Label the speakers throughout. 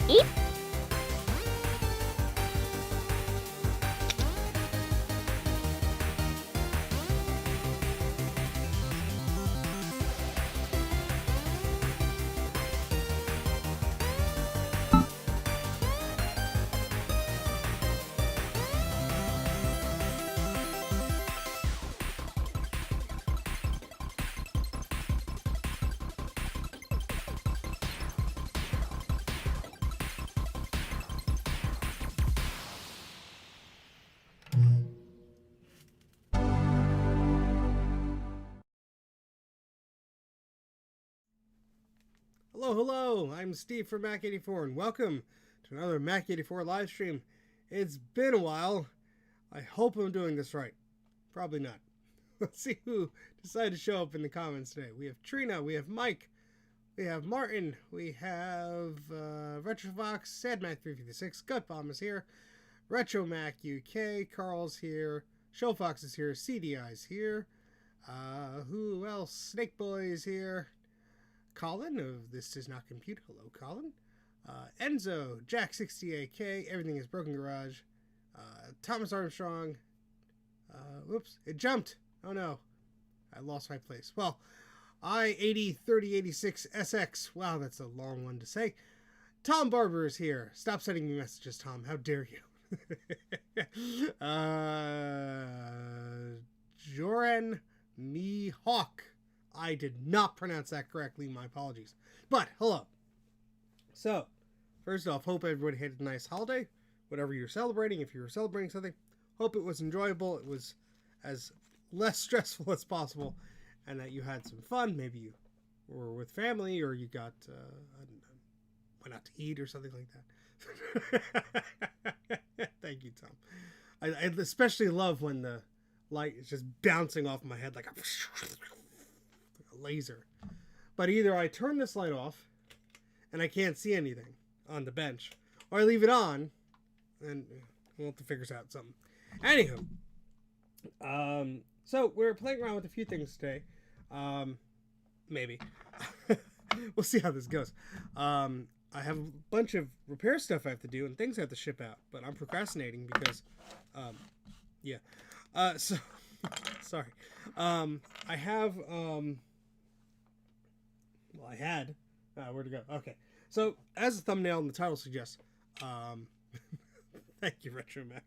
Speaker 1: Eep.
Speaker 2: Hello, hello, I'm Steve from Mac84 and welcome to another Mac84 live stream. It's been a while. I hope I'm doing this right. Probably not. Let's see who decided to show up in the comments today. We have Trina, we have Mike, we have Martin, we have Retrovox, SadMac356, Gutbomb is here, RetroMac UK, Carl's here, Showfox is here, CDI's here, who else? Snake Boy is here. Colin of This Does Not Compute. Hello, Colin. Enzo, Jack68K, Everything is Broken Garage. Thomas Armstrong. Whoops, it jumped. Oh no, I lost my place. Well, I803086SX. Wow, that's a long one to say. Tom Barber is here. Stop sending me messages, Tom. How dare you? Joran Mihawk. I did not pronounce that correctly. My apologies. But, hello. So, first off, hope everybody had a nice holiday. Whatever you're celebrating, if you were celebrating something. Hope it was enjoyable. It was as less stressful as possible. And that you had some fun. Maybe you were with family or you got, went out to eat or something like that. Thank you, Tom. I especially love when the light is just bouncing off my head like a laser. But either I turn this light off and I can't see anything on the bench, or I leave it on and we'll have to figure out something. Anywho, so we're playing around with a few things today. Maybe. We'll see how this goes. I have a bunch of repair stuff I have to do and things I have to ship out, but I'm procrastinating because, yeah. So, sorry. I have, well, I had, where to go? Okay. So, as the thumbnail and the title suggests, thank you, RetroMac.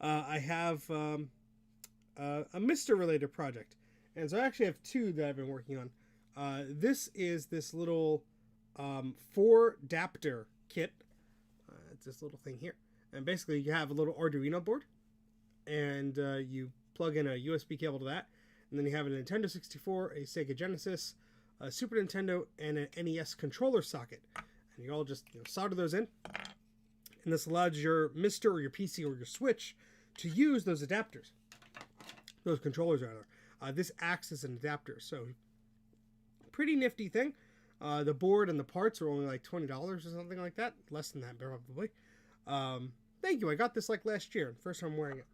Speaker 2: I have a MiSTer related project. And so I actually have two that I've been working on. This is this little 4-adapter kit. It's this little thing here. And basically you have a little Arduino board. And you plug in a USB cable to that. And then you have a Nintendo 64, a Sega Genesis, a Super Nintendo, and an NES controller socket. And you all just solder those in. And this allows your MiSTer or your PC or your Switch to use those adapters. Those controllers, rather. This acts as an adapter. So, pretty nifty thing. The board and the parts are only like $20 or something like that. Less than that, probably. Thank you. I got this like last year. First time I'm wearing it.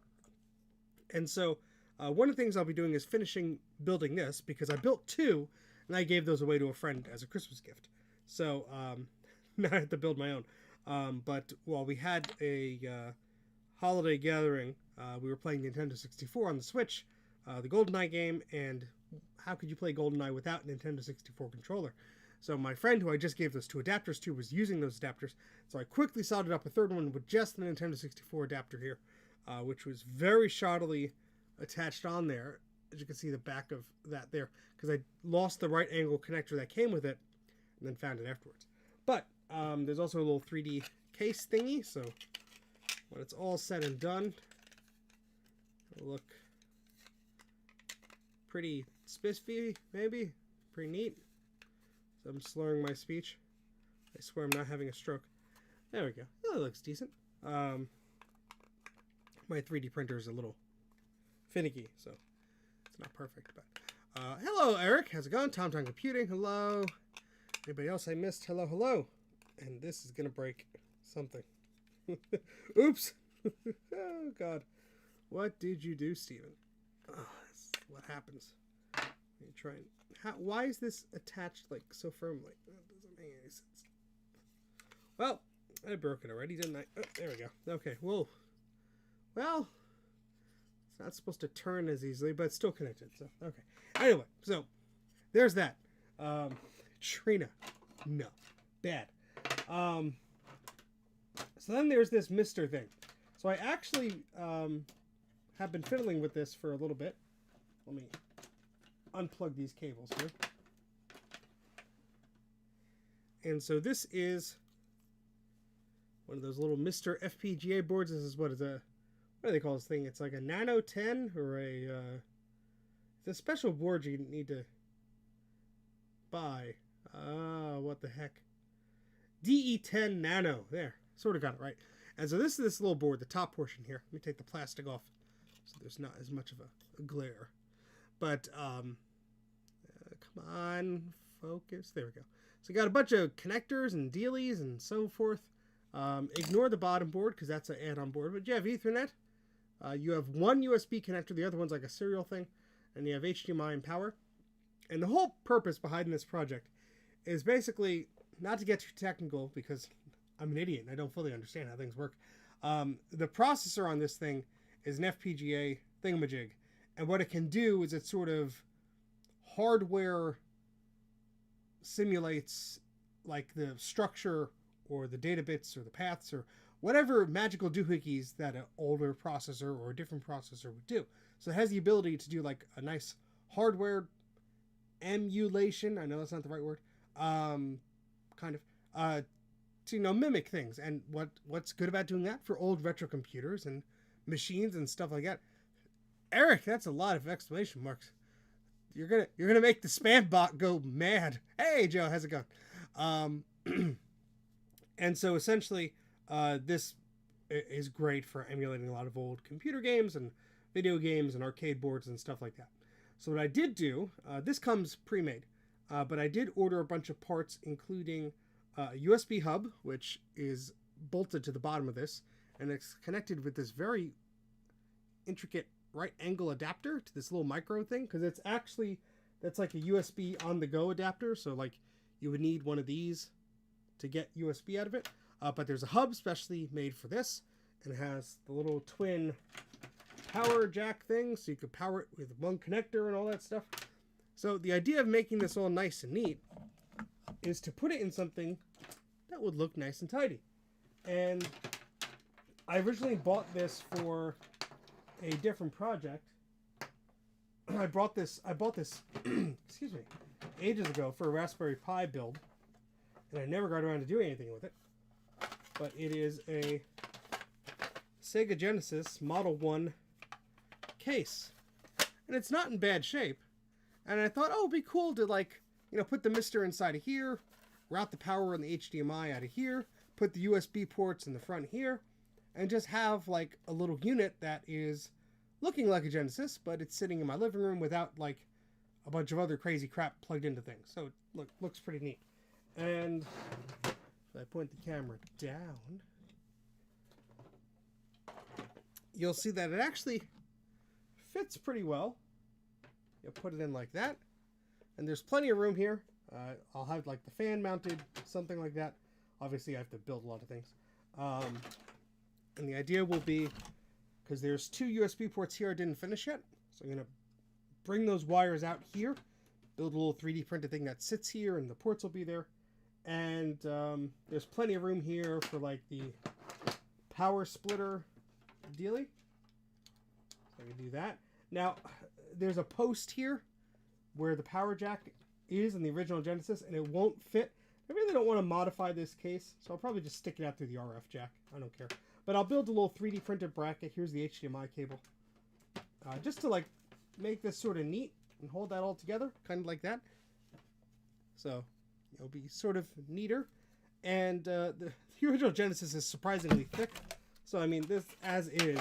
Speaker 2: And so, one of the things I'll be doing is finishing building this, because I built two, and I gave those away to a friend as a Christmas gift. So, now I have to build my own. But while we had a holiday gathering, we were playing Nintendo 64 on the Switch, the GoldenEye game, and how could you play GoldenEye without Nintendo 64 controller? So my friend, who I just gave those two adapters to, was using those adapters, so I quickly soldered up a third one with just the Nintendo 64 adapter here, which was very shoddily attached on there. As you can see the back of that there, because I lost the right angle connector that came with it, and then found it afterwards. But there's also a little 3D case thingy, so when it's all said and done, it'll look pretty spiffy, maybe. Pretty neat. So I'm slurring my speech. I swear I'm not having a stroke. There we go. Oh, that looks decent. My 3D printer is a little finicky, so it's not perfect. But hello, Eric. How's it going? TomTom Computing. Hello. Anybody else I missed? Hello, hello. And this is gonna break something. Oops. Oh God. What did you do, Steven? Oh, that's what happens. You try and why is this attached like so firmly? That doesn't make any sense. Well, I broke it already, didn't I? Oh, there we go. Okay, whoa. Well, it's not supposed to turn as easily, but it's still connected. So, okay. Anyway, so there's that. Trina. No. Bad. So then there's this MiSTer thing. So I actually have been fiddling with this for a little bit. Let me unplug these cables here. And so this is one of those little MiSTer FPGA boards. This is what do they call this thing? It's like a Nano 10 or it's a special board you need to buy. What the heck? DE10 Nano. There, sort of got it right. And so this is this little board, the top portion here. Let me take the plastic off so there's not as much of a glare. But, come on, focus. There we go. So you got a bunch of connectors and dealies and so forth. Ignore the bottom board because that's an add-on board. But you have Ethernet. You have one USB connector. The other one's like a serial thing. And you have HDMI and power. And the whole purpose behind this project is basically, not to get too technical because I'm an idiot and I don't fully understand how things work. The processor on this thing is an FPGA thingamajig. And what it can do is it sort of hardware simulates like the structure or the data bits or the paths or whatever magical doohickeys that an older processor or a different processor would do. So it has the ability to do like a nice hardware emulation. I know that's not the right word. Kind of. To, mimic things. And what's good about doing that for old retro computers and machines and stuff like that? Eric, that's a lot of exclamation marks. You're gonna make the spam bot go mad. Hey Joe, how's it going? And so essentially, this is great for emulating a lot of old computer games and video games and arcade boards and stuff like that. So what I did do, this comes pre-made, but I did order a bunch of parts, including a USB hub, which is bolted to the bottom of this, and it's connected with this very intricate right angle adapter to this little micro thing, because it's actually, that's like a USB on the go adapter, so like you would need one of these to get USB out of it, but there's a hub specially made for this, and it has the little twin power jack thing, so you could power it with one connector and all that stuff. So the idea of making this all nice and neat is to put it in something that would look nice and tidy. And I originally bought this for a different project. I bought this excuse me, ages ago for a Raspberry Pi build, and I never got around to doing anything with it. But it is a Sega Genesis Model 1 case, and it's not in bad shape. And I thought, oh, it'd be cool to, like, put the MiSTer inside of here, route the power and the HDMI out of here, put the USB ports in the front here, and just have like a little unit that is looking like a Genesis, but it's sitting in my living room without like a bunch of other crazy crap plugged into things. So it looks pretty neat. And if I point the camera down, you'll see that it actually fits pretty well. You'll put it in like that, and there's plenty of room here. I'll have like the fan mounted, something like that. Obviously I have to build a lot of things. And the idea will be, because there's 2 USB ports here I didn't finish yet, so I'm going to bring those wires out here, build a little 3D printed thing that sits here, and the ports will be there. And there's plenty of room here for like the power splitter dealie. So I can do that. Now, there's a post here where the power jack is in the original Genesis, and it won't fit. I really don't want to modify this case, so I'll probably just stick it out through the RF jack. I don't care. But I'll build a little 3D printed bracket. Here's the HDMI cable. Just to like make this sort of neat and hold that all together, kind of like that. So it'll be sort of neater. And the original Genesis is surprisingly thick. So I mean, this as is,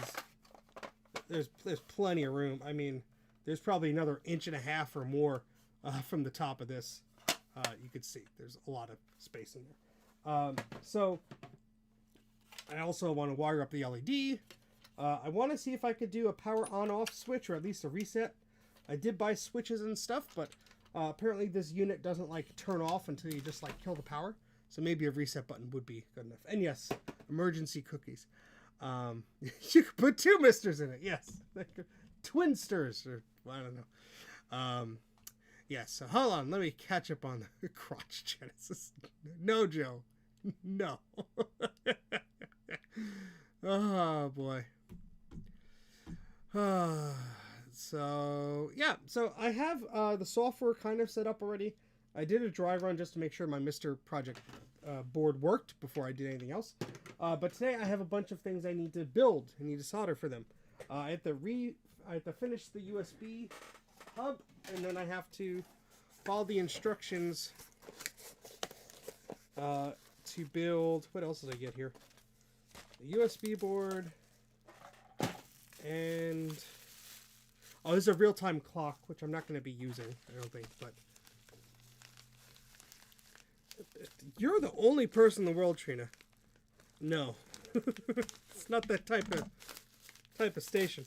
Speaker 2: there's plenty of room. I mean, there's probably another 1.5 inches or more from the top of this. You could see there's a lot of space in there. So I also want to wire up the LED. I want to see if I could do a power on-off switch, or at least a reset. I did buy switches and stuff, but apparently this unit doesn't like turn off until you just like kill the power. So maybe a reset button would be good enough. And yes, emergency cookies. You could put 2 MiSTers in it. Yes. Twinsters, or I don't know. Yes, so hold on. Let me catch up on the crotch Genesis. No, Joe. No. Oh, boy. So, yeah. So I have the software kind of set up already. I did a dry run just to make sure my MiSTer project board worked before I did anything else. But today I have a bunch of things I need to build. I need to solder for them. I have to finish the USB hub, and then I have to follow the instructions to build. What else did I get here? The USB board, and oh, this is a real-time clock, which I'm not going to be using, I don't think. But you're the only person in the world, Trina. No, it's not that type of station.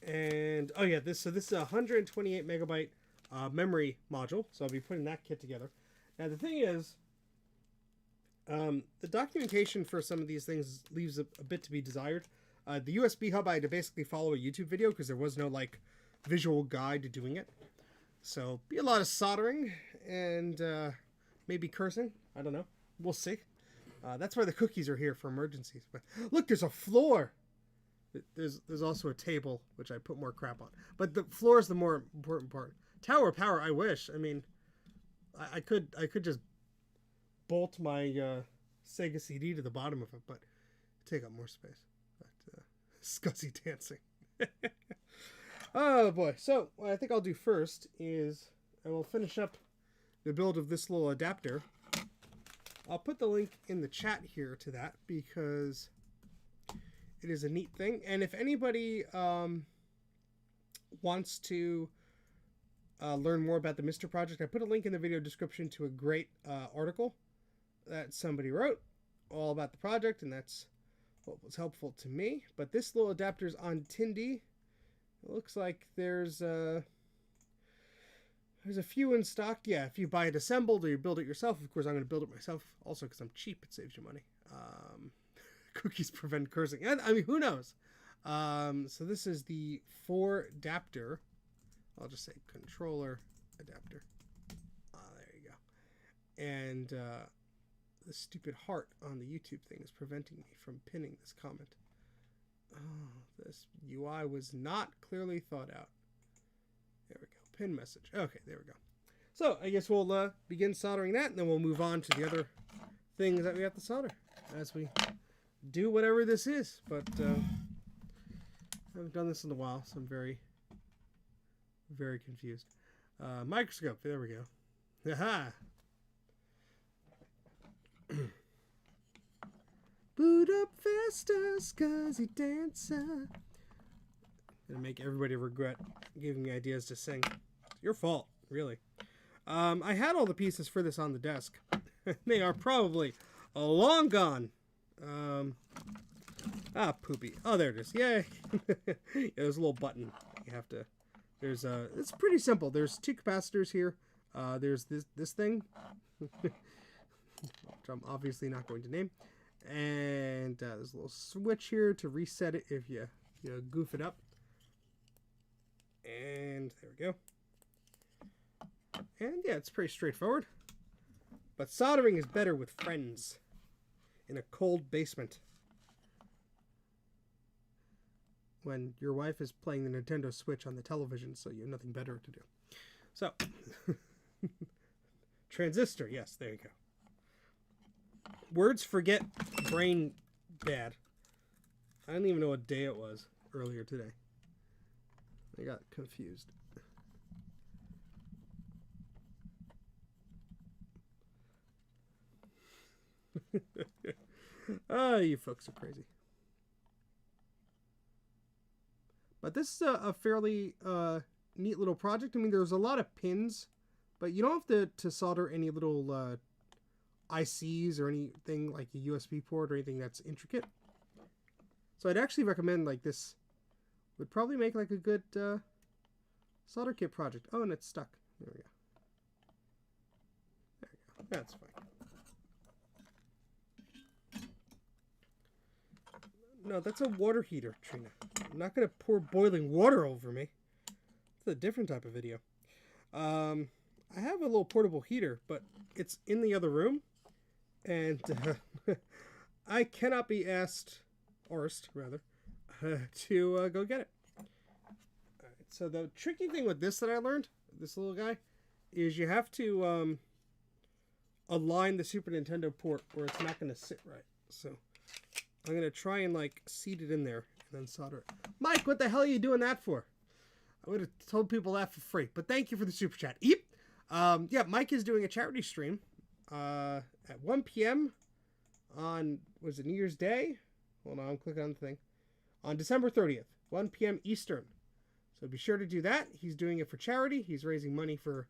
Speaker 2: And oh yeah, this is a 128 megabyte memory module, so I'll be putting that kit together. Now the thing is, the documentation for some of these things leaves a bit to be desired. The USB hub, I had to basically follow a YouTube video because there was no like visual guide to doing it. So be a lot of soldering and maybe cursing. I don't know. We'll see. That's why the cookies are here, for emergencies. But look, there's a floor. There's also a table, which I put more crap on. But the floor is the more important part. Tower power, I wish. I mean, I could just bolt my Sega CD to the bottom of it, but take up more space. But scuzzy dancing. Oh boy. So what I think I'll do first is I will finish up the build of this little adapter. I'll put the link in the chat here to that because it is a neat thing. And if anybody wants to learn more about the MiSTer project, I put a link in the video description to a great article that somebody wrote all about the project, and that's what was helpful to me. But this little adapter is on Tindy. It looks like there's a few in stock. Yeah, if you buy it assembled or you build it yourself. Of course, I'm going to build it myself. Also, because I'm cheap, it saves you money. Cookies prevent cursing. And, I mean, who knows? So this is the 4 adapter. I'll just say controller adapter. There you go. And the stupid heart on the YouTube thing is preventing me from pinning this comment. Oh, this UI was not clearly thought out. There we go. Pin message. Okay, there we go. So I guess we'll begin soldering that, and then we'll move on to the other things that we have to solder as we do whatever this is. But I haven't done this in a while, so I'm very, very confused. Microscope. There we go. Aha! Boot up faster, scuzzy dancer. Gonna make everybody regret giving me ideas to sing. It's your fault, really. I had all the pieces for this on the desk. They are probably long gone. Poopy. Oh, there it is. Yay. Yeah, there's a little button. You have to. There's it's pretty simple. There's 2 capacitors here. There's this thing, which I'm obviously not going to name. And there's a little switch here to reset it if you goof it up. And there we go. And yeah, it's pretty straightforward. But soldering is better with friends in a cold basement when your wife is playing the Nintendo Switch on the television, so you have nothing better to do. So, transistor, yes, there you go. Words forget, brain bad. I don't even know what day it was earlier today. I got confused. Oh, you folks are crazy. But this is a fairly neat little project. I mean, there's a lot of pins, but you don't have to solder any little ICs or anything like a USB port or anything that's intricate. So I'd actually recommend, like, this would probably make like a good solder kit project. Oh, and it's stuck. There we go. That's fine. No, that's a water heater, Trina. I'm not going to pour boiling water over me. It's a different type of video. I have a little portable heater, but it's in the other room. And I cannot be asked, to go get it. All right, so the tricky thing with this that I learned, this little guy, is you have to align the Super Nintendo port or it's not going to sit right. So I'm going to try and like seat it in there and then solder it. Mike, what the hell are you doing that for? I would have told people that for free, but thank you for the super chat. Yep. Yeah, Mike is doing a charity stream at 1 p.m. on, was it New Year's Day? Hold on, I'm clicking on the thing. On December 30th, 1 p.m. Eastern. So be sure to do that. He's doing it for charity. He's raising money for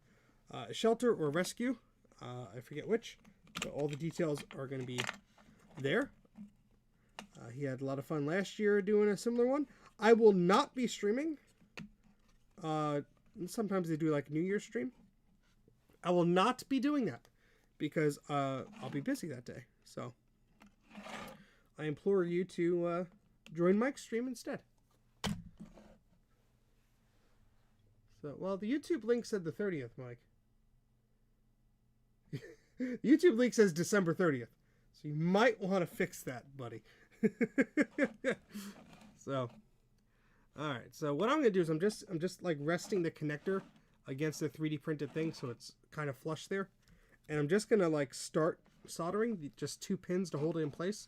Speaker 2: a shelter or rescue. I forget which. But all the details are going to be there. He had a lot of fun last year doing a similar one. I will not be streaming. Sometimes they do like a New Year's stream. I will not be doing that because I'll be busy that day. So I implore you to join Mike's stream instead. So, well, the YouTube link said the 30th, Mike. The YouTube link says December 30th. So you might want to fix that, buddy. So, all right. So what I'm going to do is I'm just like resting the connector against the 3D printed thing so it's kind of flush there. And I'm just going to like start soldering just 2 pins to hold it in place.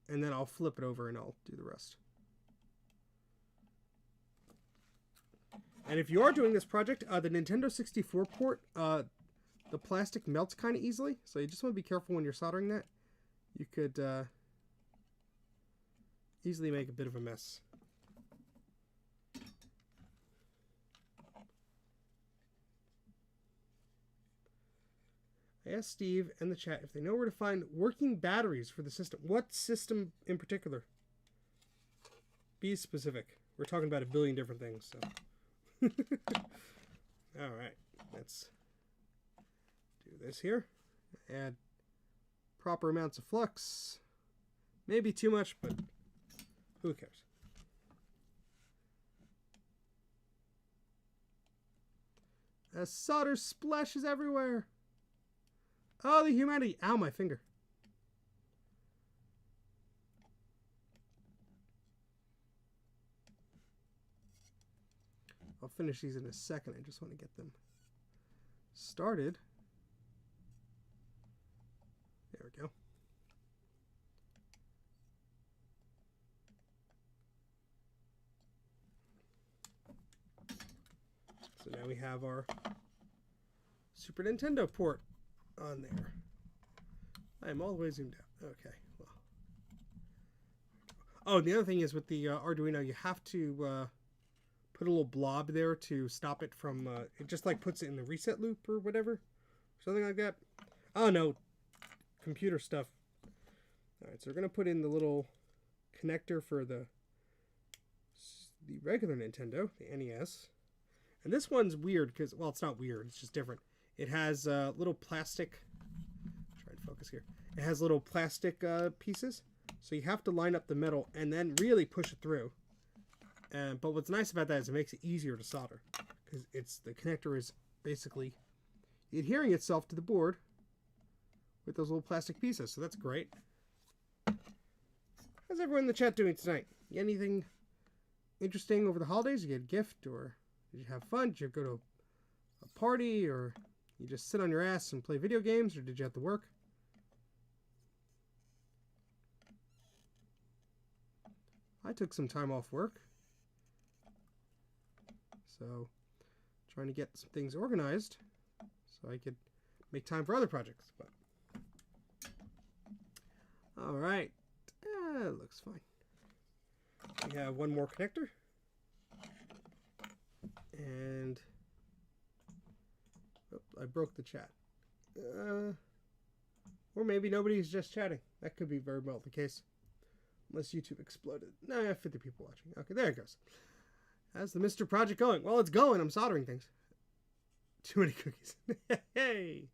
Speaker 2: And then I'll flip it over and I'll do the rest. And if you are doing this project, the Nintendo 64 port, the plastic melts kind of easily. So you just want to be careful when you're soldering that. You could easily make a bit of a mess. I asked Steve and the chat if they know where to find working batteries for the system. What system in particular? Be specific. We're talking about a billion different things. So. All right, let's do this here. Add proper amounts of flux. Maybe too much, but who cares? As solder splashes everywhere. Oh, the humanity. Ow, my finger. I'll finish these in a second. I just want to get them started. There we go. So now we have our Super Nintendo port on there. I am all the way zoomed out. Okay. Well. Oh, the other thing is with the Arduino, you have to put a little blob there to stop it from, it just like puts it in the reset loop or whatever. Something like that. Oh no, computer stuff. Alright, so we're going to put in the little connector for the regular Nintendo, the NES. And this one's weird because, well, it's not weird, it's just different. It has little plastic, try to focus here. It has little plastic pieces. So you have to line up the metal and then really push it through. But what's nice about that is it makes it easier to solder because the connector is basically adhering itself to the board with those little plastic pieces. So that's great. How's everyone in the chat doing tonight? Anything interesting over the holidays? You get a gift, or did you have fun? Did you go to a party, or you just sit on your ass and play video games, or did you have to work? I took some time off work. So, trying to get some things organized so I could make time for other projects. But all right, it looks fine. We have one more connector, and I broke the chat. Or maybe nobody's just chatting. That could be very well the case, unless YouTube exploded. No, I have 50 people watching. Okay, there it goes. How's the MiSTer project going? Well, it's going. I'm soldering things. Too many cookies. Hey!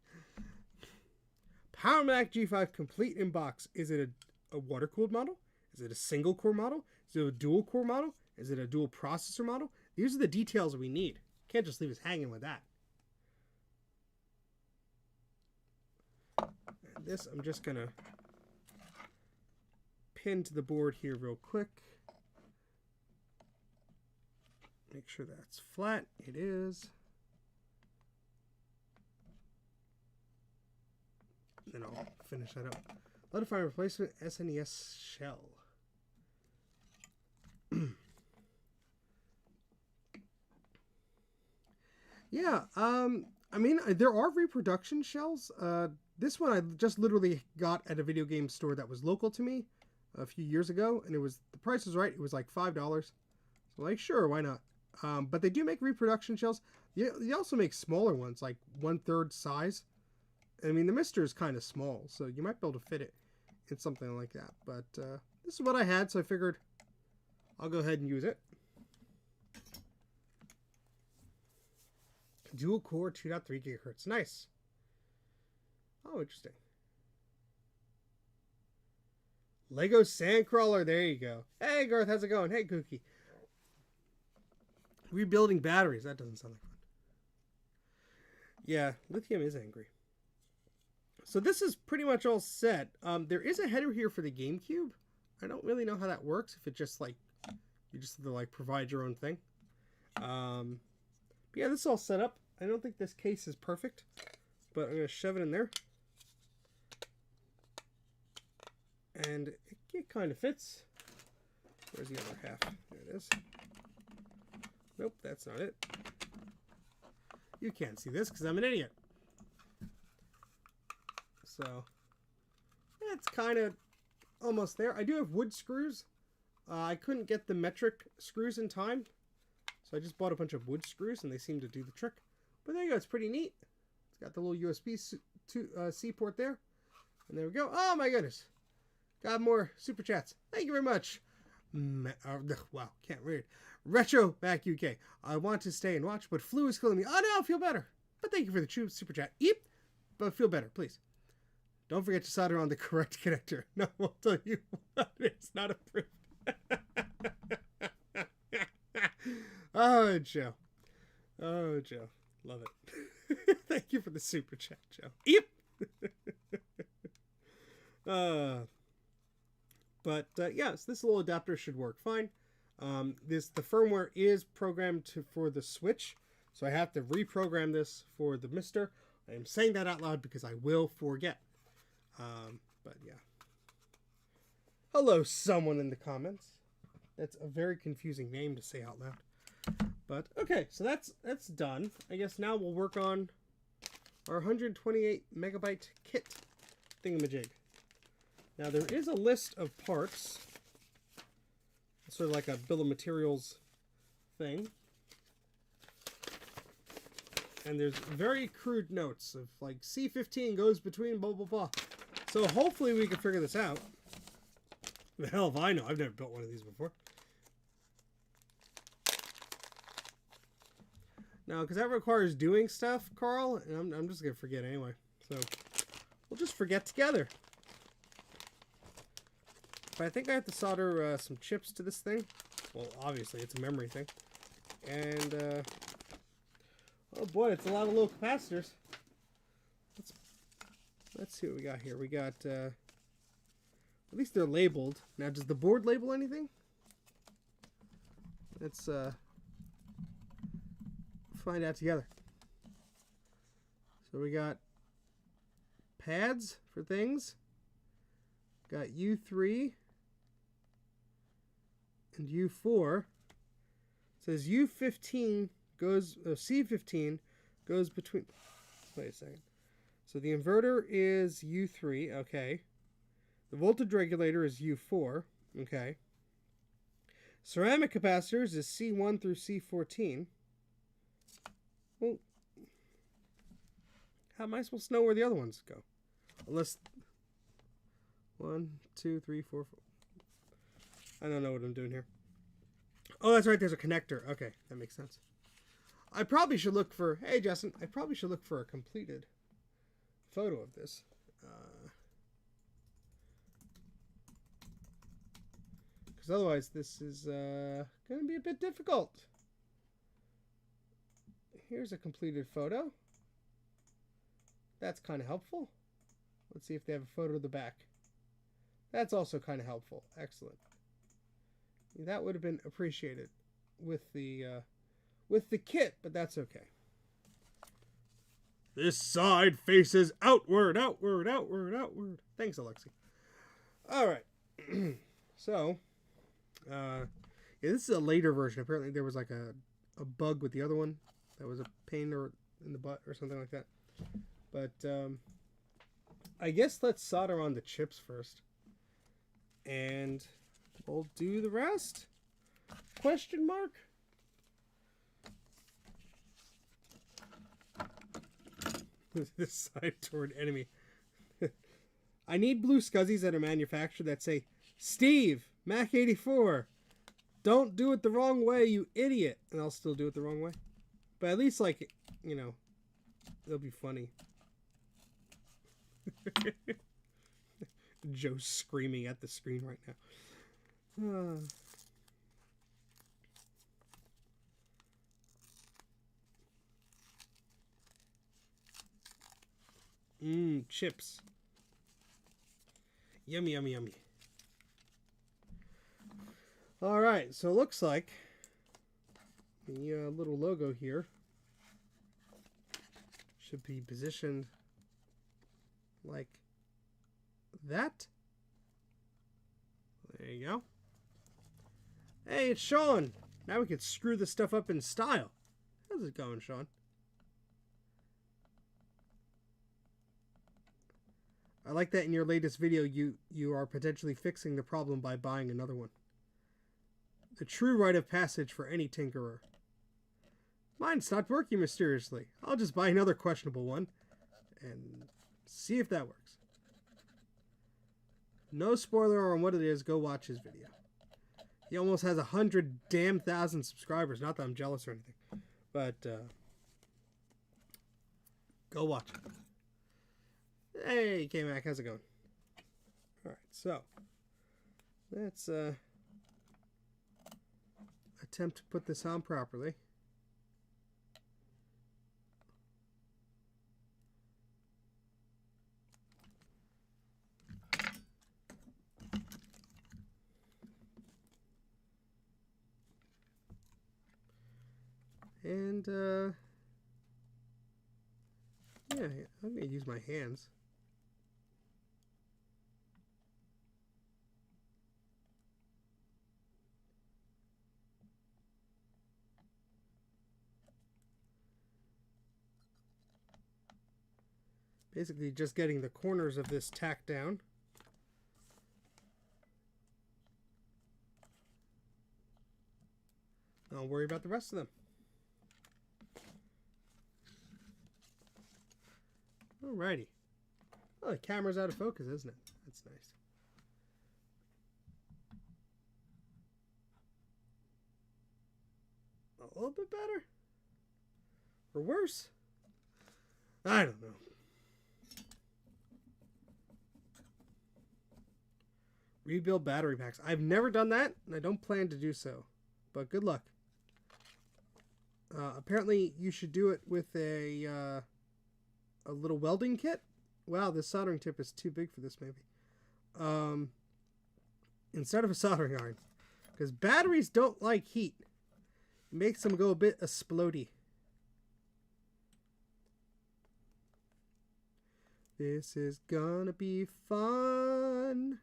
Speaker 2: Power Mac G5 complete in box. Is it a water-cooled model? Is it a single-core model? Is it a dual-core model? Is it a dual processor model? These are the details we need. Can't just leave us hanging with that. And this I'm just going to pin to the board here real quick. Make sure that's flat. It is. Then I'll finish that up. Modify replacement SNES shell. Yeah, I mean, there are reproduction shells. This one I just literally got at a video game store that was local to me a few years ago, and the price was right. It was like $5. So like, sure, why not? But they do make reproduction shells. They also make smaller ones, like 1/3 size. I mean, the MiSTer is kind of small, so you might be able to fit it in something like that. But this is what I had, so I figured I'll go ahead and use it. Dual core 2.3 gigahertz. Nice. Oh, interesting. Lego Sandcrawler. There you go. Hey, Garth, how's it going? Hey, Kookie. Rebuilding batteries. That doesn't sound like fun. Yeah, lithium is angry. So this is pretty much all set. There is a header here for the GameCube. I don't really know how that works. If it just like, you just have to like provide your own thing. But yeah, this is all set up. I don't think this case is perfect, but I'm going to shove it in there. And it kind of fits. Where's the other half? There it is. Nope, that's not it. You can't see this because I'm an idiot. So, it's kind of almost there. I do have wood screws. I couldn't get the metric screws in time, so I just bought a bunch of wood screws, and they seem to do the trick. But there you go. It's pretty neat. It's got the little USB-C port there. And there we go. Oh, my goodness. Got more super chats. Thank you very much. Wow, can't read. Retro Back UK. I want to stay and watch, but flu is killing me. Oh, no, I feel better. But thank you for the super chat. Yep. But feel better, please. Don't forget to solder on the correct connector. No, I'll tell you what. It's not approved. Oh, Joe. Oh, Joe. Love it. Thank you for the super chat, Joe. Yep. Yes, this little adapter should work fine. The firmware is programmed for the Switch, so I have to reprogram this for the MiSTer. I am saying that out loud because I will forget. But yeah. Hello, someone in the comments. That's a very confusing name to say out loud. But okay, so that's done. I guess now we'll work on our 128 megabyte kit thingamajig. Now there is a list of parts. It's sort of like a bill of materials thing. And there's very crude notes of like C15 goes between blah blah blah. So hopefully we can figure this out. The hell if I know. I've never built one of these before. Now, because that requires doing stuff, Carl, and I'm just going to forget anyway. So, we'll just forget together. But I think I have to solder some chips to this thing. Well, obviously, it's a memory thing. And, oh boy, it's a lot of little capacitors. Let's see what we got here. We got, at least they're labeled. Now, does the board label anything? Let's, find out together. So we got pads for things. Got U3 and U4. It says U15 goes, C15 goes between, wait a second. So the inverter is U3, okay. The voltage regulator is U4, okay. Ceramic capacitors is C1 through C14. Well, how am I supposed to know where the other ones go? Unless 1, 2, 3, 4, 4. I don't know what I'm doing here. Oh, that's right. There's a connector. Okay, that makes sense. I probably should look for. Hey, Justin. I probably should look for a completed photo of this. because otherwise this is going to be a bit difficult. Here's a completed photo. That's kind of helpful. Let's see if they have a photo of the back. That's also kind of helpful. Excellent. That would have been appreciated with the kit, but that's okay. This side faces outward, outward, outward, outward. Thanks, Alexi. All right. So, yeah, this is a later version. Apparently, there was like a bug with the other one that was a pain in the butt or something like that. But I guess let's solder on the chips first, and we'll do the rest. Question mark? This side toward enemy. I need blue scuzzies that are manufactured that say, Steve, Mac 84, don't do it the wrong way, you idiot. And I'll still do it the wrong way. But at least, like, you know, it'll be funny. Joe's screaming at the screen right now. Chips. Yummy, yummy, yummy. Alright, so it looks like the little logo here should be positioned like that. There you go. Hey, it's Sean. Now we can screw this stuff up in style. How's it going, Sean? I like that in your latest video you are potentially fixing the problem by buying another one. The true rite of passage for any tinkerer. Mine stopped working mysteriously. I'll just buy another questionable one and see if that works. No spoiler on what it is, go watch his video. He almost has 100,000 subscribers. Not that I'm jealous or anything, but go watch it. Hey, K-Mac, how's it going? Alright, so let's attempt to put this on properly. And yeah, I'm gonna use my hands. Basically just getting the corners of this tacked down. I'll worry about the rest of them. Alrighty. Oh, the camera's out of focus, isn't it? That's nice. A little bit better? Or worse? I don't know. Rebuild battery packs. I've never done that, and I don't plan to do so. But good luck. Apparently, you should do it with a little welding kit. Wow, this soldering tip is too big for this, maybe. Instead of a soldering iron. Because batteries don't like heat. It makes them go a bit explodey. This is gonna be fun.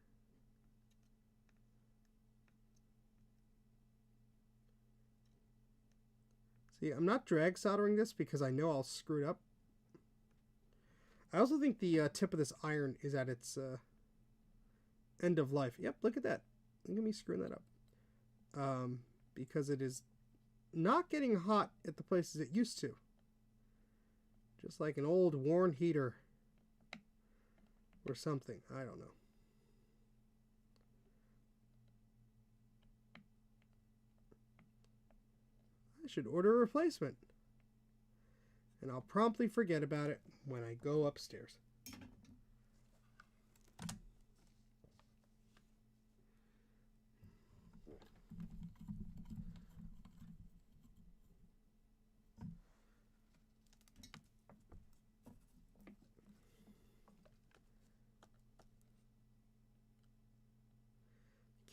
Speaker 2: See, I'm not drag soldering this because I know I'll screw it up. I also think the tip of this iron is at its end of life. Yep, look at that. Look at me screwing that up. Because it is not getting hot at the places it used to. Just like an old worn heater. Or something. I don't know. I should order a replacement. And I'll promptly forget about it when I go upstairs.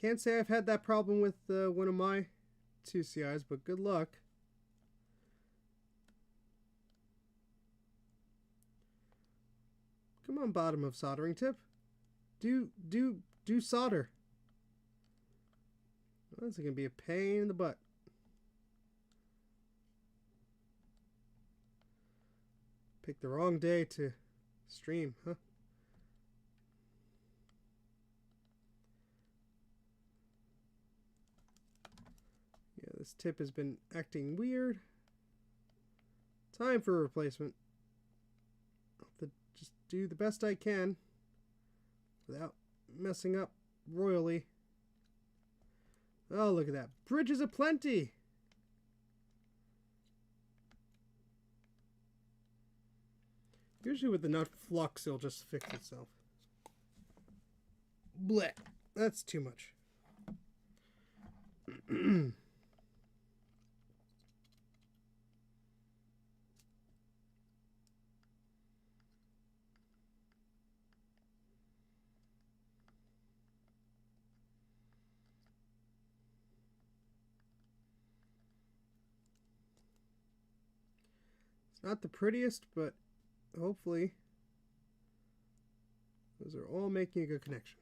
Speaker 2: Can't say I've had that problem with one of my 2CIs, but good luck. Come on, bottom of soldering tip. Do solder. Well, this is going to be a pain in the butt. Picked the wrong day to stream, huh? Yeah, this tip has been acting weird. Time for a replacement. I'll have to just do the best I can without messing up royally. Oh, look at that. Bridges aplenty! Usually with the nut flux, it'll just fix itself. Blech. That's too much. It's not the prettiest, but hopefully those are all making a good connection.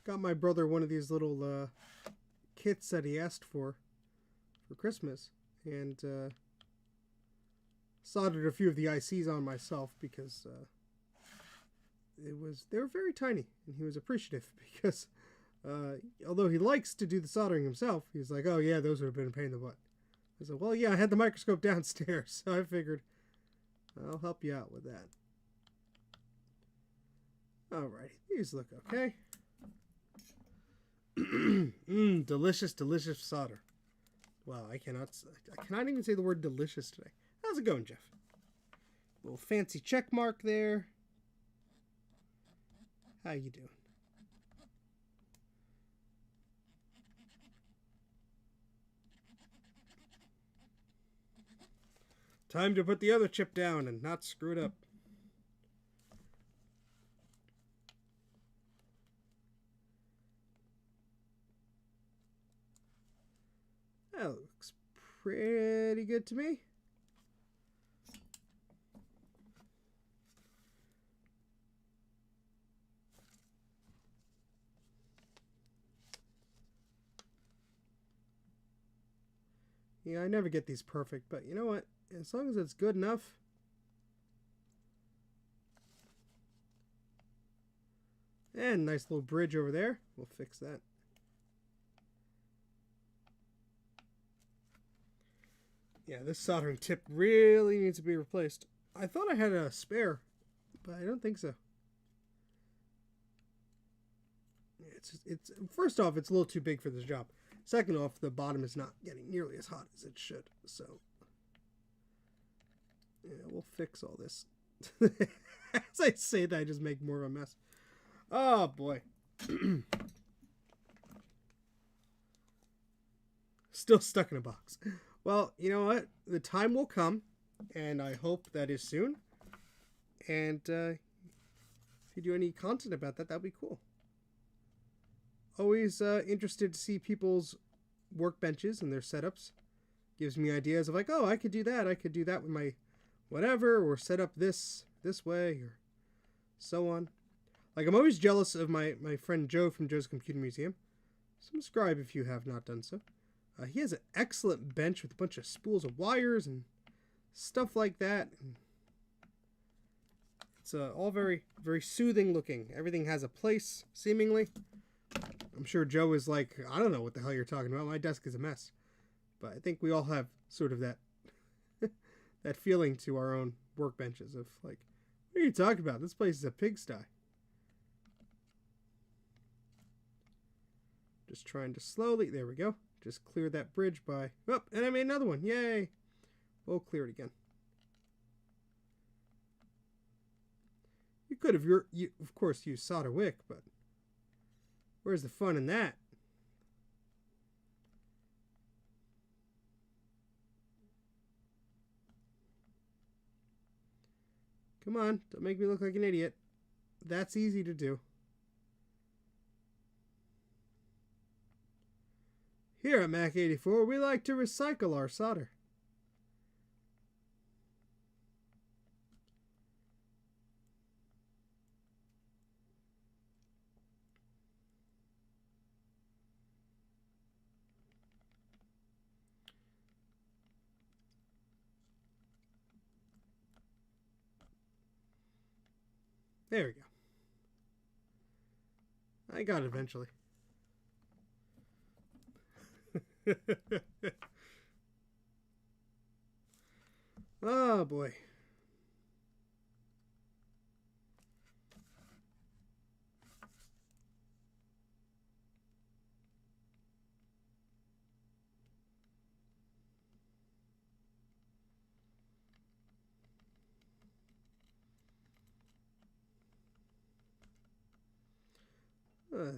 Speaker 2: Got my brother one of these little kits that he asked for Christmas, and soldered a few of the ICs on myself because they were very tiny, and he was appreciative because although he likes to do the soldering himself, he's like, oh yeah, those would have been a pain in the butt. I said, well, yeah, I had the microscope downstairs, so I figured I'll help you out with that. Alrighty, these look okay. Delicious, delicious solder. Wow, I cannot even say the word delicious today. How's it going, Jeff? Little fancy check mark there. How you doing? Time to put the other chip down and not screw it up. That looks pretty good to me. Yeah, I never get these perfect, but you know what? As long as it's good enough. And nice little bridge over there. We'll fix that. Yeah, this soldering tip really needs to be replaced. I thought I had a spare, but I don't think so. It's first off, it's a little too big for this job. Second off, the bottom is not getting nearly as hot as it should. So, yeah, we'll fix all this. As I say that, I just make more of a mess. Oh, boy. Still stuck in a box. Well, you know what? The time will come, and I hope that is soon. And if you do any content about that, that'd be cool. Always interested to see people's workbenches and their setups. Gives me ideas of like, oh, I could do that. I could do that with my whatever, or set up this way, or so on. Like, I'm always jealous of my friend Joe from Joe's Computer Museum. Subscribe if you have not done so. He has an excellent bench with a bunch of spools of wires and stuff like that. And it's all very, very soothing looking. Everything has a place, seemingly. I'm sure Joe is like, I don't know what the hell you're talking about. My desk is a mess. But I think we all have sort of that that feeling to our own workbenches of like, what are you talking about? This place is a pigsty. Just trying to slowly, there we go. Just clear that bridge by, oh, and I made another one. Yay. We'll clear it again. You could have, of course, used solder wick, but where's the fun in that? Come on, don't make me look like an idiot. That's easy to do. Here at Mac 84, we like to recycle our solder. There we go. I got it eventually. Oh boy.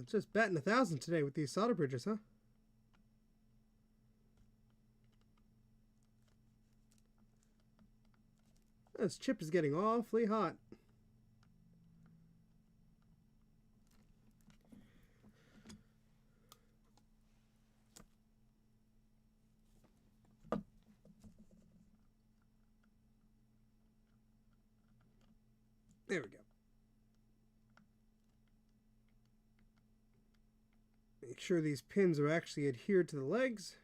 Speaker 2: Just batting 1,000 today with these solder bridges, huh? This chip is getting awfully hot. There we go. Make sure these pins are actually adhered to the legs.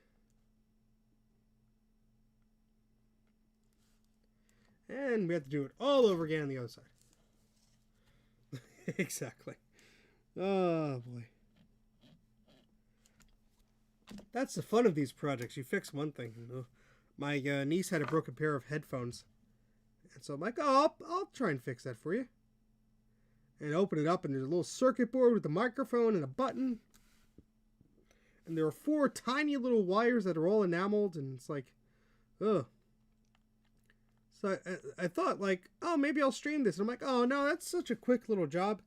Speaker 2: And we have to do it all over again on the other side. Exactly. Oh boy. That's the fun of these projects. You fix one thing. You know? My niece had a broken pair of headphones. And so I'm like, oh, I'll try and fix that for you. And open it up, and there's a little circuit board with a microphone and a button. And there are 4 tiny little wires that are all enameled, and it's like, ugh. So I thought, like, oh, maybe I'll stream this. And I'm like, oh, no, that's such a quick little job.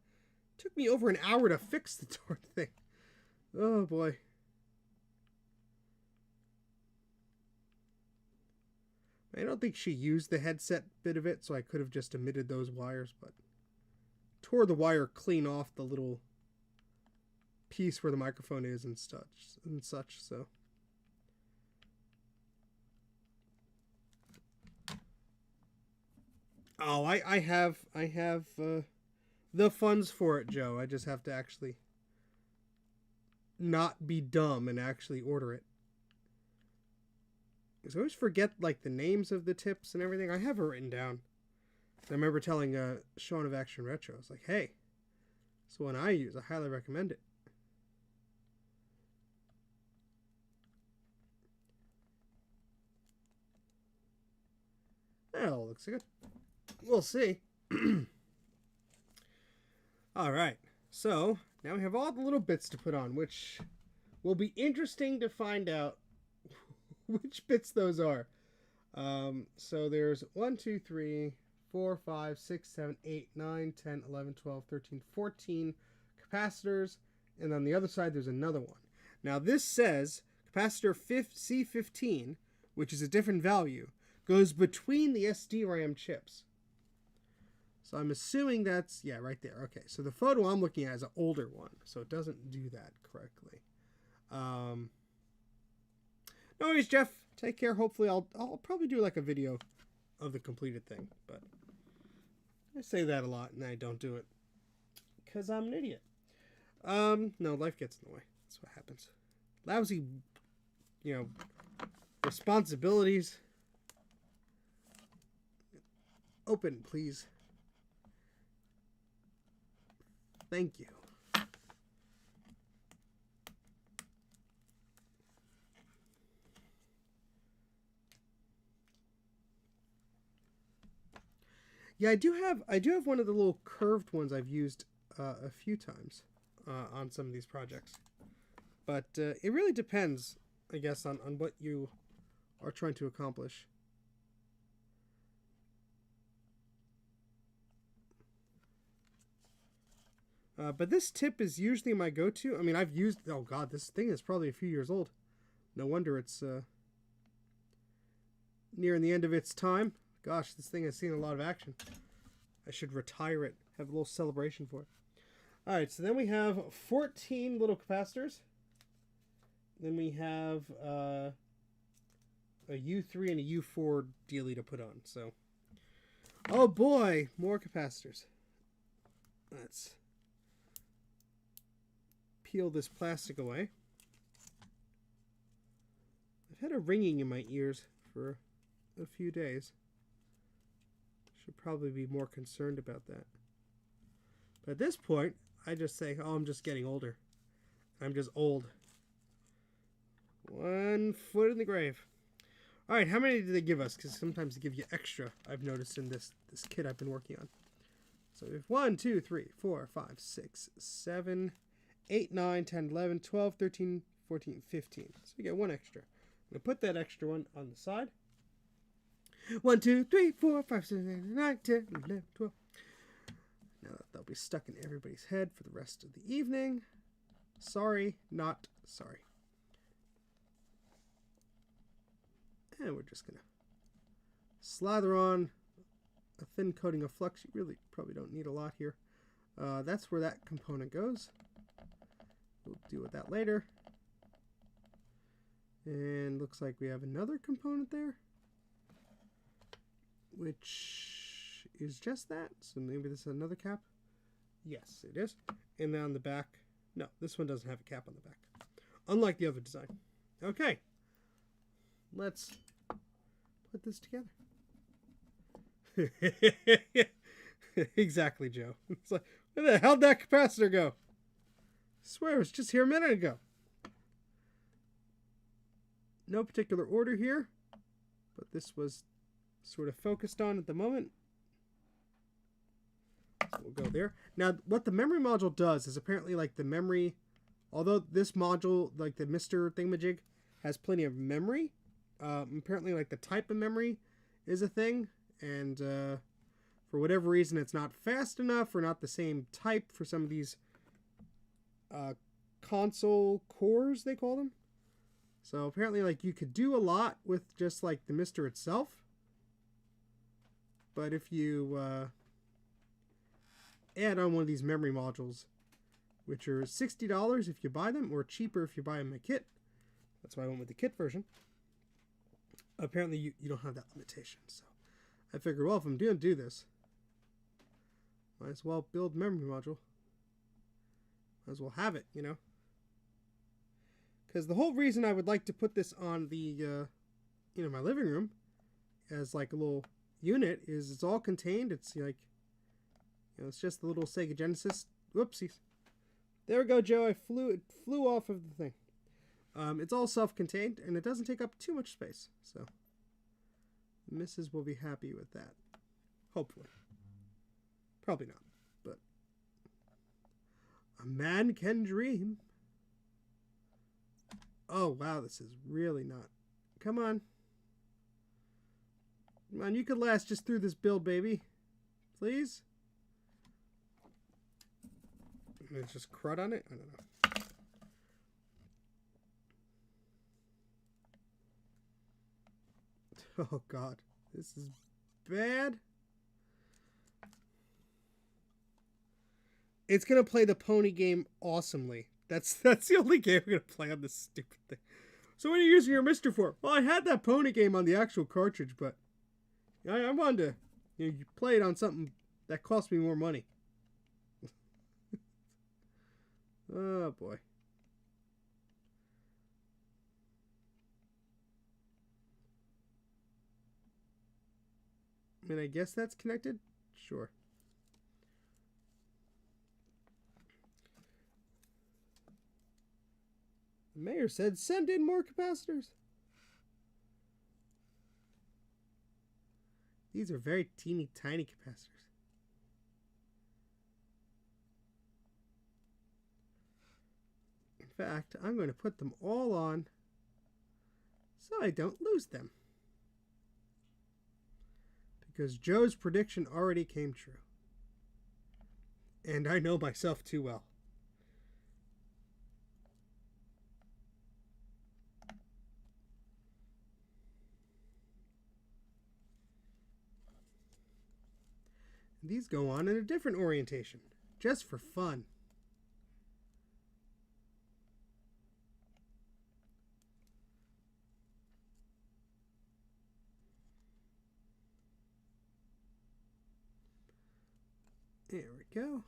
Speaker 2: It took me over an hour to fix the darn thing. Oh, boy. I don't think she used the headset bit of it, so I could have just omitted those wires, but tore the wire clean off the little piece where the microphone is and such, so. Oh, I have the funds for it, Joe. I just have to actually not be dumb and actually order it. Because I always forget, like, the names of the tips and everything. I have it written down. I remember telling Sean of Action Retro, I was like, hey, it's the one I use. I highly recommend it. Well, looks good. We'll see. All right. So, now we have all the little bits to put on, which will be interesting to find out which bits those are. So there's 1, 2, 3, 4, 5, 6, 7, 8, 9, 10, 11, 12, 13, 14 capacitors. And on the other side, there's another one. Now this says capacitor C15, which is a different value, goes between the SDRAM chips. So I'm assuming that's, yeah, right there. Okay, so the photo I'm looking at is an older one, so it doesn't do that correctly. No worries, Jeff. Take care. Hopefully I'll probably do like a video of the completed thing, but I say that a lot and I don't do it because I'm an idiot. No, life gets in the way. That's what happens. Lousy, responsibilities. Open, please. Thank you. Yeah, I do have one of the little curved ones I've used a few times on some of these projects. But it really depends, I guess, on what you are trying to accomplish. But this tip is usually my go-to. I mean, I've used... Oh, God, this thing is probably a few years old. No wonder it's nearing the end of its time. Gosh, this thing has seen a lot of action. I should retire it. Have a little celebration for it. Alright, so then we have 14 little capacitors. Then we have a U3 and a U4 dealie to put on. So, oh boy, more capacitors. Let's peel this plastic away. I've had a ringing in my ears for a few days. Should probably be more concerned about that. But at this point, I just say, oh, I'm just getting older. I'm just old. 1 foot in the grave. All right, how many do they give us? Because sometimes they give you extra, I've noticed in this kit I've been working on. So we have 1, 2, 3, 4, 5, 6, 7, 8, 9, 10, 11, 12, 13, 14, 15. So we get 1 extra. I'm going to put that extra one on the side. 1, 2, 3, 4, 5, 6, 7, 8, 9, 10, 11, 12. Now that'll be stuck in everybody's head for the rest of the evening. Sorry, not sorry. And we're just going to slather on a thin coating of flux. You really probably don't need a lot here. That's where that component goes. We'll deal with that later. And looks like we have another component there, which is just that. So maybe this is another cap. Yes, it is. And then on the back, no, this one doesn't have a cap on the back, unlike the other design. Okay, let's put this together. Exactly, Joe. It's like, where the hell did that capacitor go? I swear it was just here a minute ago. No particular order here, but this was sort of focused on at the moment. So we'll go there. Now, what the memory module does is apparently like the memory, although this module, like the MiSTer thingamajig, has plenty of memory, apparently like the type of memory is a thing, and for whatever reason it's not fast enough or not the same type for some of these console cores, they call them. So apparently like you could do a lot with just like the MiSTer itself, but if you add on one of these memory modules, which are $60 if you buy them, or cheaper if you buy them in a kit, that's why I went with the kit version. Apparently you don't have that limitation, so I figured, well, if I'm going to do this, might as well build memory module. Might as well have it, you know. Because the whole reason I would like to put this on the, you know, my living room as like a little unit is it's all contained. It's like, you know, it's just the little Sega Genesis. Whoopsies. There we go, Joe. It flew off of the thing. It's all self-contained, and it doesn't take up too much space. So, Mrs. will be happy with that. Hopefully. Probably not, but a man can dream. Oh, wow, this is really not. Come on. Come on, you could last just through this build, baby. Please? There's just crud on it? I don't know. Oh, God. This is bad. It's going to play the pony game awesomely. That's the only game I'm going to play on this stupid thing. So what are you using your MiSTer for? Well, I had that pony game on the actual cartridge, but I wanted to, you know, play it on something that cost me more money. Oh, boy. I mean, I guess that's connected? Sure. The mayor said, send in more capacitors. These are very teeny tiny capacitors. In fact, I'm going to put them all on so I don't lose them. Because Joe's prediction already came true. And I know myself too well. These go on in a different orientation, just for fun. There we go.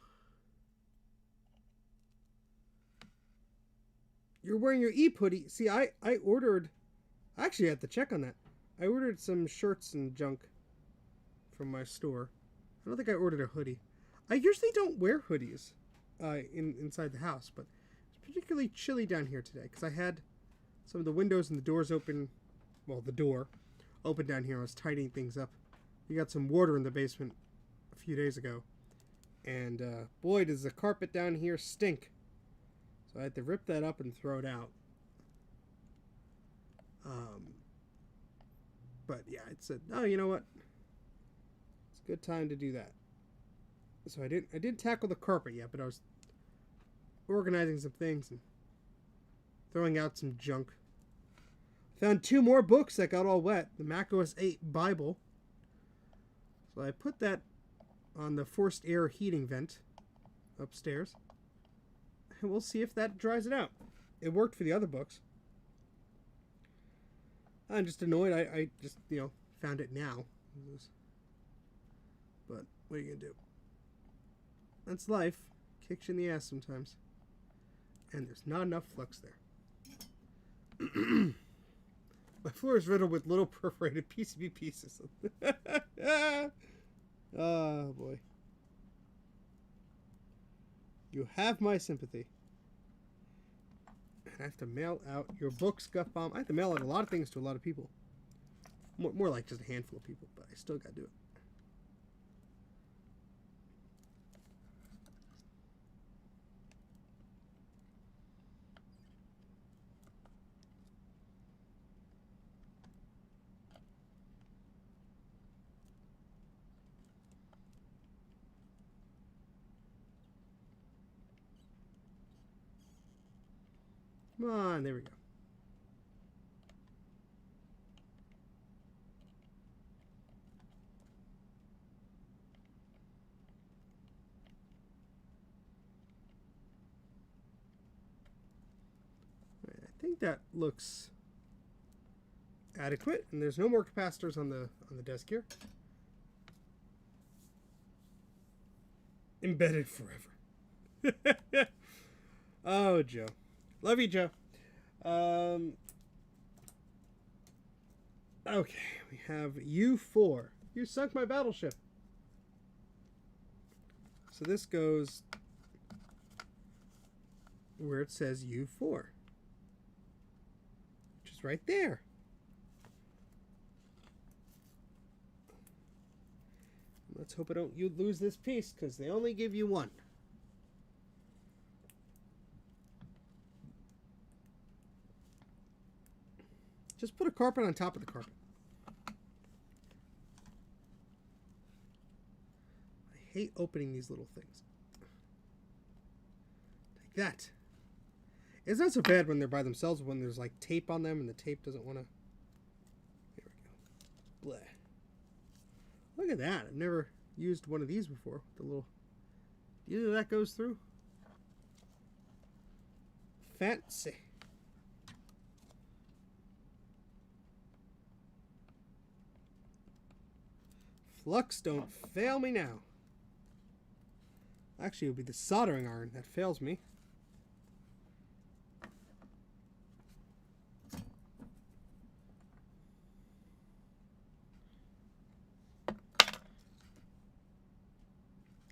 Speaker 2: You're wearing your Eep hoodie. See, I ordered... I actually had to check on that. I ordered some shirts and junk from my store. I don't think I ordered a hoodie. I usually don't wear hoodies inside the house, but it's particularly chilly down here today because I had some of the windows and the doors open. Well, the door open down here. I was tidying things up. We got some water in the basement a few days ago. And boy, does the carpet down here stink. So I had to rip that up and throw it out. But yeah, it said, oh, you know what? It's a good time to do that. So I didn't tackle the carpet yet, but I was organizing some things and throwing out some junk. Found 2 more books that got all wet. The macOS 8 Bible. So I put that on the forced air heating vent upstairs. And we'll see if that dries it out. It worked for the other books. I'm just annoyed. I just, found it now. But what are you going to do? That's life. Kicks you in the ass sometimes. And there's not enough flux there. My floor is riddled with little perforated PCB pieces. Oh, boy. You have my sympathy. And I have to mail out your book, Scuff Bomb. I have to mail out a lot of things to a lot of people. More like just a handful of people, but I still got to do it. Come on, there we go. Right, I think that looks adequate, and there's no more capacitors on the desk here. Embedded forever. Oh, Joe. Love you, Joe. Okay, we have U4. You sunk my battleship. So this goes where it says U4, which is right there. Let's hope you lose this piece, because they only give you one. Just put a carpet on top of the carpet. I hate opening these little things. Take that. It's not so bad when they're by themselves, when there's like tape on them and the tape doesn't want to... There we go. Bleh. Look at that. I've never used one of these before. The little... Do you know that goes through? Fancy. Flux, don't fail me now. Actually, it would be the soldering iron that fails me.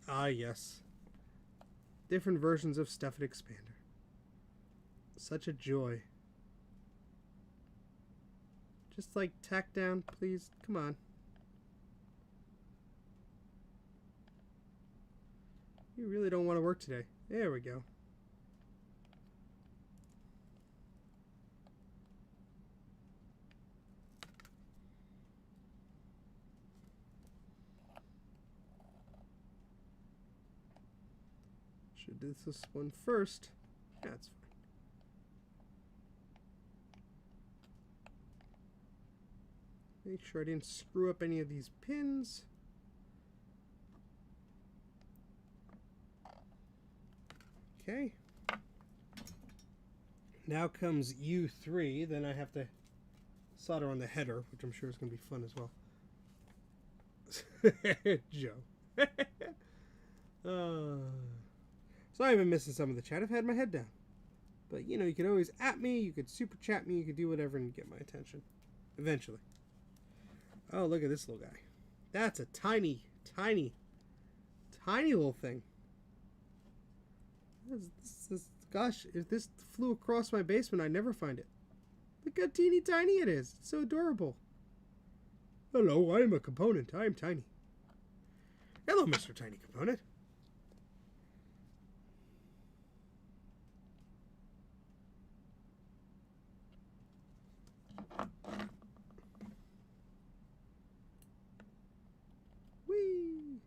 Speaker 2: Ah, yes. Different versions of Stuffed Expander. Such a joy. Just like tack down, please. Come on. You really don't want to work today. There we go. Should do this one first. Yeah, that's fine. Make sure I didn't screw up any of these pins. Okay. Now comes U3. Then I have to solder on the header, which I'm sure is going to be fun as well. Joe. So I've been missing some of the chat. I've had my head down. But, you know, you could always at me, you could super chat me, you could do whatever and get my attention. Eventually. Oh, look at this little guy. That's a tiny, tiny, tiny little thing. Gosh, if this flew across my basement, I'd never find it. Look how teeny tiny it is. It's so adorable. Hello, I am a component. I am tiny. Hello, Mr. Tiny Component. Whee!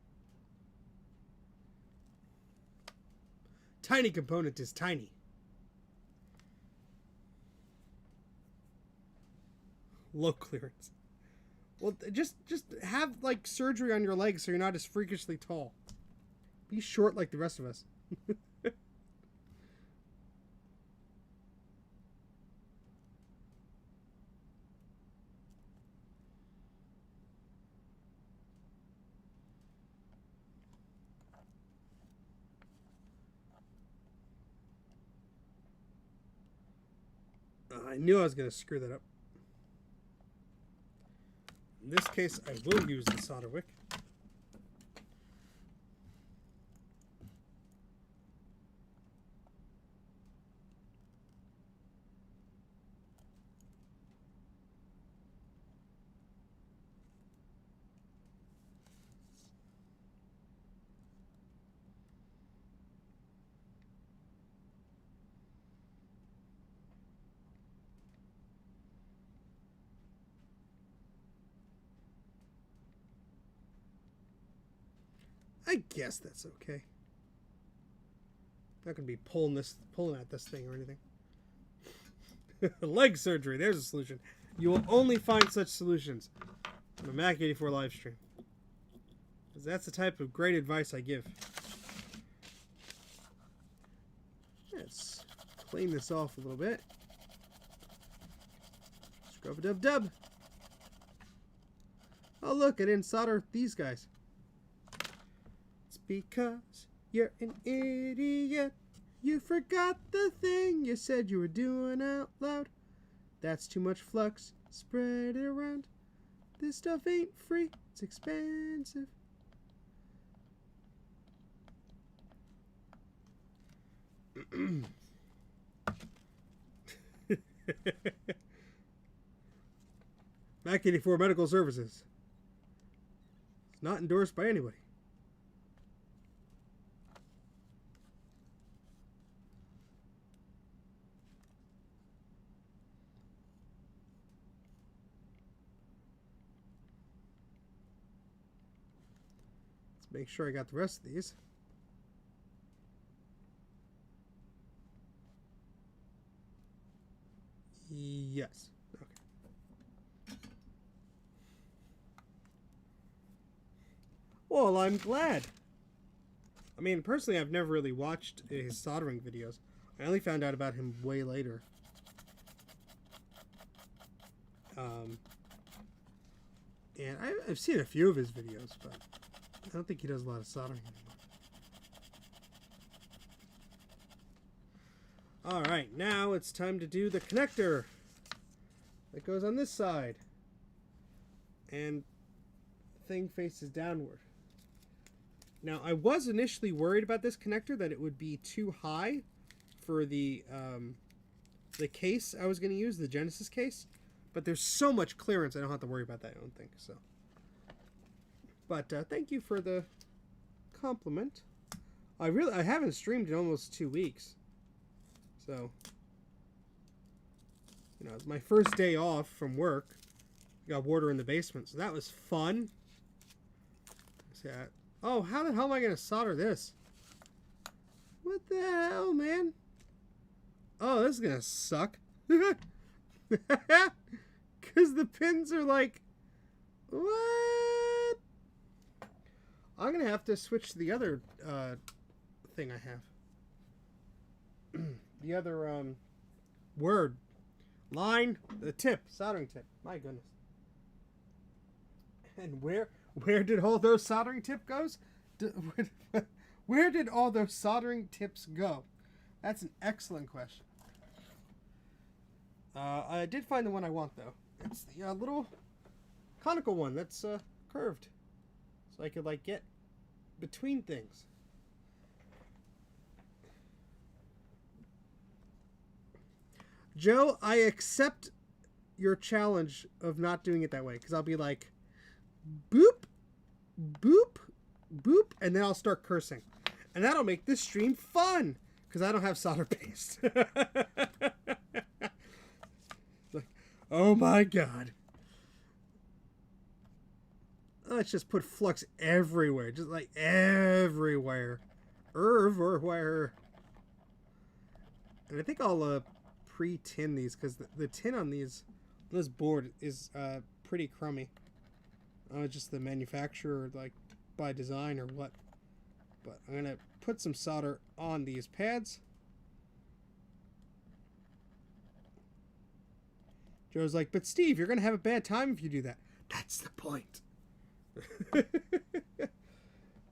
Speaker 2: Tiny Component is tiny. Low clearance. Well, just have, like, surgery on your legs so you're not as freakishly tall. Be short like the rest of us. I knew I was going to screw that up. In this case, I will use the solder wick. I guess that's okay. Not gonna be pulling at this thing or anything. Leg surgery. There's a solution. You will only find such solutions on a Mac 84 live stream, because that's the type of great advice I give. Let's clean this off a little bit. Scrub-a-dub-dub. Oh look, I didn't solder these guys. Because you're an idiot. You forgot the thing you said you were doing out loud. That's too much flux. Spread it around. This stuff ain't free. It's expensive. Mac 84 Medical Services. It's not endorsed by anybody. Make sure I got the rest of these. Yes. Okay. Well, I'm glad. I mean, personally, I've never really watched his soldering videos. I only found out about him way later. And I've seen a few of his videos, but I don't think he does a lot of soldering anymore. Alright, now it's time to do the connector that goes on this side. And the thing faces downward. Now, I was initially worried about this connector, that it would be too high for the case I was going to use, the Genesis case. But there's so much clearance, I don't have to worry about that, I don't think. So, but thank you for the compliment. I haven't streamed in almost 2 weeks. So, you know, it's my first day off from work. Got water in the basement, so that was fun. Oh, how the hell am I going to solder this? What the hell, man? Oh, this is going to suck. Because the pins are like... What? I'm going to have to switch to the other thing I have. The other word. Line. The tip. Soldering tip. My goodness. And where did all those soldering tip goes? Where did all those soldering tips go? That's an excellent question. I did find the one I want, though. It's the little conical one that's curved. So I could, like, get between things. Joe, I accept your challenge of not doing it that way. Because I'll be like, boop, boop, boop, and then I'll start cursing. And that'll make this stream fun. Because I don't have solder paste. Like, oh my god. Let's just put flux everywhere. Just like everywhere. Everywhere. And I think I'll pre-tin these. Because the tin on this board is pretty crummy. Just the manufacturer, like, by design or what. But I'm going to put some solder on these pads. Joe's like, but Steve, you're going to have a bad time if you do that. That's the point.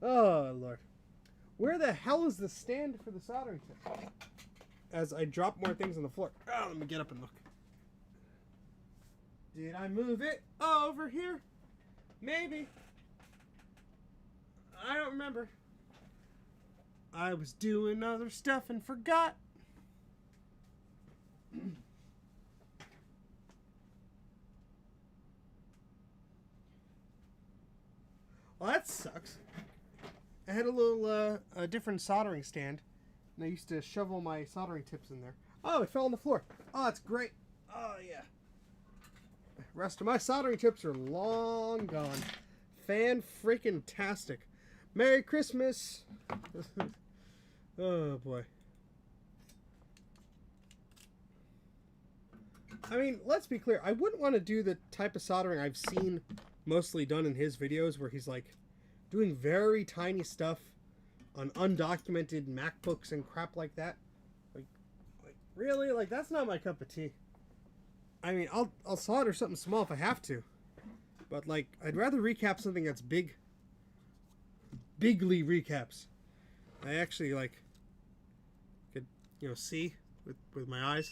Speaker 2: Oh, Lord. Where the hell is the stand for the soldering tip? As I drop more things on the floor. Oh, let me get up and look. Did I move it over here? Maybe. I don't remember. I was doing other stuff and forgot. Well, that sucks. I had a little a different soldering stand, and I used to shovel my soldering tips in there. Oh, it fell on the floor. Oh, that's great. Oh, yeah. The rest of my soldering tips are long gone. Fan-freaking-tastic. Merry Christmas. Oh, boy. I mean, let's be clear. I wouldn't want to do the type of soldering I've seen mostly done in his videos where he's, like, doing very tiny stuff on undocumented MacBooks and crap like that. Like really? Like, that's not my cup of tea. I mean, I'll solder something small if I have to. But, like, I'd rather recap something that's big. Bigly recaps. I actually, like, could, you know, see with my eyes.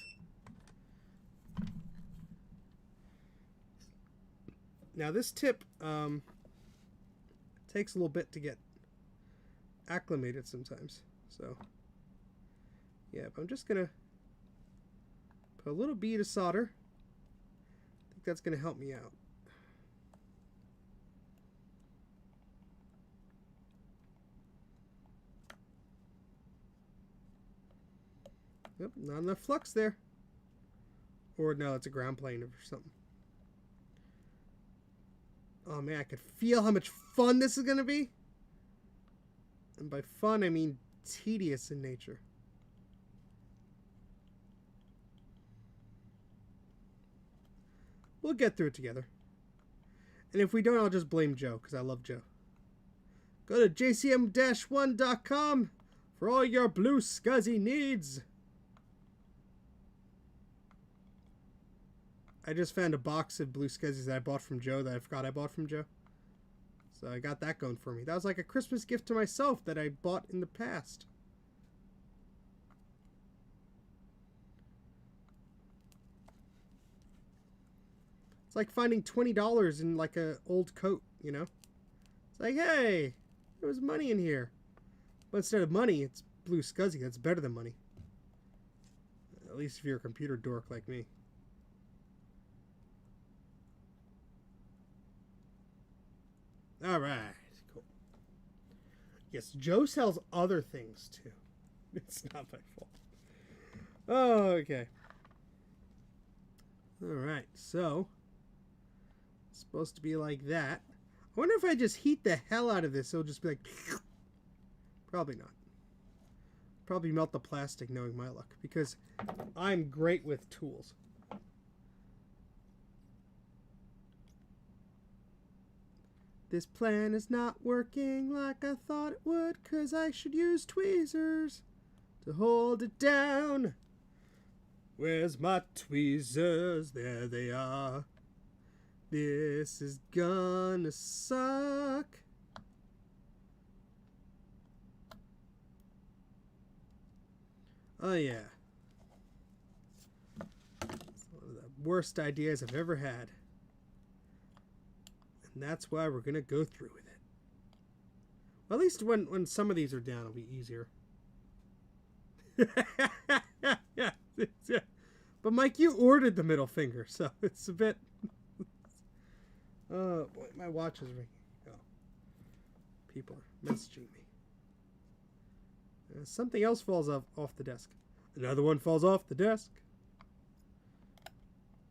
Speaker 2: Now, this tip takes a little bit to get acclimated sometimes. So, yeah, but I'm just going to put a little bead of solder. I think that's going to help me out. Yep, not enough flux there. Or no, it's a ground plane or something. Oh man, I could feel how much fun this is going to be. And by fun, I mean tedious in nature. We'll get through it together. And if we don't, I'll just blame Joe, because I love Joe. Go to jcm-1.com for all your blue scuzzy needs. I just found a box of blue scuzzies that I bought from Joe that I forgot I bought from Joe. So I got that going for me. That was like a Christmas gift to myself that I bought in the past. It's like finding $20 in like a old coat, you know? It's like, hey, there was money in here. But instead of money, it's blue scuzzy. That's better than money. At least if you're a computer dork like me. All right, cool. Yes, Joe sells other things too. It's not my fault. Oh, okay. Alright, so it's supposed to be like that. I wonder if I just heat the hell out of this, it'll just be like... Probably not. Probably melt the plastic, knowing my luck, because I'm great with tools. This plan is not working like I thought it would, 'cause I should use tweezers to hold it down. Where's my tweezers? There they are. This is gonna suck. Oh yeah. It's one of the worst ideas I've ever had. And that's why we're gonna go through with it. Well, at least when some of these are down, it'll be easier. But Mike, you ordered the middle finger, so it's a bit... Oh boy, my watch is ringing. Oh. People are messaging me. Something else falls off the desk. Another one falls off the desk.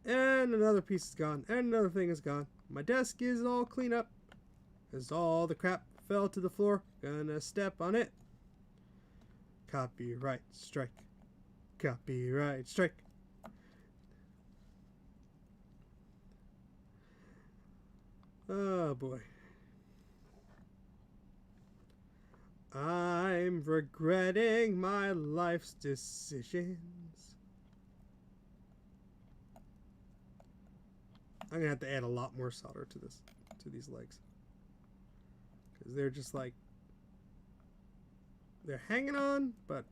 Speaker 2: And another piece is gone. And another thing is gone. My desk is all clean up. As all the crap fell to the floor. Gonna step on it. Copyright strike. Copyright strike. Oh boy. I'm regretting my life's decisions. I'm gonna have to add a lot more solder to these legs, because they're just like, they're hanging on, but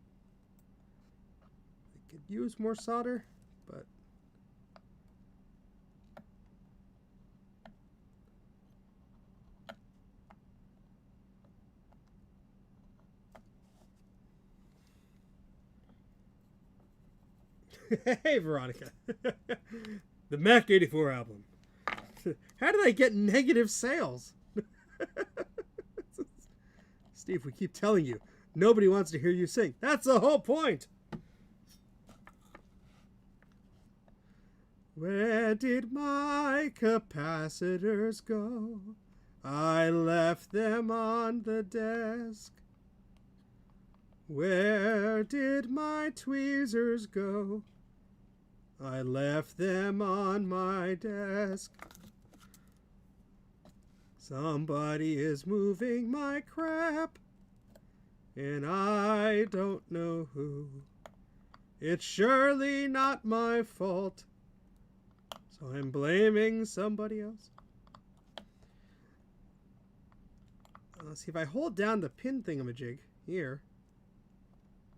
Speaker 2: they could use more solder. But hey, Veronica. The Mac 84 album. How did I get negative sales? Steve, we keep telling you, nobody wants to hear you sing. That's the whole point. Where did my capacitors go? I left them on the desk. Where did my tweezers go? I left them on my desk. Somebody is moving my crap, and I don't know who. It's surely not my fault, so I'm blaming somebody else. Let's see, if I hold down the pin thingamajig here,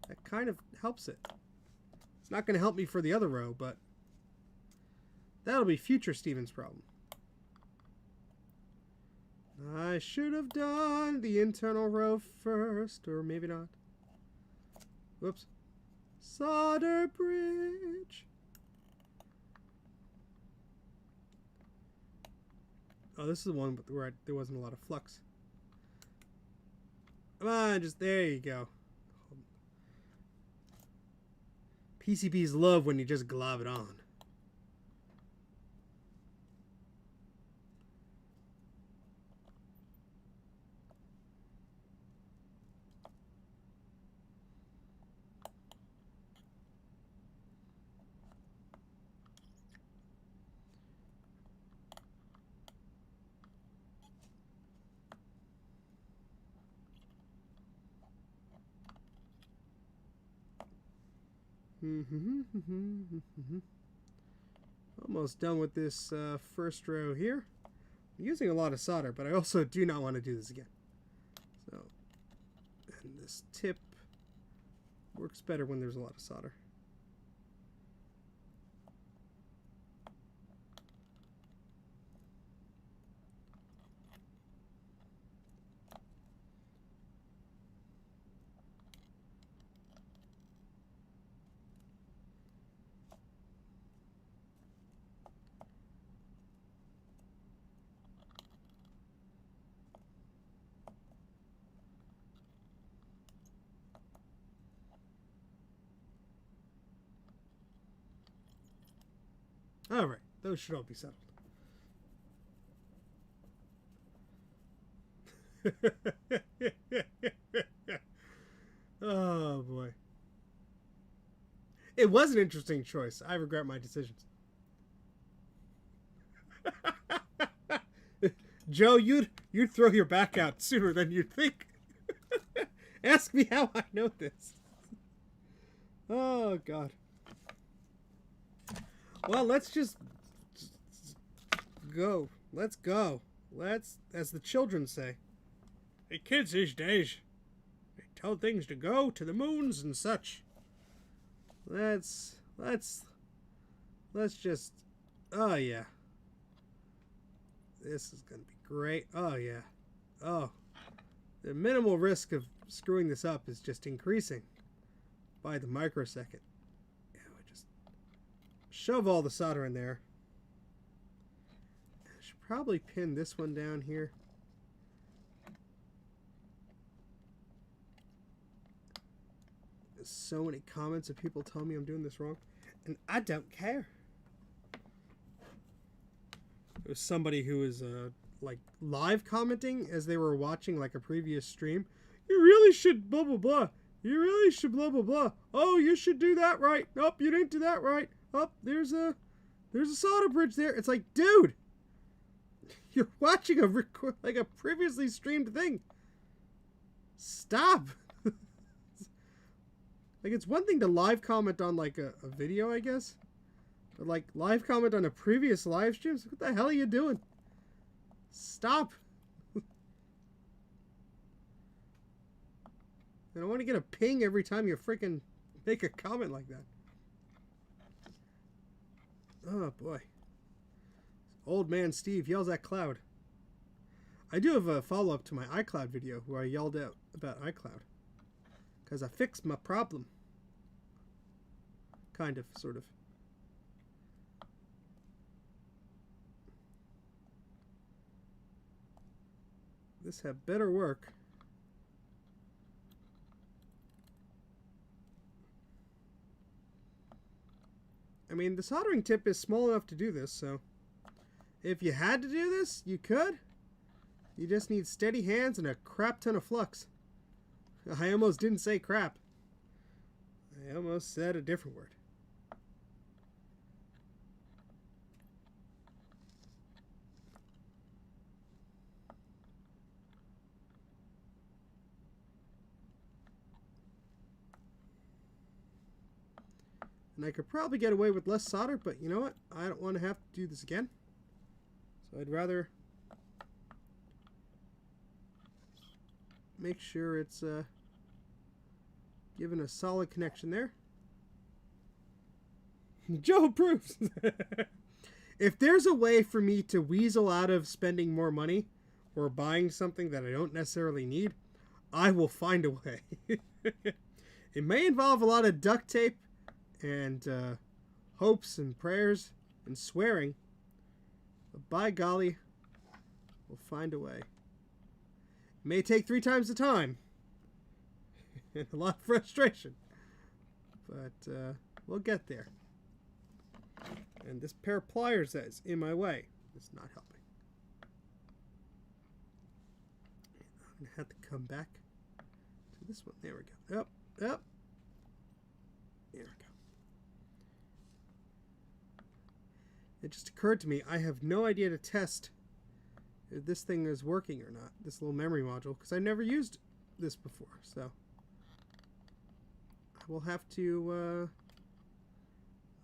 Speaker 2: that kind of helps it. It's not going to help me for the other row, but that'll be future Steven's problem. I should have done the internal row first, or maybe not. Whoops. Solder bridge. Oh, this is the one where there wasn't a lot of flux. Come on, just there you go. PCBs love when you just glob it on. Almost done with this first row here. I'm using a lot of solder, but I also do not want to do this again. So, and this tip works better when there's a lot of solder. All right, those should all be settled. Oh boy. It was an interesting choice. I regret my decisions. Joe, you'd throw your back out sooner than you'd think. Ask me how I know this. Oh God. Well, let's just go. Let's go. Let's, as the children say. Hey, kids these days, they tell things to go to the moons and such. Let's just, oh yeah. This is going to be great. Oh yeah. Oh. The minimal risk of screwing this up is just increasing by the microsecond. Yeah, we just shove all the solder in there. I should probably pin this one down here. There's so many comments of people telling me I'm doing this wrong, and I don't care. There was somebody who was like live commenting as they were watching like a previous stream. You really should blah blah blah. You really should blah blah blah. Oh, you should do that right. Nope, you didn't do that right. Oh, there's a solder bridge there. It's like, dude, you're watching like a previously streamed thing. Stop. Like, it's one thing to live comment on like a video, I guess. But like live comment on a previous live stream? What the hell are you doing? Stop. I don't want to get a ping every time you freaking make a comment like that. Oh boy. Old man Steve yells at Cloud. I do have a follow-up to my iCloud video where I yelled out about iCloud. Because I fixed my problem. Kind of, sort of. This had better work. I mean, the soldering tip is small enough to do this, so if you had to do this, you could. You just need steady hands and a crap ton of flux. I almost didn't say crap. I almost said a different word. And I could probably get away with less solder, but you know what? I don't want to have to do this again. So I'd rather make sure it's given a solid connection there. Joe approves. If there's a way for me to weasel out of spending more money or buying something that I don't necessarily need, I will find a way. It may involve a lot of duct tape and hopes and prayers and swearing, but by golly, we'll find a way. It may take 3 times the time and a lot of frustration, but we'll get there. And this pair of pliers that is in my way is not helping. I'm gonna have to come back to this one. There we go. Up, up. There we go. It just occurred to me, I have no idea to test if this thing is working or not, this little memory module, because I've never used this before, so I will have to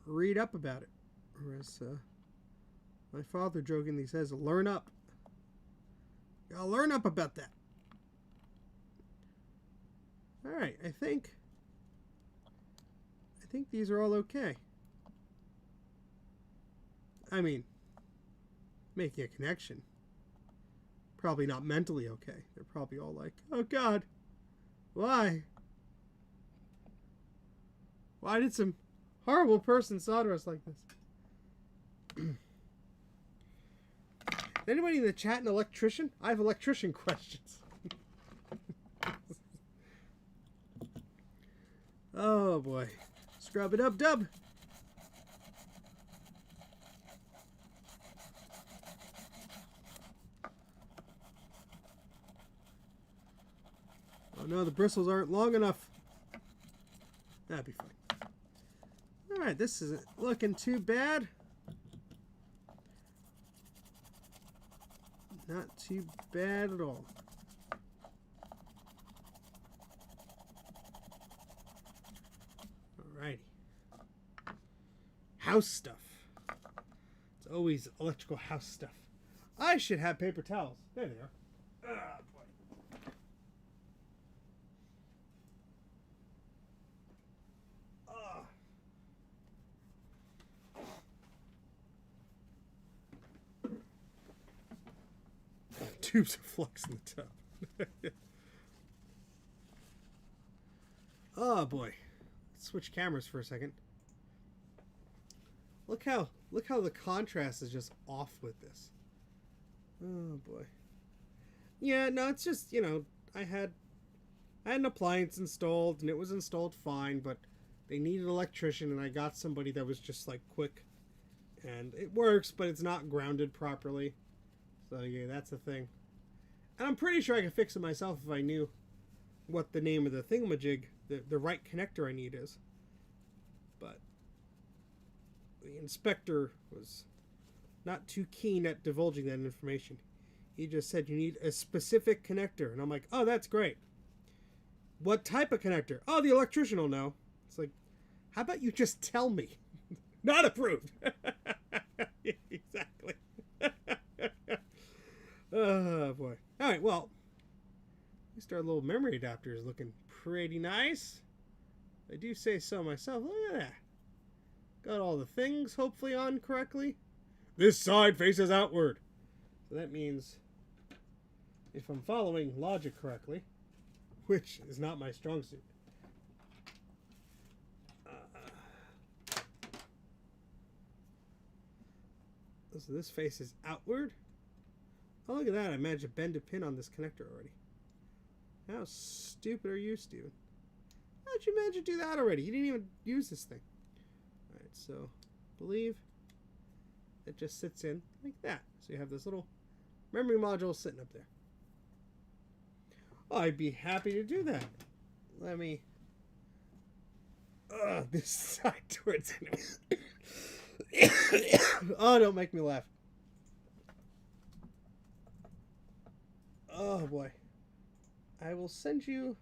Speaker 2: read up about it, or as my father jokingly says, learn up. Gotta learn up about that. Alright, I think these are all okay. I mean, making a connection. Probably not mentally okay. They're probably all like, oh God, why? Why did some horrible person solder us like this? Anybody in the chat an electrician? I have electrician questions. Oh boy. Scrub it up, dub. Oh no, the bristles aren't long enough. That'd be fine. Alright, this isn't looking too bad. Not too bad at all. Alrighty. House stuff. It's always electrical house stuff. I should have paper towels. There they are. Ah, boy. Tubes of flux in the tub. Oh boy. Let's switch cameras for a second. Look how the contrast is just off with this. Oh boy. Yeah, no, it's just, you know, I had an appliance installed and it was installed fine, but they needed an electrician and I got somebody that was just like quick. And it works, but it's not grounded properly. So yeah, that's the thing. And I'm pretty sure I could fix it myself if I knew what the name of the thingamajig, the right connector I need is. But the inspector was not too keen at divulging that information. He just said you need a specific connector. And I'm like, oh, that's great. What type of connector? Oh, the electrician will know. It's like, how about you just tell me? Not approved. Exactly. Oh, boy. All right, well, at least our little memory adapter is looking pretty nice. I do say so myself. Look at that. Got all the things hopefully on correctly. This side faces outward. So that means if I'm following logic correctly, which is not my strong suit. So this faces outward. Oh, look at that. I managed to bend a pin on this connector already. How stupid are you, Steven? How'd you manage to do that already? You didn't even use this thing. Alright, so believe it just sits in like that. So you have this little memory module sitting up there. Oh, I'd be happy to do that. Let me... this side towards it. Oh, don't make me laugh. Oh boy. I will send you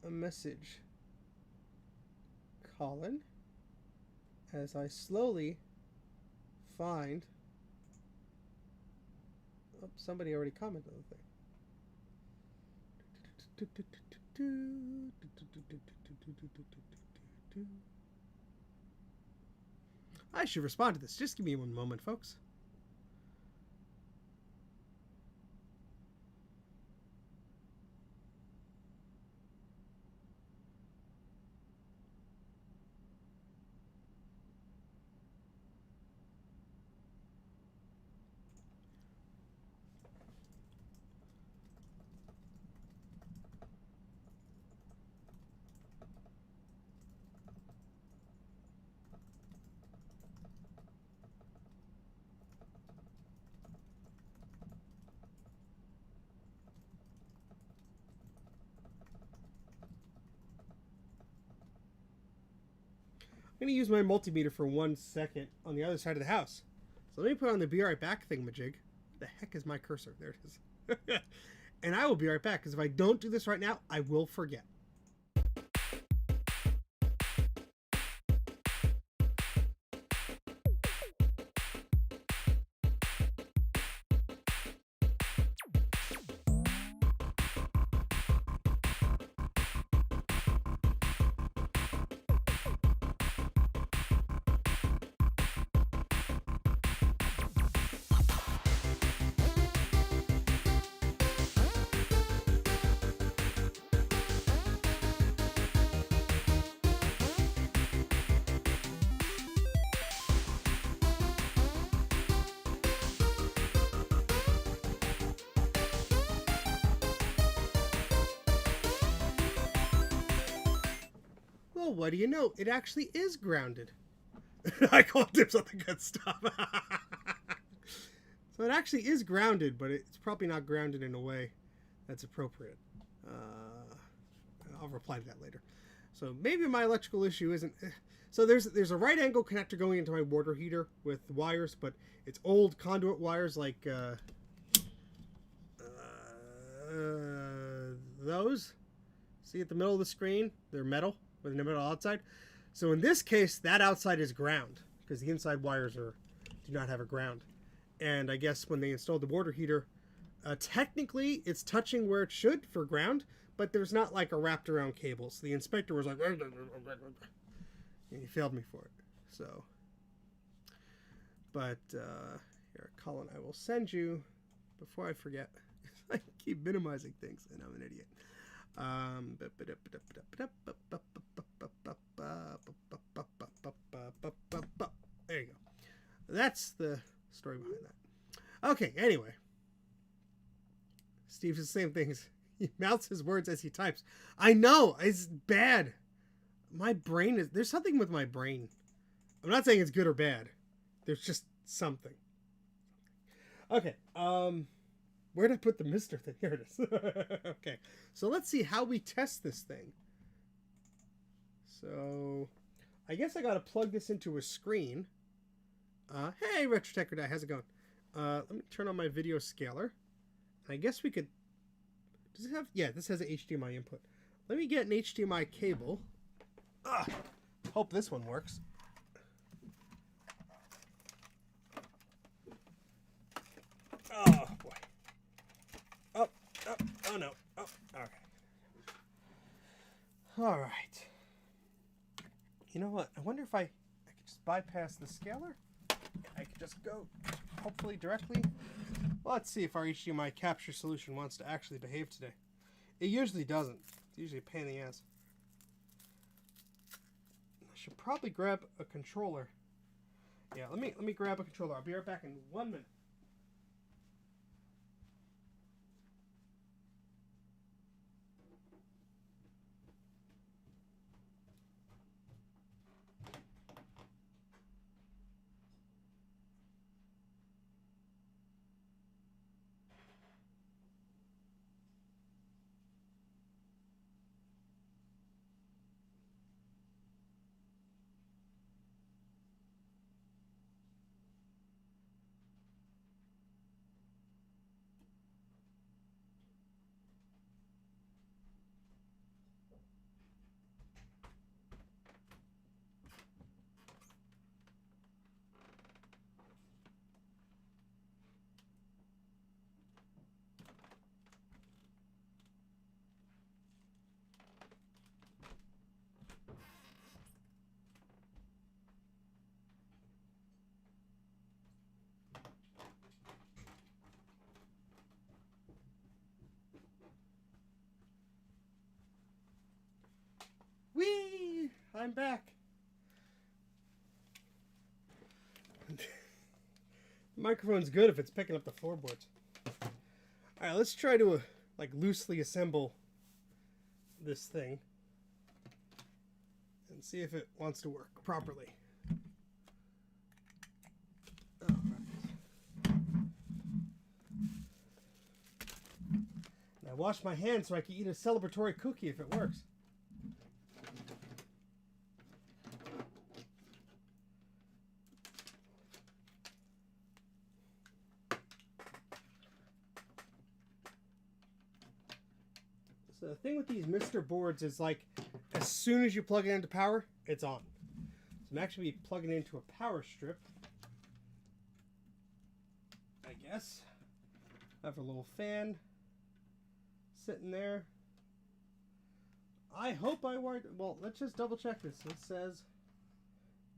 Speaker 2: a message, Colin, as I slowly find... Oh, somebody already commented on the thing. I should respond to this. Just give me one moment, folks. I'm going to use my multimeter for 1 second on the other side of the house. So let me put on the be right back thingamajig. The heck is my cursor? There it is. And I will be right back, because if I don't do this right now, I will forget. Well, what do you know? It actually is grounded. I call tips on the good stuff. So it actually is grounded, but it's probably not grounded in a way that's appropriate. I'll reply to that later. So maybe my electrical issue isn't... So there's a right angle connector going into my water heater with wires, but it's old conduit wires like those. See at the middle of the screen? They're metal with a metal outside. So in this case, that outside is ground because the inside wires do not have a ground. And I guess when they installed the water heater, technically it's touching where it should for ground, but there's not like a wrapped around cable. So the inspector was like, and he failed me for it. So, but here, Colin, I will send you, before I forget, I keep minimizing things and I'm an idiot. There you go. That's the story behind that. Okay, anyway. Steve says the same things. He mouths his words as he types. I know, it's bad. My brain is... There's something with my brain. I'm not saying it's good or bad. There's just something. Okay, where did I put the MiSTer thing? Here it is. Okay, so let's see how we test this thing. So, I guess I gotta plug this into a screen. Hey, RetroTech Guy, how's it going? Let me turn on my video scaler. I guess we could... Does it have... Yeah, this has an HDMI input. Let me get an HDMI cable. Hope this one works. Oh, boy. Oh, no. Oh, okay. All right. You know what? I wonder if I could just bypass the scaler. I could just go, hopefully, directly. Well, let's see if our HDMI capture solution wants to actually behave today. It usually doesn't. It's usually a pain in the ass. I should probably grab a controller. Yeah, let me grab a controller. I'll be right back in 1 minute. Whee! I'm back. The microphone's good if it's picking up the floorboards. Alright, let's try to like loosely assemble this thing and see if it wants to work properly. All right. And I washed my hands so I can eat a celebratory cookie if it works. So the thing with these MiSTer boards is like, as soon as you plug it into power, it's on. So I'm actually plugging it into a power strip. I guess. I have a little fan sitting there. I hope I wired... Well, let's just double check this. It says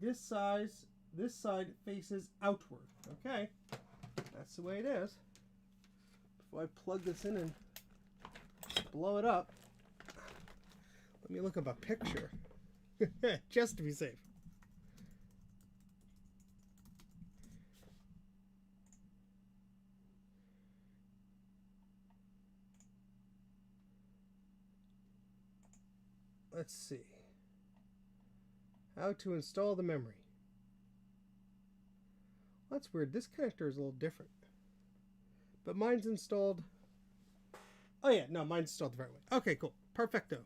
Speaker 2: this side faces outward. Okay. That's the way it is. Before I plug this in and blow it up, let me look up a picture just to be safe. Let's see how to install the memory. Well, that's weird. This connector is a little different, but mine's installed. Oh yeah, no, mine's still the right way. Okay, cool. Perfecto.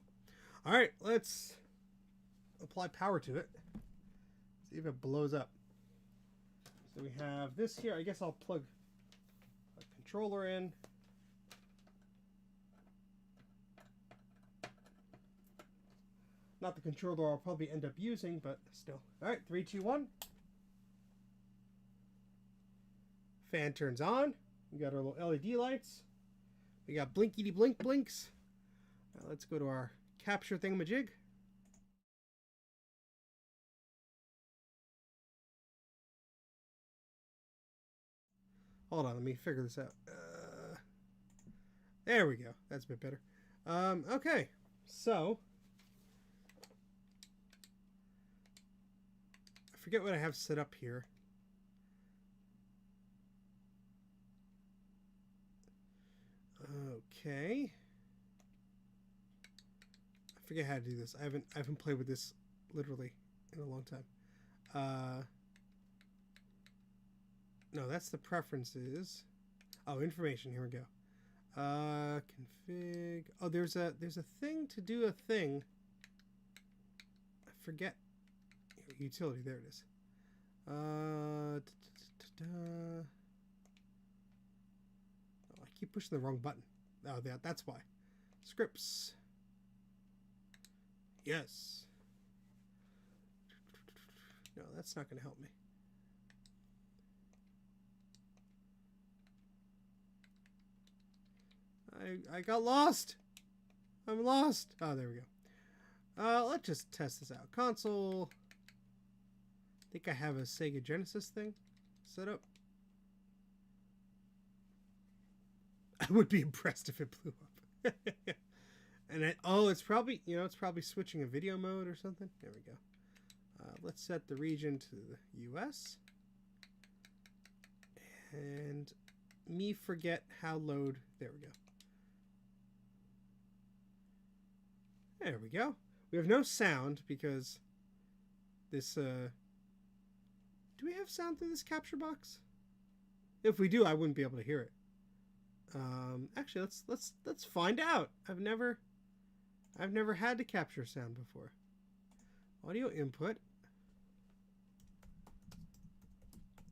Speaker 2: All right, let's apply power to it. See if it blows up. So we have this here. I guess I'll plug a controller in. Not the controller I'll probably end up using, but still. All right, 3, 2, 1. Fan turns on. We got our little LED lights. We got blinkety blink blinks. Now let's go to our capture thingamajig. Hold on, let me figure this out. There we go. That's a bit better. Okay, so I forget what I have set up here. Okay. I forget how to do this. I haven't played with this literally in a long time. No, that's the preferences. Oh, information. Here we go. Config. Oh, there's a thing to do a thing. I forget. Utility. There it is. Oh, I keep pushing the wrong button. Oh, that's why. Scripts. Yes. No, that's not going to help me. I got lost. I'm lost. Oh, there we go. Let's just test this out. Console. I think I have a Sega Genesis thing set up. I would be impressed if it blew up. And it's probably, it's probably switching a video mode or something. There we go. Let's set the region to the US. And me forget how load. There we go. There we go. We have no sound because this, do we have sound through this capture box? If we do, I wouldn't be able to hear it. Actually, let's find out. I've never had to capture sound before. Audio input.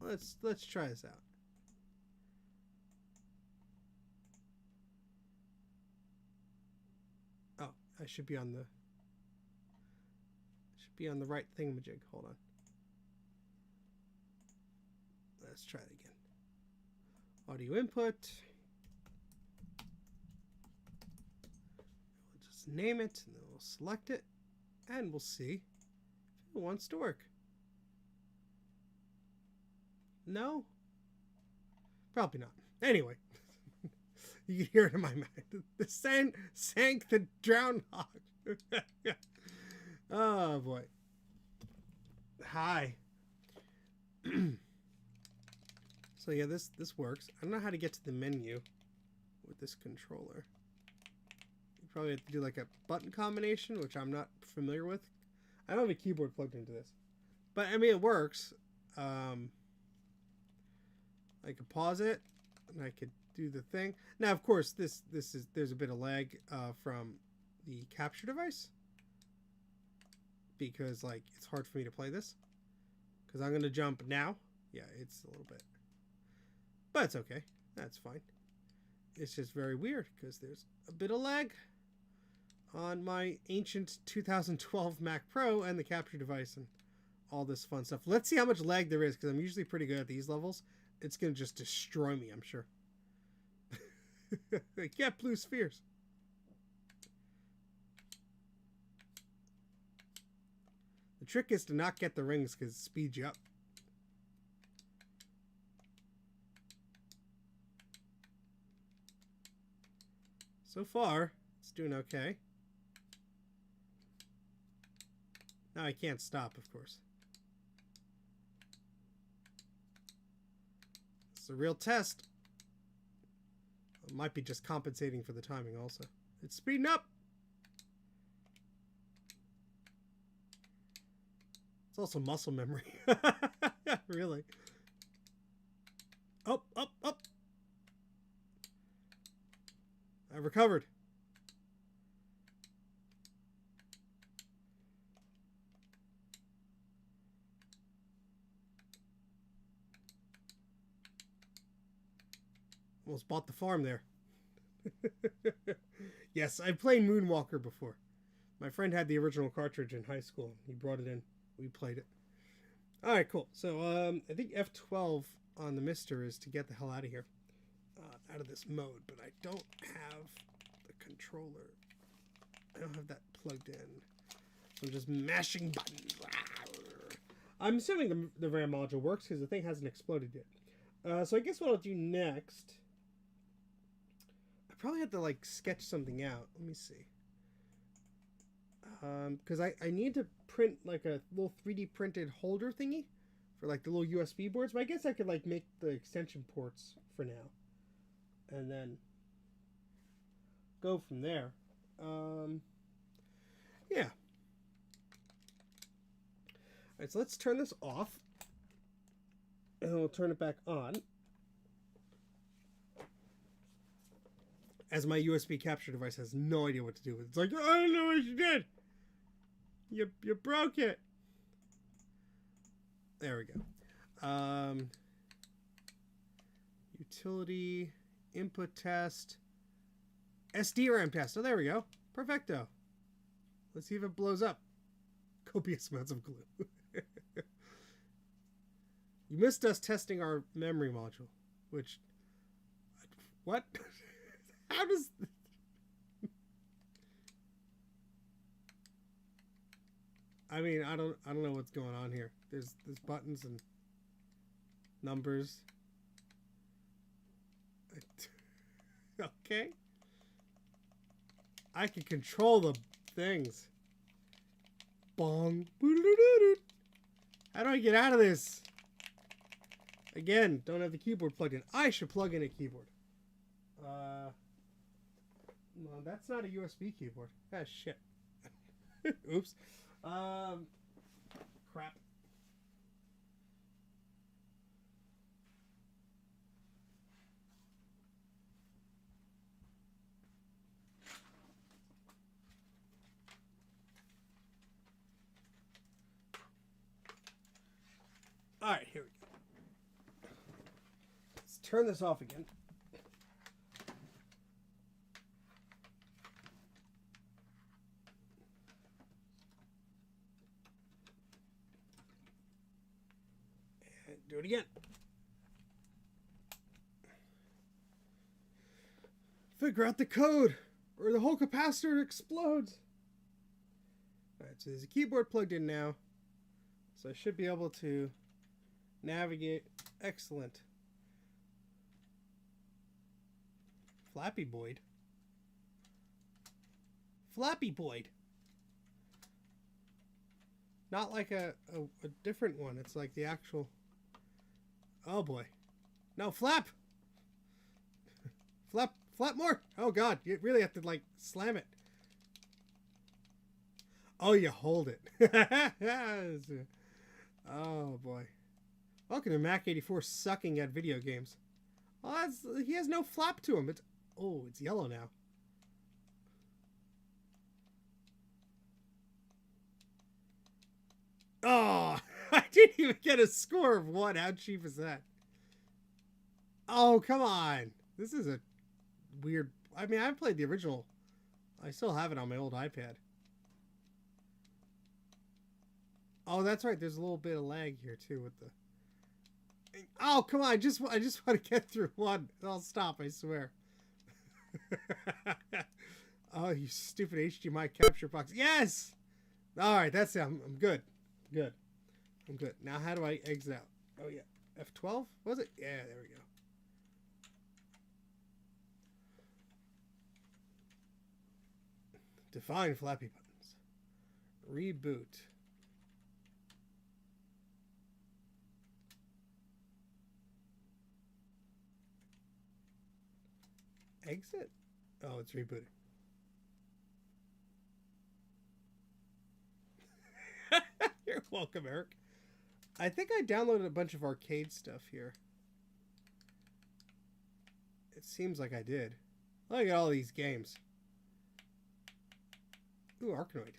Speaker 2: Let's try this out. Oh, I should be on the right thingamajig. Hold on. Let's try it again. Audio input. We'll just name it, and then we'll select it, and we'll see if it wants to work. No? Probably not. Anyway, you can hear it in my mind. The sand sank the drowned hog. Oh boy. Hi. So yeah, this works. I don't know how to get to the menu with this controller. You probably have to do like a button combination, which I'm not familiar with. I don't have a keyboard plugged into this, but I mean it works. I could pause it, and I could do the thing. Now, of course, there's a bit of lag from the capture device because like it's hard for me to play this because I'm gonna jump now. Yeah, it's a little bit. But it's okay. That's fine. It's just very weird because there's a bit of lag on my ancient 2012 Mac Pro and the capture device and all this fun stuff. Let's see how much lag there is because I'm usually pretty good at these levels. It's going to just destroy me, I'm sure. Get blue spheres. The trick is to not get the rings because it speeds you up. So far, it's doing okay. Now I can't stop, of course. It's a real test. It might be just compensating for the timing also. It's speeding up. It's also muscle memory. Really. Up, up, up. I recovered. Almost bought the farm there. Yes, I played Moonwalker before. My friend had the original cartridge in high school. He brought it in. We played it. Alright, cool. So, I think F12 on the MiSTer is to get the hell out of here. Out of this mode. But I don't have the controller. I don't have that plugged in. So I'm just mashing buttons. I'm assuming the RAM module works because the thing hasn't exploded yet. So I guess what I'll do next... I probably have to, like, sketch something out. Let me see. Because I need to print, like, a little 3D printed holder thingy for, like, the little USB boards. But I guess I could, like, make the extension ports for now. And then go from there. Yeah. Alright, so let's turn this off. And then we'll turn it back on. As my USB capture device has no idea what to do with it. It's like, I don't know what you did. You broke it. There we go. Utility, input test, SDRAM test. Oh, there we go. Perfecto. Let's see if it blows up. Copious amounts of glue. You missed us testing our memory module, which... What? How does... I mean, I don't know what's going on here. There's buttons and numbers. Okay. I can control the things. Bong. How do I get out of this? Again, don't have the keyboard plugged in. I should plug in a keyboard. No, that's not a USB keyboard. Ah, shit. Oops. Crap. All right, here we go. Let's turn this off again. And do it again. Figure out the code, or the whole capacitor explodes. All right, so there's a keyboard plugged in now. So I should be able to navigate. Excellent. Flappy Boyd. Flappy Boyd. Not like a different one. It's like the actual... Oh boy. No, flap! Flap more! Oh god, you really have to like slam it. Oh, you hold it. Oh boy. Welcome to Mac 84 sucking at video games. Oh, he has no flap to him. It's yellow now. Oh, I didn't even get a score of 1. How cheap is that? Oh, come on. This is a weird... I mean, I've played the original. I still have it on my old iPad. Oh, that's right. There's a little bit of lag here, too, with the... Oh, come on. I just want to get through 1. I'll stop, I swear. Oh, you stupid HDMI capture box. Yes! All right, that's it. I'm good. Good. I'm good. Now, how do I exit out? Oh, yeah. F12? Was it? Yeah, there we go. Define flappy buttons. Reboot. Exit? Oh, it's rebooting. You're welcome, Eric. I think I downloaded a bunch of arcade stuff here. It seems like I did. Look at all these games. Ooh, Arkanoid.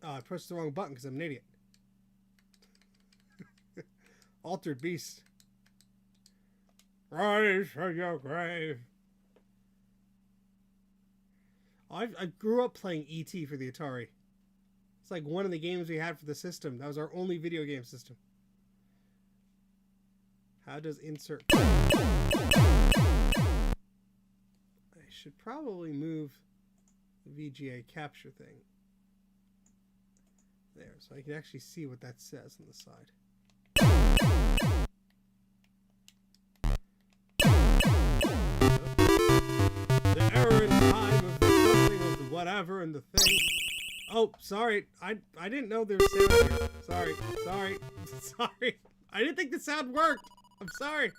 Speaker 2: Oh, I pressed the wrong button because I'm an idiot. Altered Beast. Rise from your grave. I grew up playing E.T. for the Atari. It's like one of the games we had for the system. That was our only video game system. How does insert... I should probably move the VGA capture thing. There, so I can actually see what that says on the side. The error in time of the something of the whatever and the thing. Oh, sorry. I didn't know there was sound here. Sorry. Sorry. I didn't think the sound worked. I'm sorry.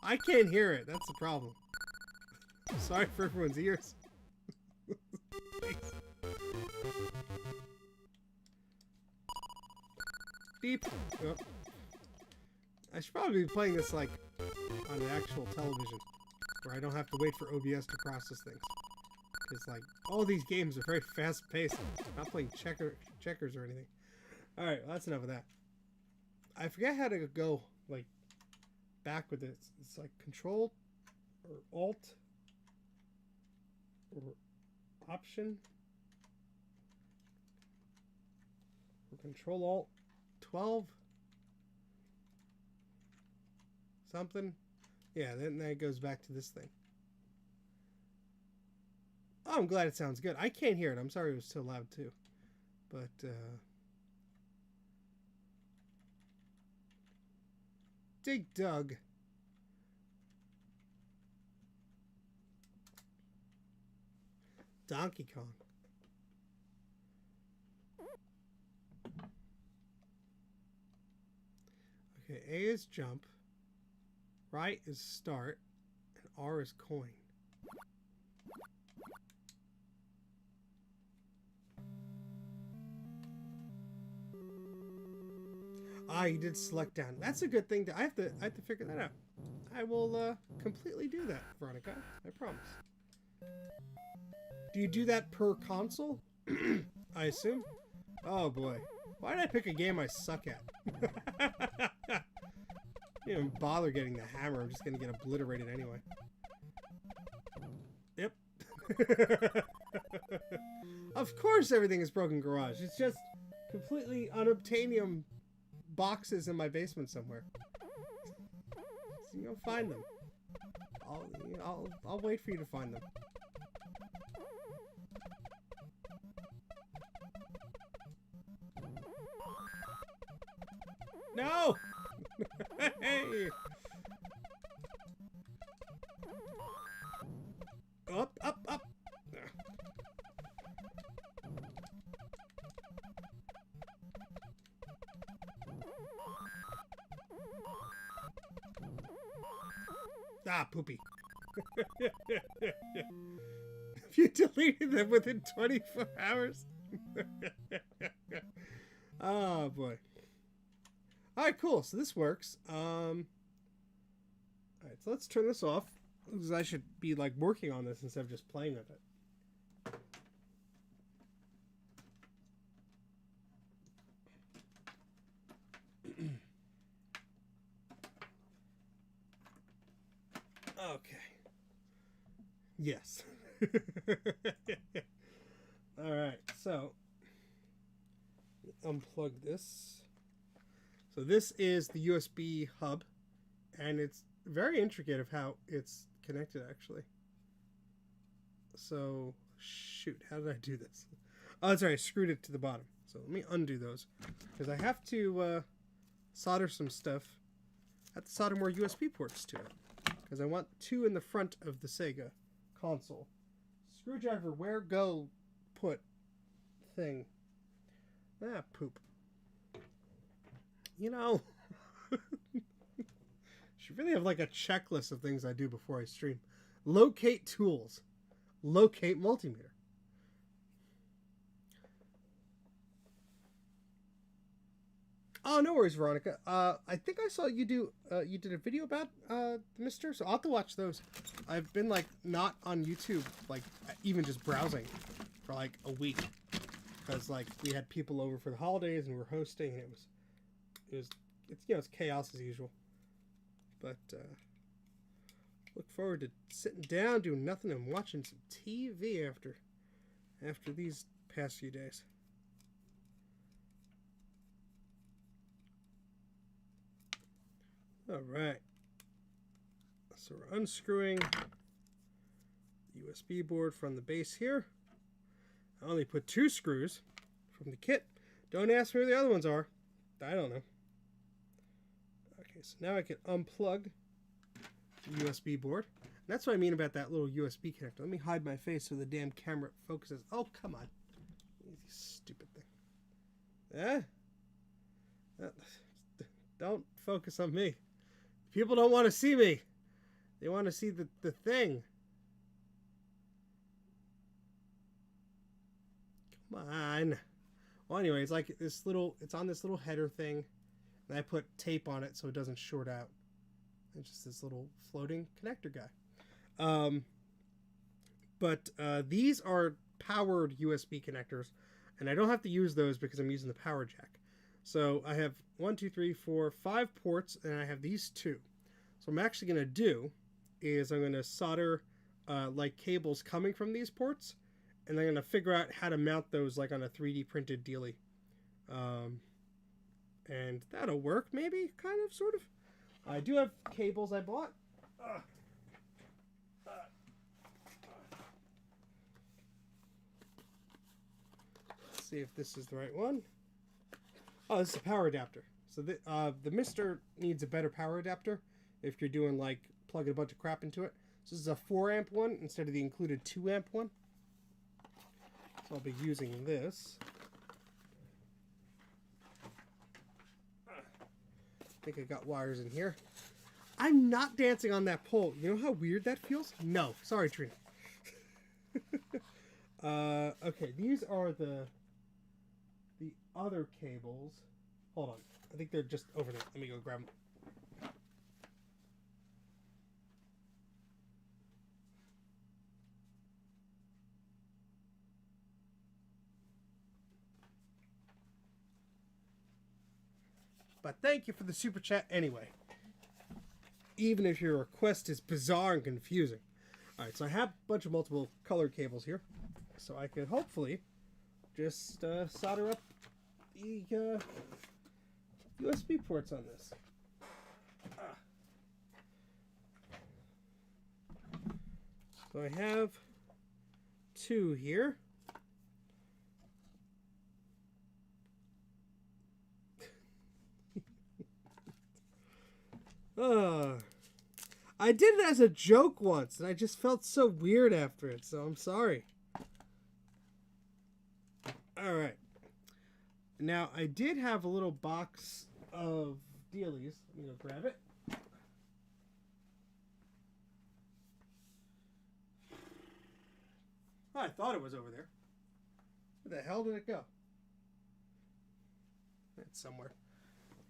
Speaker 2: I can't hear it. That's the problem. I'm sorry for everyone's ears. Beep. Oh. I should probably be playing this like on an actual television where I don't have to wait for OBS to process things. Because like all these games are very fast paced. I'm not playing checkers or anything. Alright, well, that's enough of that. I forget how to go like back with it. It's like Control or Alt or Option or Control Alt 12 something. Yeah, then that goes back to this thing. Oh, I'm glad it sounds good. I can't hear it. I'm sorry it was so loud too. But Dig Dug. Donkey Kong. Okay, A is jump, right is start, and R is coin. Ah, you did select down. That's a good thing. I have to figure that out. I will completely do that, Veronica. I promise. Do you do that per console? I assume. Oh boy, why did I pick a game I suck at? Didn't even bother getting the hammer. I'm just gonna get obliterated anyway. Yep. Of course everything is broken garage. It's just completely unobtainium boxes in my basement somewhere. So you go find them. I'll wait for you to find them. No! Hey! Up, up, up! Ah, poopy. If you deleted them within 24 hours. Oh, boy. Alright, cool. So this works. Alright, so let's turn this off. Because I should be, like, working on this instead of just playing with it. Okay. Yes. Alright, so unplug this. So this is the USB hub, and it's very intricate of how it's connected actually. So shoot, how did I do this? Oh, that's right, I screwed it to the bottom. So let me undo those because I have to solder some stuff. I have to solder more USB ports to it because I want two in the front of the Sega console. Screwdriver, where go put thing. Ah, poop. You know, should really have like a checklist of things I do before I stream. Locate tools. Locate multimeter. Oh, no worries, Veronica. I think I saw you do. You did a video about MiSTer, so I'll have to watch those. I've been like not on YouTube, like even just browsing, for like a week, because like we had people over for the holidays and we were hosting, and it's it's chaos as usual. But look forward to sitting down, doing nothing, and watching some TV after these past few days. All right, so we're unscrewing the USB board from the base here. I only put 2 screws from the kit. Don't ask me where the other ones are. I don't know. Okay, so now I can unplug the USB board. And that's what I mean about that little USB connector. Let me hide my face so the damn camera focuses. Oh, come on. Stupid thing. Don't focus on me. People don't want to see me. They want to see the thing. Come on. Well, anyway, it's like this little, it's on this little header thing. And I put tape on it so it doesn't short out. It's just this little floating connector guy. But these are powered USB connectors. And I don't have to use those because I'm using the power jack. So I have 1, 2, 3, 4, 5 ports, and I have these 2. So what I'm actually going to do is I'm going to solder like cables coming from these ports, and I'm going to figure out how to mount those like on a 3D printed dealie. And that'll work, maybe, kind of, sort of. I do have cables I bought. Let's see if this is the right one. Oh, this is a power adapter. So the MiSTer needs a better power adapter if you're doing like plugging a bunch of crap into it. So this is a 4 amp one instead of the included 2 amp one. So I'll be using this. I think I got wires in here. I'm not dancing on that pole. You know how weird that feels? No. Sorry, Trina. Okay, these are the other cables. Hold on. I think they're just over there. Let me go grab them. But thank you for the super chat anyway. Even if your request is bizarre and confusing. Alright, so I have a bunch of multiple colored cables here. So I could hopefully just solder up the USB ports on this. So I have 2 here. I did it as a joke once, and I just felt so weird after it, so I'm sorry. Alright. Now, I did have a little box of dealies. Let me go grab it. Oh, I thought it was over there. Where the hell did it go? It's somewhere.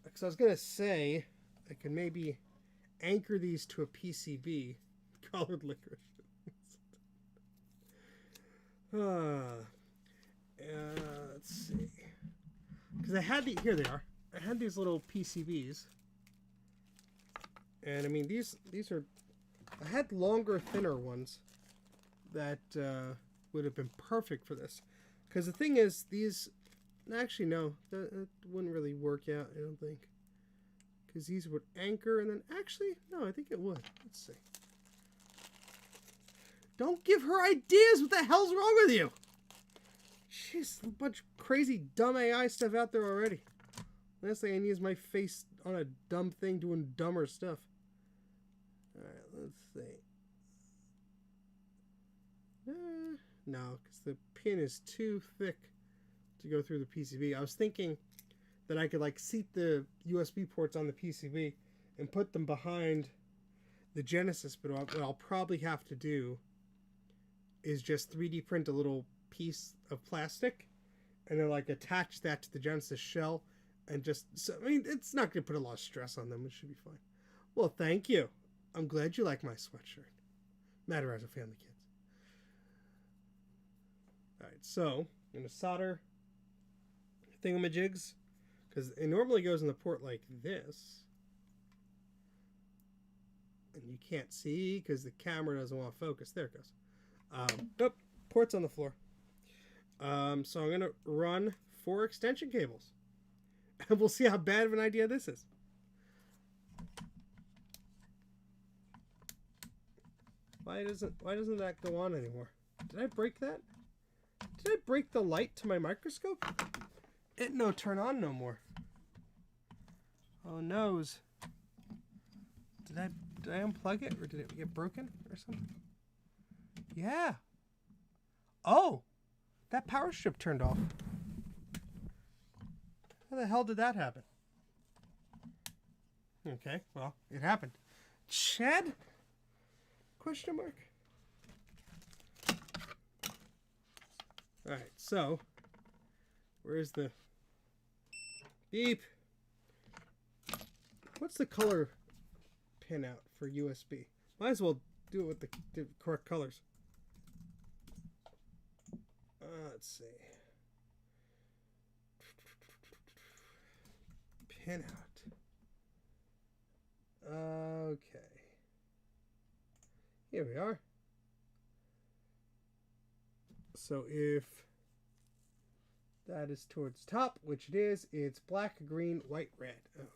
Speaker 2: Because I was going to say, I can maybe anchor these to a PCB. Colored licorice. Let's see. Because I had here they are. I had these little PCBs. And I mean, these are, I had longer, thinner ones that would have been perfect for this. Because the thing is, these, actually no, that wouldn't really work out, I don't think. Because these would anchor, and then actually, no, I think it would. Let's see. Don't give her ideas! What the hell's wrong with you? Jeez, a bunch of crazy dumb AI stuff out there already. Last thing I need is my face on a dumb thing doing dumber stuff. Alright, let's see. No, because the pin is too thick to go through the PCB. I was thinking that I could like seat the USB ports on the PCB and put them behind the Genesis, but what I'll probably have to do is just 3D print a little piece of plastic and then like attach that to the Genesis shell And just, so, I mean, it's not going to put a lot of stress on them. It should be fine. Well, thank you. I'm glad you like my sweatshirt. Matter as a family, kids. Alright, so I'm going to solder thingamajigs, because it normally goes in the port like this. And you can't see because the camera doesn't want to focus. There it goes. Oh, port's on the floor. So I'm going to run 4 extension cables. And we'll see how bad of an idea this is. Why doesn't that go on anymore? Did I break that? Did I break the light to my microscope? It no turn on no more. Oh noes. Did I unplug it, or did it get broken or something? Yeah. Oh, that power strip turned off. How the hell did that happen? Okay, well, it happened. Chad? Question mark. Alright, so where's the beep? What's the color pinout for USB? Might as well do it with the correct colors. Let's see. Pinout. Okay. Here we are. So if that is towards top, which it is, it's black, green, white, red. Okay.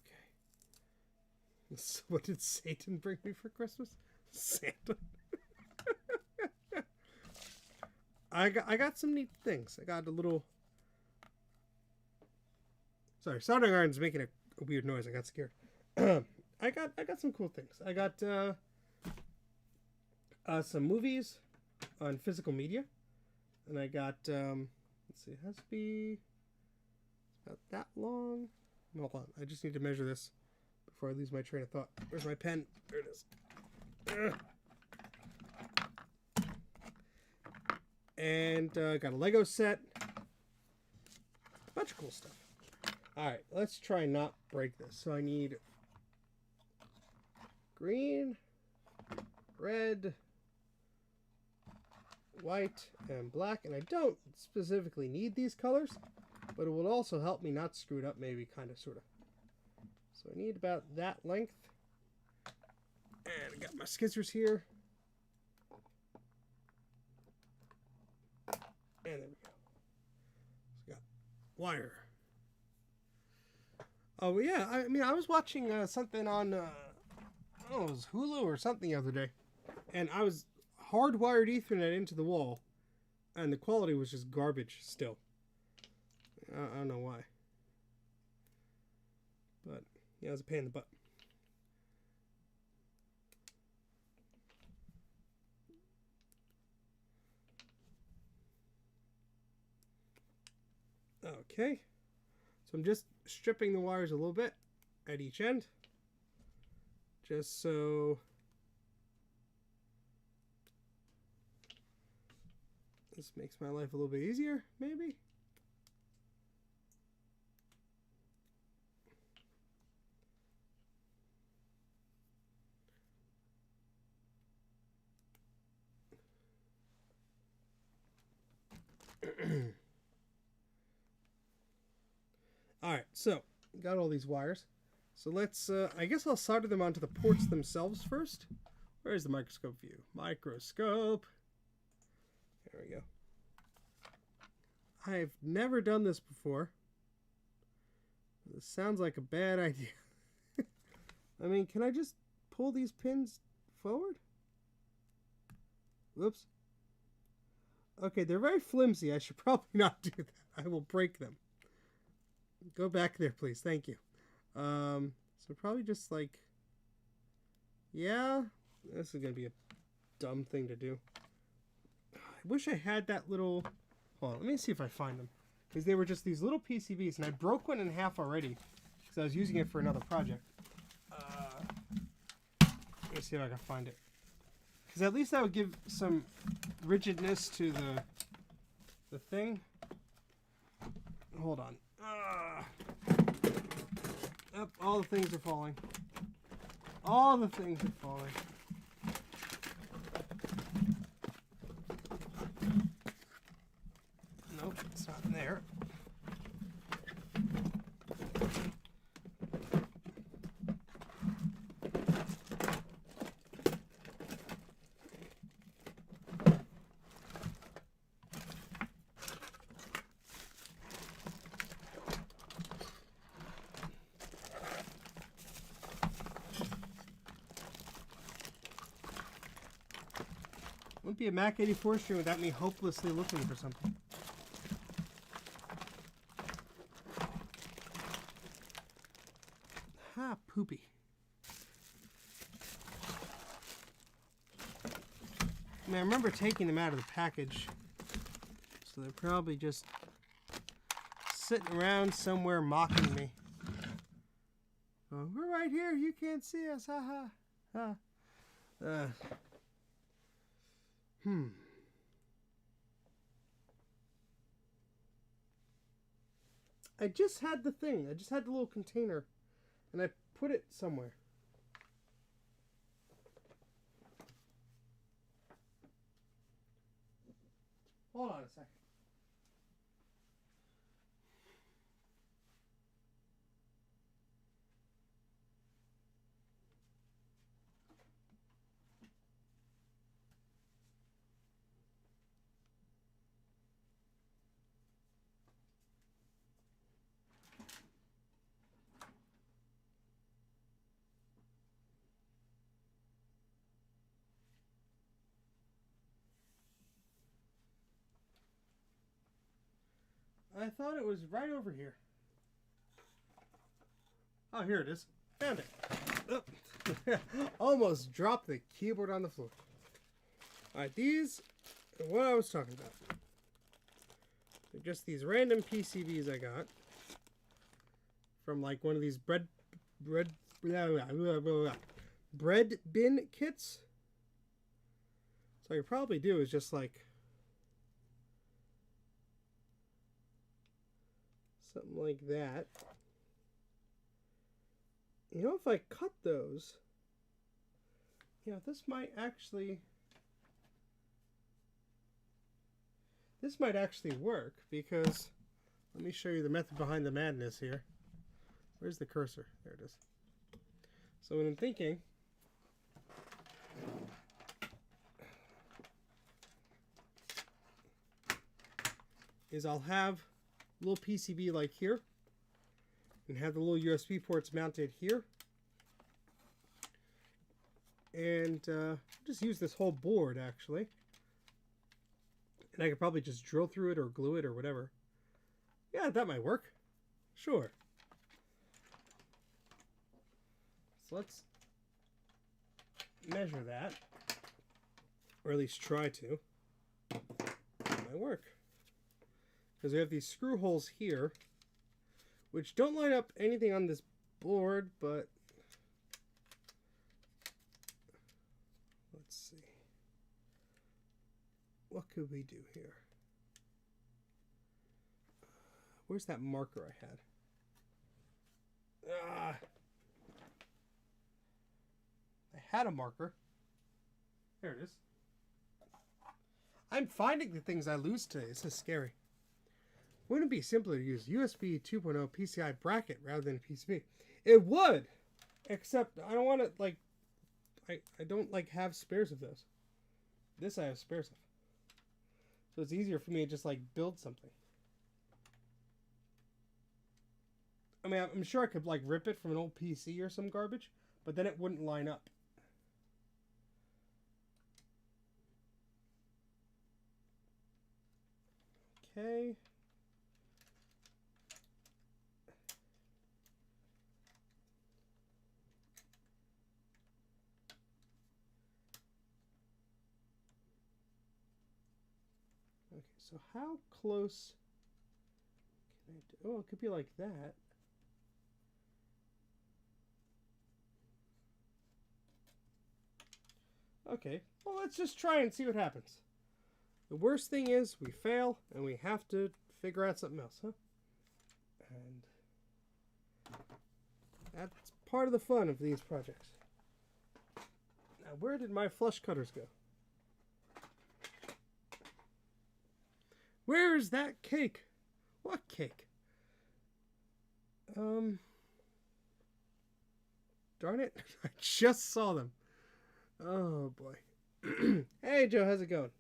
Speaker 2: So what did Satan bring me for Christmas? Santa. I got some neat things. I got a little... Sorry, soldering iron's making a weird noise. I got scared. I got some cool things. I got some movies on physical media, and I got let's see, it has to be about that long. Hold on, I just need to measure this before I lose my train of thought. Where's my pen? There it is. And got a Lego set. A bunch of cool stuff. Alright, let's try and not break this. So I need green, red, white, and black. And I don't specifically need these colors, but it will also help me not screw it up, maybe, kind of, sort of. So I need about that length. And I got my scissors here. And there we go. So got wire. Oh, yeah. I mean, I was watching something on, I don't know, it was Hulu or something the other day. And I was hardwired Ethernet into the wall. And the quality was just garbage still. I don't know why. But, yeah, it was a pain in the butt. Okay, so I'm just stripping the wires a little bit at each end, just so this makes my life a little bit easier, maybe. Alright, so, got all these wires. So let's, I guess I'll solder them onto the ports themselves first. Where's the microscope view? Microscope. There we go. I've never done this before. This sounds like a bad idea. I mean, can I just pull these pins forward? Whoops. Okay, they're very flimsy. I should probably not do that. I will break them. Go back there, please. Thank you. So probably just like... Yeah, this is going to be a dumb thing to do. I wish I had that little... Hold on, let me see if I find them. Because they were just these little PCBs, and I broke one in half already. Because I was using it for another project. Let me see if I can find it. Because at least that would give some rigidness to the thing. Hold on. Up, all the things are falling. All the things are falling. Nope, it's not in there. Wouldn't be a Mac 84 stream without me hopelessly looking for something. Ha, poopy. I mean, I remember taking them out of the package, so they're probably just sitting around somewhere mocking me. Oh, we're right here, you can't see us, ha ha. I just had the thing. I just had the little container, and I put it somewhere. Hold on a second. I thought it was right over here. Oh, here it is. Found it. Oh. Almost dropped the keyboard on the floor. Alright, these are what I was talking about. They're just these random PCBs I got from like one of these bread bin kits. So what you probably do is just like something like that. You know, if I cut those, you know, this might actually work, because let me show you the method behind the madness here. Where's the cursor? There it is. So what I'm thinking is I'll have a little PCB like here, and have the little USB ports mounted here, and just use this whole board actually, and I could probably just drill through it or glue it or whatever. Yeah, that might work. Sure. So let's measure that, or at least try to. That might work, because we have these screw holes here, which don't line up anything on this board, but let's see. What could we do here? Where's that marker I had? I had a marker. There it is. I'm finding the things I lose today. This is scary. Wouldn't it be simpler to use USB 2.0 PCI bracket rather than a PCB? It would, except I don't want to, like, I don't like have spares of those. This I have spares of. So it's easier for me to just like build something. I mean, I'm sure I could like rip it from an old PC or some garbage, but then it wouldn't line up. Okay. Okay, so how close can I do? Oh, it could be like that. Okay, well, let's just try and see what happens. The worst thing is we fail and we have to figure out something else, huh? And That's part of the fun of these projects. Now, where did my flush cutters go? Where's that cake? What cake? Darn it. I just saw them. Oh, boy. Hey, Joe, how's it going?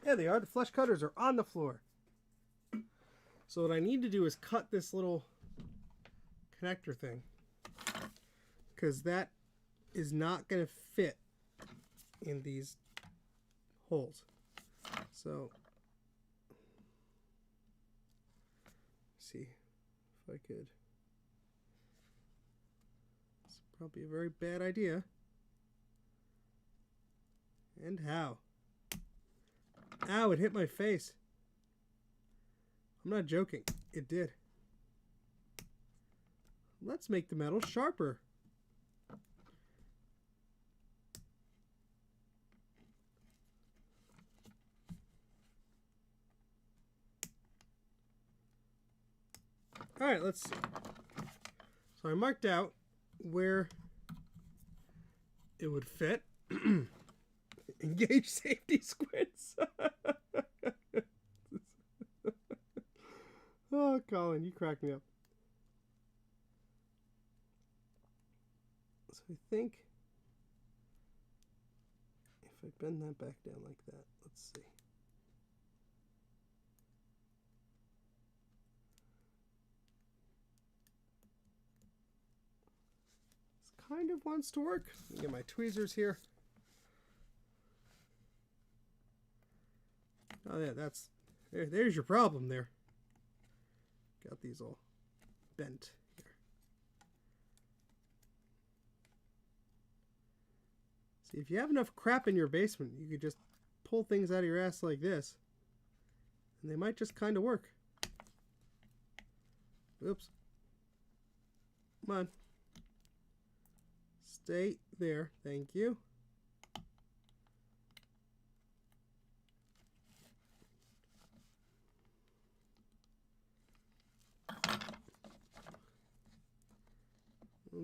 Speaker 2: Yeah, they are. The flush cutters are on the floor. So what I need to do is cut this little connector thing, because that is not going to fit in these holes. So, see if I could. It's probably a very bad idea. And how? Ow, it hit my face. I'm not joking. It did. Let's make the metal sharper. All right, let's see. So I marked out where it would fit. Engage safety squints. Oh, Colin, you crack me up. So I think if I bend that back down like that, let's see. This kind of wants to work. Let me get my tweezers here. Oh yeah, there's your problem there. Got these all bent here. See, if you have enough crap in your basement, you could just pull things out of your ass like this, and they might just kind of work. Oops. Come on. Stay there. Thank you.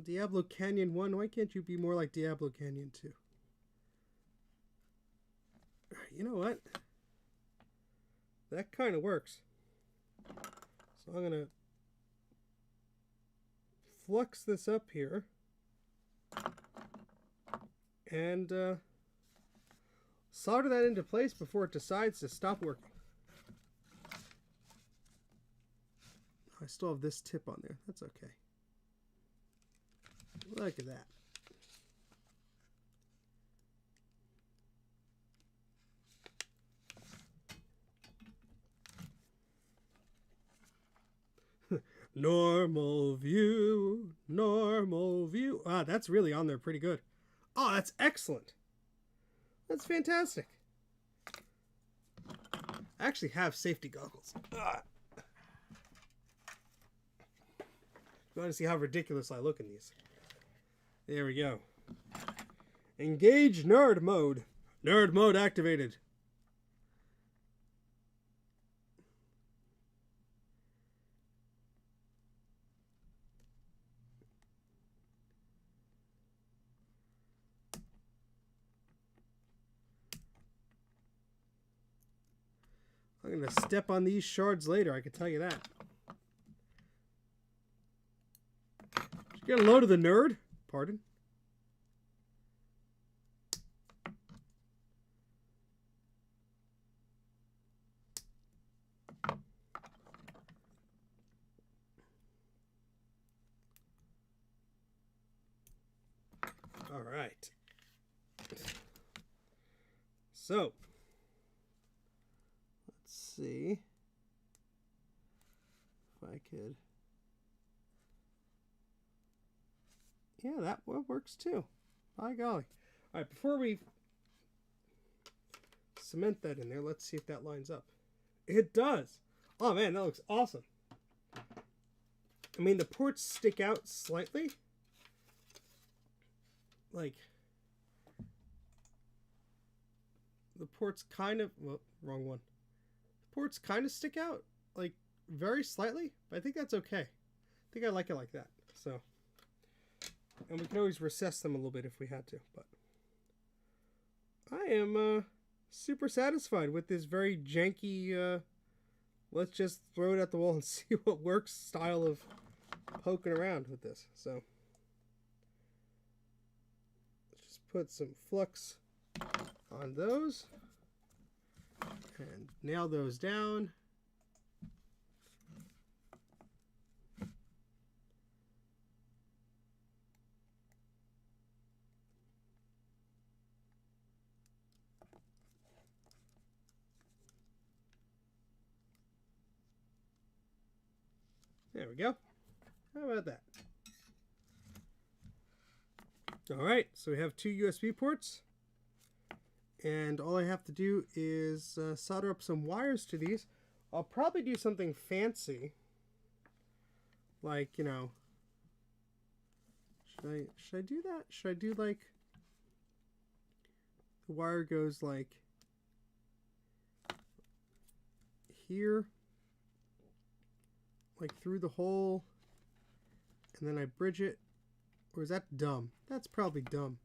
Speaker 2: Diablo Canyon 1, why can't you be more like Diablo Canyon 2? You know what? That kind of works. So I'm going to flux this up here and solder that into place before it decides to stop working. I still have this tip on there. That's okay. Look at that. Normal view, normal view. Ah, that's really on there pretty good. Oh, that's excellent. That's fantastic. I actually have safety goggles. Ah. You want to see how ridiculous I look in these? There we go. Engage nerd mode. Nerd mode activated. I'm going to step on these shards later, I can tell you that. Did you get a load of the nerd? Pardon? All right. So, let's see if I could. Yeah, that works too. By golly. All right, before we cement that in there, let's see if that lines up. It does. Oh man, that looks awesome. I mean, the ports stick out slightly. Like, the ports kind of, well, wrong one. The ports kind of stick out, like, very slightly, but I think that's okay. think I like it like that. So, and we can always recess them a little bit if we had to. But I am super satisfied with this very janky, let's just throw it at the wall and see what works style of poking around with this. So let's just put some flux on those and nail those down. There we go. How about that? Alright, so we have two USB ports. And all I have to do is solder up some wires to these. I'll probably do something fancy. Like, you know... Should I do that? Should I do like... The wire goes like... here. Like through the hole, and then I bridge it, or is that dumb? That's probably dumb.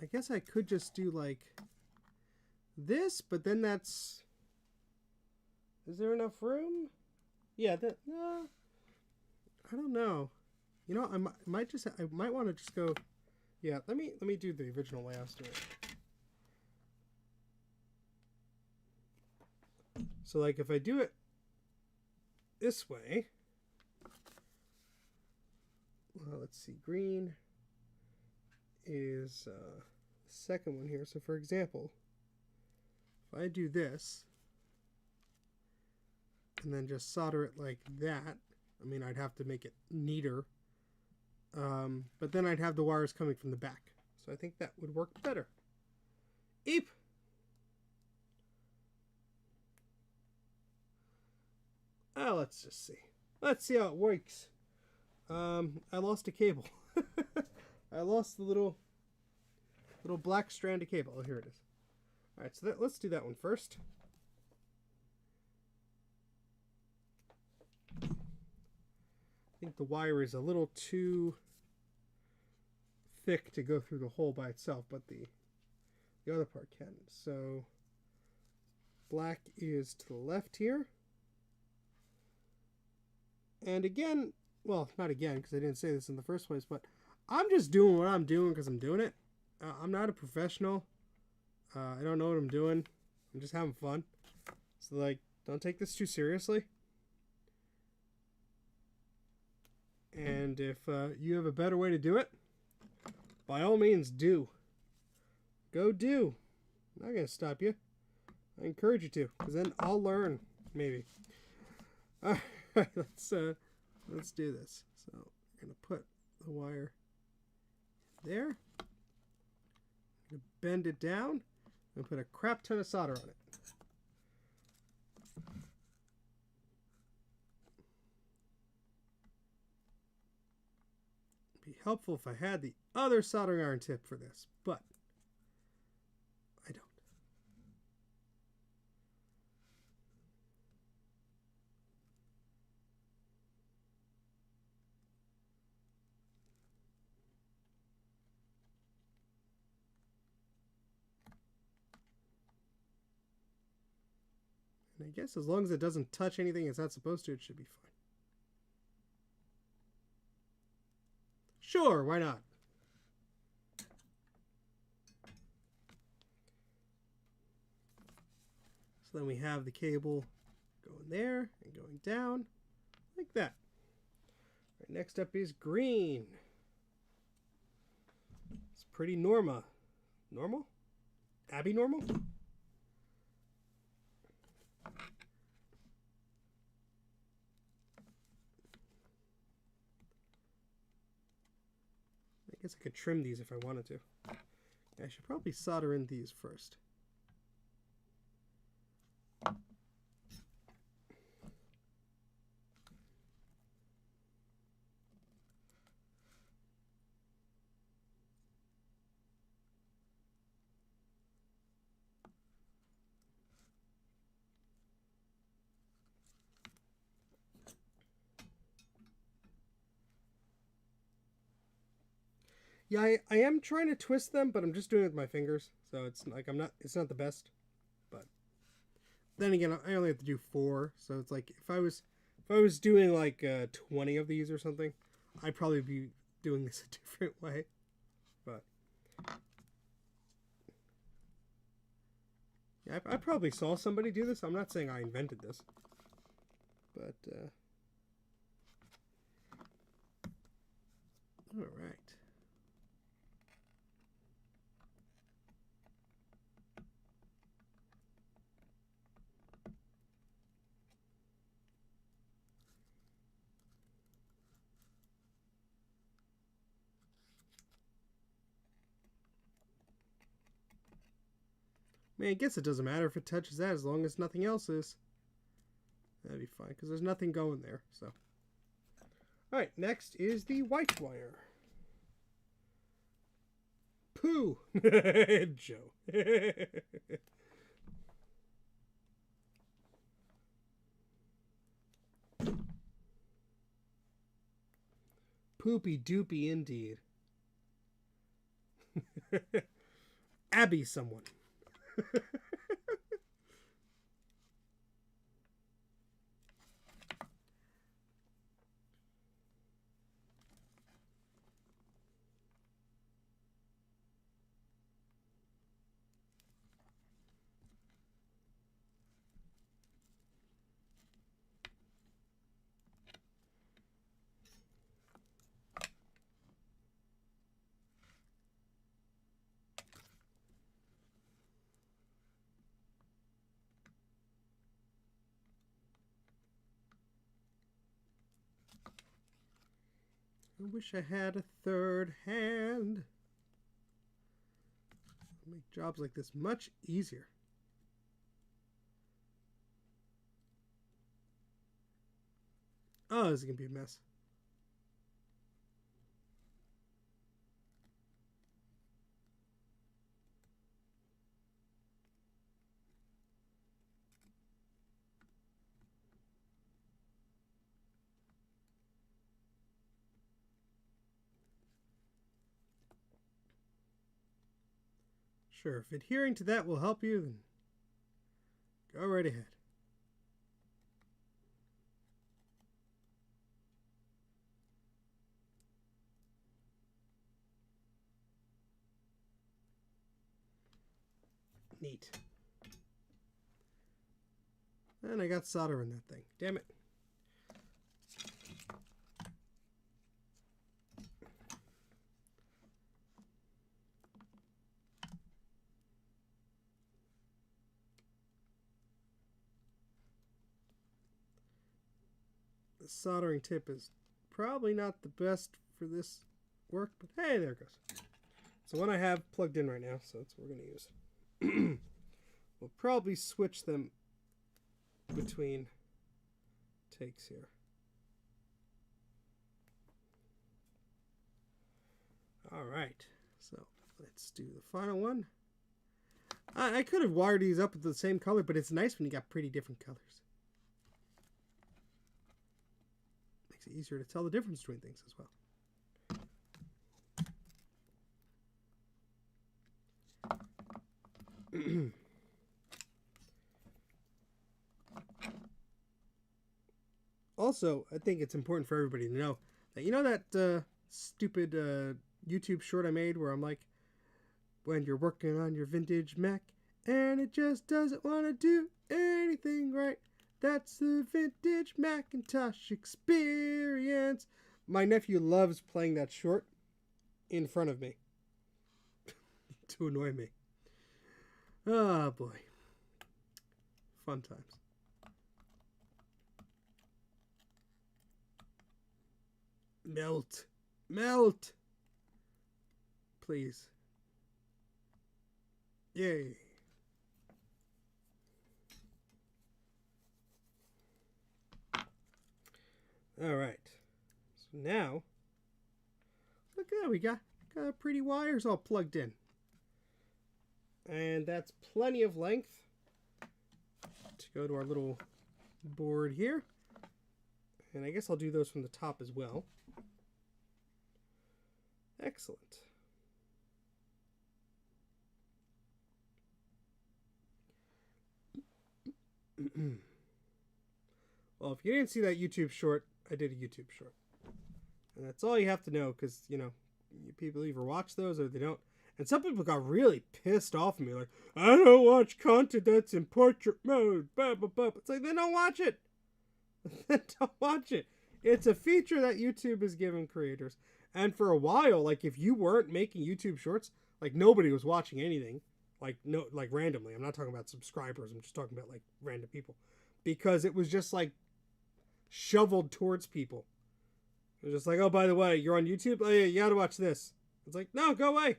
Speaker 2: I guess I could just do like this, but then that's... Is there enough room? Yeah, that... No, I don't know. You know, I might want to just go... Yeah, let me do the original way I was doing it. So like if I do it this way, well, let's see, green is the second one here. So for example, if I do this and then just solder it like that, I mean, I'd have to make it neater, but then I'd have the wires coming from the back, so I think that would work better. Eep! Oh, let's just see. Let's see how it works. I lost a cable. I lost the little black strand of cable. Oh, here it is. All right, so let's do that one first. I think the wire is a little too thick to go through the hole by itself, but the other part can. So black is to the left here. And again, well, not again, because I didn't say this in the first place, but I'm just doing what I'm doing because I'm doing it. I'm not a professional. I don't know what I'm doing. I'm just having fun. So, like, don't take this too seriously. And if you have a better way to do it, by all means, do. Go do. I'm not going to stop you. I encourage you to, because then I'll learn, maybe. All right, let's do this. So we're going to put the wire there. I'm going to bend it down and put a crap ton of solder on it. It'd be helpful if I had the other soldering iron tip for this, but I don't. And I guess as long as it doesn't touch anything it's not supposed to, it should be fine. Sure, why not? So then we have the cable going there and going down like that. All right, next up is green. It's pretty normal. Abby normal? I guess I could trim these if I wanted to. I should probably solder in these first. Yeah, I am trying to twist them, but I'm just doing it with my fingers, so it's like it's not the best. But then again, I only have to do 4, so it's like if I was doing like 20 of these or something, I'd probably be doing this a different way. But yeah, I probably saw somebody do this. I'm not saying I invented this, but all right. I mean, I guess it doesn't matter if it touches that as long as nothing else is. That'd be fine, because there's nothing going there. So, alright, next is the white wire. Pooh! Joe. Poopy doopy indeed. Abby someone. I wish I had a third hand. Make jobs like this much easier. Oh, this is going to be a mess. Sure, if adhering to that will help you, then go right ahead. Neat. And I got solder in that thing. Damn it. The soldering tip is probably not the best for this work, but hey, there it goes. So one I have plugged in right now, so that's what we're going to use. We'll probably switch them between takes here. All right, so let's do the final one. I could have wired these up with the same color, but it's nice when you got pretty different colors. Makes it easier to tell the difference between things as well. Also, I think it's important for everybody to know that, you know, that stupid YouTube short I made where I'm like, when you're working on your vintage Mac and it just doesn't want to do anything right, that's the vintage Macintosh experience. My nephew loves playing that short in front of me to annoy me. Oh boy. Fun times. Melt. Melt. Please. Yay. Alright. So now, look at that. We got pretty wires all plugged in. And that's plenty of length to go to our little board here. And I guess I'll do those from the top as well. Excellent. Well, if you didn't see that YouTube short, I did a YouTube short. And that's all you have to know, because, you know, people either watch those or they don't. And some people got really pissed off at me, like, I don't watch content that's in portrait mode, blah, blah, blah. It's like, then don't watch it. Then don't watch it. It's a feature that YouTube is giving creators. And for a while, like, if you weren't making YouTube shorts, like, nobody was watching anything. Like, no, like, randomly. I'm not talking about subscribers. I'm just talking about, like, random people. Because it was just, like, shoveled towards people. It was just like, oh, by the way, you're on YouTube? Oh, yeah, you gotta watch this. It's like, no, go away.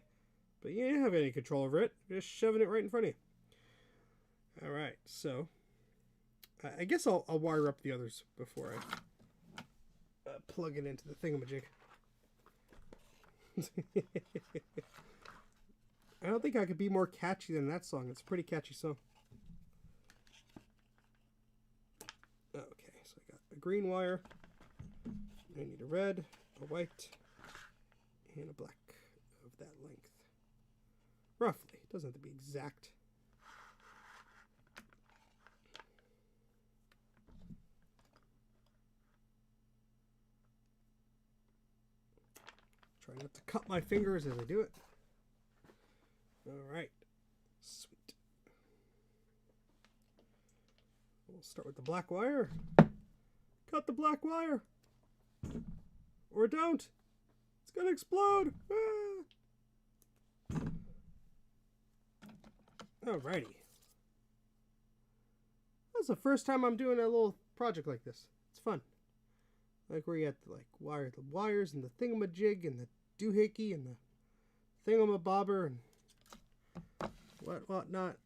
Speaker 2: But you don't have any control over it. You're just shoving it right in front of you. All right, so I guess I'll wire up the others before I plug it into the thingamajig. I don't think I could be more catchy than that song. It's a pretty catchy song. Okay, so I got a green wire. I need a red, a white, and a black of that length. Roughly. It doesn't have to be exact. Try not to cut my fingers as I do it. Alright. Sweet. We'll start with the black wire. Cut the black wire. Or don't. It's gonna explode. Ah. Alrighty. That's the first time I'm doing a little project like this. It's fun. Like where you have to like wire the wires and the thingamajig and the doohickey and the thingamabobber and whatnot.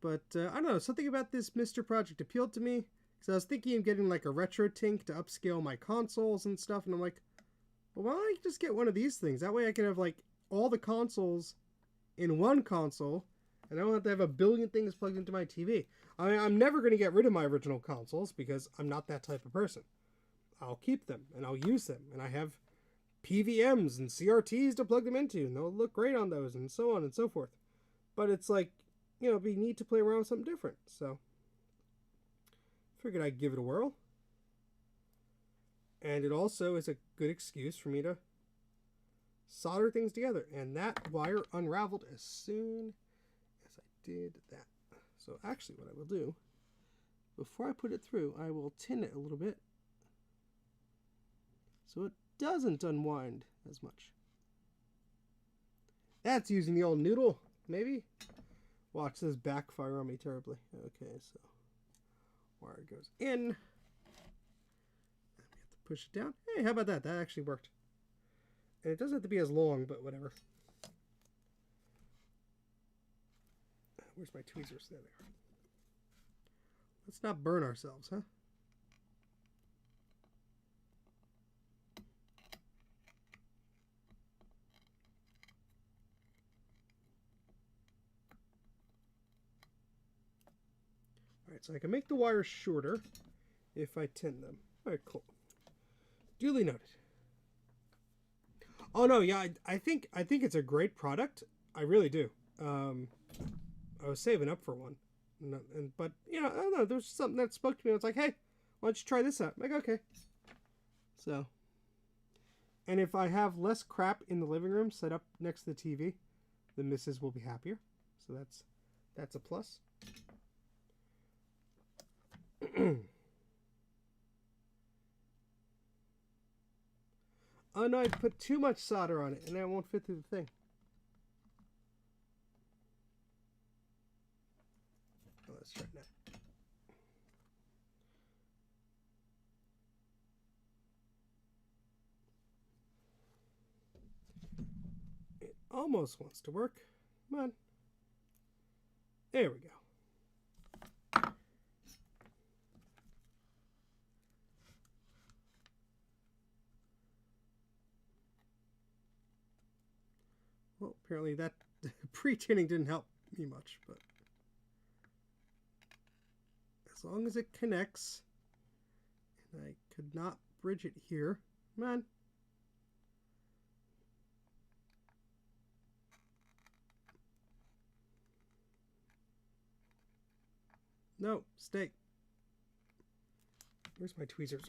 Speaker 2: But I don't know, something about this MiSTer project appealed to me. So I was thinking of getting like a retro tink to upscale my consoles and stuff. And I'm like, well, why don't I just get one of these things? That way I can have like all the consoles in one console. And I don't have to have a billion things plugged into my TV. I'm never going to get rid of my original consoles because I'm not that type of person. I'll keep them and I'll use them. And I have PVMs and CRTs to plug them into. And they'll look great on those and so on and so forth. But it's like, you know, it'd be neat to play around with something different. So figured I'd give it a whirl. And it also is a good excuse for me to solder things together. And that wire unraveled as soon as I did that. So actually what I will do, before I put it through, I will tin it a little bit so it doesn't unwind as much. That's using the old noodle, maybe? Watch this backfire on me terribly. Okay, so wire goes in. And we have to push it down. Hey, how about that? That actually worked. And it doesn't have to be as long, but whatever. Where's my tweezers? There they are. Let's not burn ourselves, huh? Alright, so I can make the wires shorter if I tin them. Alright, cool. Duly noted. Oh no, yeah, I think it's a great product. I really do. I was saving up for one. But, you know, I don't know, there's something that spoke to me. I was like, hey, why don't you try this out? I'm like, okay. So, and if I have less crap in the living room set up next to the TV, the missus will be happier. So that's a plus. Oh no, I put too much solder on it and it won't fit through the thing. Oh, let's try that. It almost wants to work. Come on. There we go. Well, apparently that pre-tinning didn't help me much, but as long as it connects, and I could not bridge it here. Come on. No, stay. Where's my tweezers?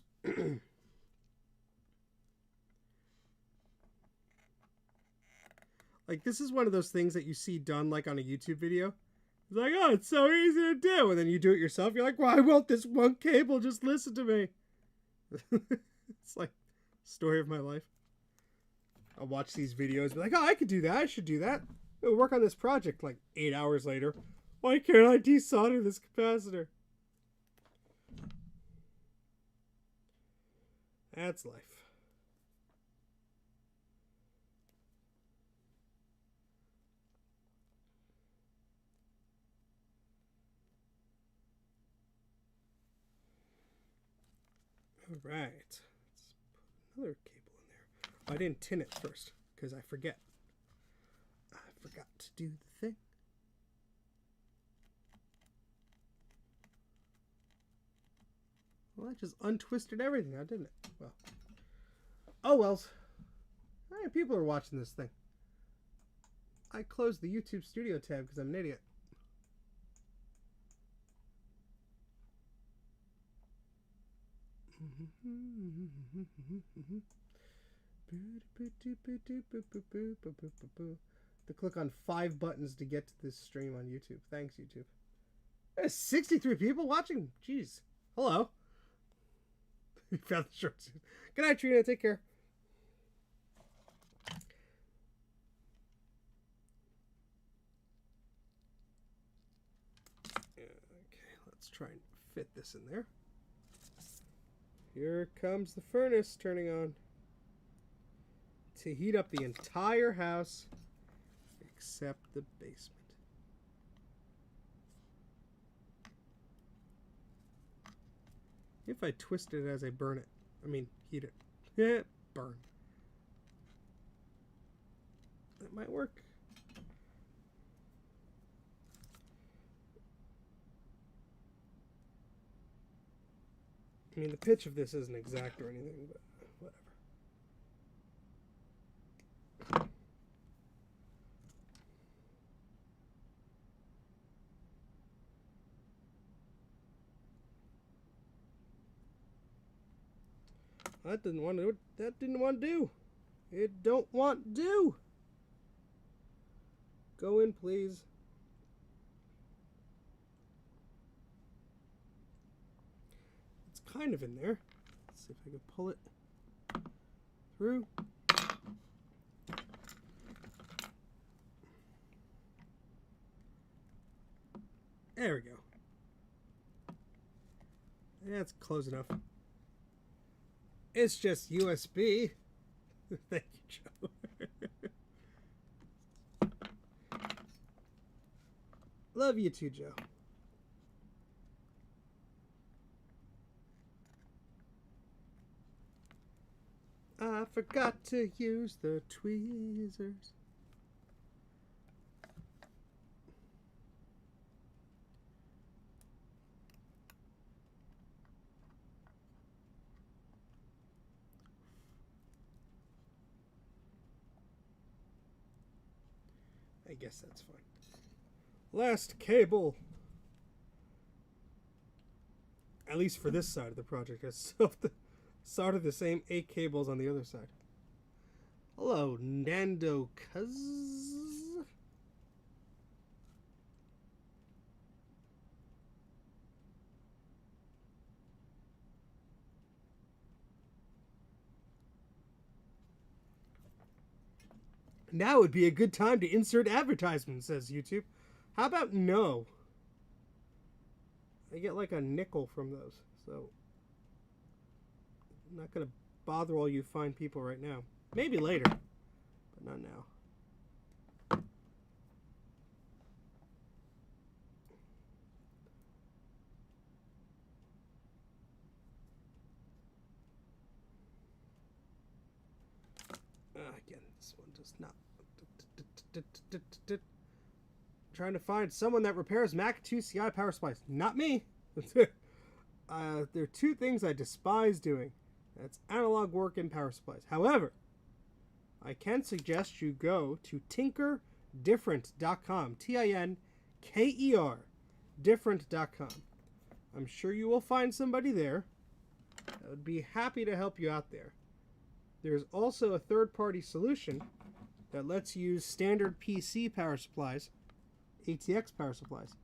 Speaker 2: Like, this is one of those things that you see done, like, on a YouTube video. It's like, oh, it's so easy to do. And then you do it yourself. You're like, why won't this one cable just listen to me? It's like, story of my life. I'll watch these videos and be like, oh, I could do that. I should do that. I'll work on this project like 8 hours later. Why can't I desolder this capacitor? That's life. All right. Let's put another cable in there. I didn't tin it first because I forget. I forgot to do the thing. Well, that just untwisted everything now, didn't it? Well. Oh, wells. How many people are watching this thing? I closed the YouTube Studio tab because I'm an idiot. To click on 5 buttons to get to this stream on YouTube. Thanks, YouTube. There's 63 people watching. Jeez. Hello. You found the short suit. Good night, Trina. Take care. Okay, let's try and fit this in there. Here comes the furnace turning on to heat up the entire house except the basement. If I twist it as I burn it, I mean heat it. Yeah, burn. That might work. I mean, the pitch of this isn't exact or anything, but whatever. That didn't want to. That didn't want to do. It don't want to do. Go in, please. Kind of in there. Let's see if I can pull it through. There we go. That's close enough. It's just USB. Thank you, Joe. Love you too, Joe. I forgot to use the tweezers. I guess that's fine. Last cable. At least for this side of the project. I still have to solder the same 8 cables on the other side. Hello, Nando Cuz. Now would be a good time to insert advertisements, says YouTube. How about no? I get like a nickel from those, so I'm not going to bother all you fine people right now. Maybe later, but not now. Again, this one does not. Trying to find someone that repairs Mac 2 CI power supplies. Not me. There are 2 things I despise doing. That's analog work and power supplies. However, I can suggest you go to tinkerdifferent.com. Tinker different.com. I'm sure you will find somebody there that would be happy to help you out there. There's also a third-party solution that lets you use standard PC power supplies, ATX power supplies,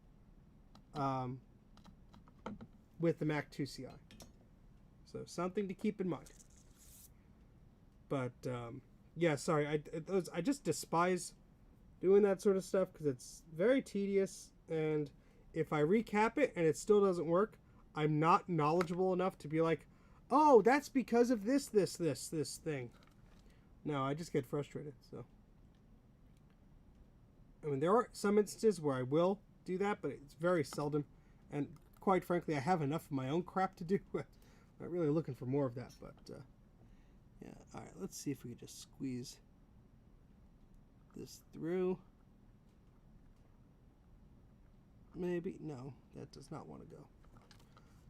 Speaker 2: with the Mac 2 CI. So something to keep in mind. But yeah, sorry, I just despise doing that sort of stuff because it's very tedious, and if I recap it and it still doesn't work, I'm not knowledgeable enough to be like, oh, that's because of this thing. No, I just get frustrated. So, I mean, there are some instances where I will do that, but it's very seldom. And quite frankly, I have enough of my own crap to do. I'm not really looking for more of that, but yeah. All right, let's see if we can just squeeze this through. Maybe. No, that does not want to go.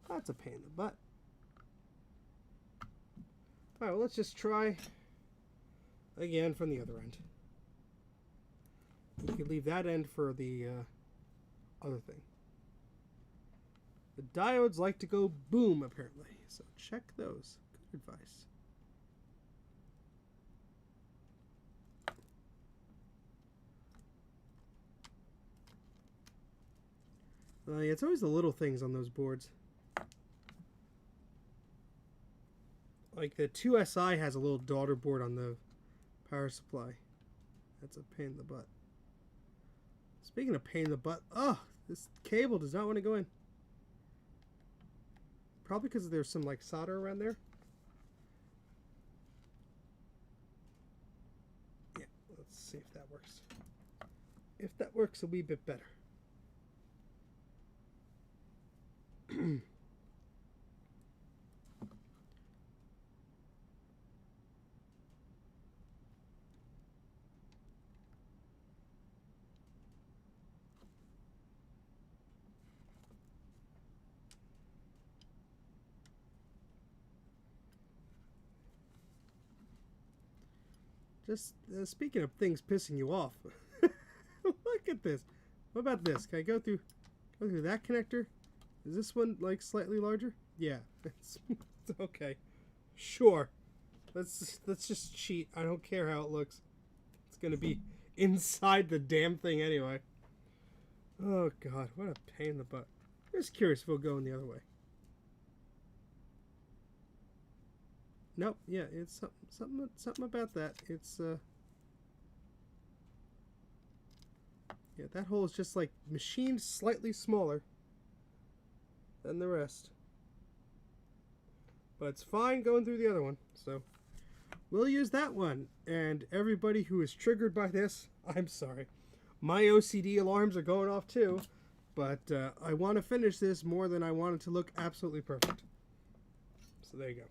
Speaker 2: That's a pain in the butt. All right, well, let's just try again from the other end. We can leave that end for the other thing. The diodes like to go boom, apparently. So check those. Good advice. Yeah, it's always the little things on those boards. Like the 2SI has a little daughter board on the power supply. That's a pain in the butt. Speaking of pain in the butt, oh, this cable does not want to go in. Probably because there's some like solder around there. Yeah, let's see if that works. If that works a wee bit better. Just speaking of things pissing you off, look at this. What about this? Can I go through that connector? Is this one like slightly larger? Yeah, it's okay. Sure. Let's just cheat. I don't care how it looks. It's gonna be inside the damn thing anyway. Oh god, what a pain in the butt. I'm just curious if we'll go in the other way. Nope. Yeah, it's something about that. It's yeah, that hole is just like machined slightly smaller than the rest. But it's fine going through the other one. So we'll use that one. And everybody who is triggered by this, I'm sorry. My OCD alarms are going off too. But I want to finish this more than I want it to look absolutely perfect. So there you go.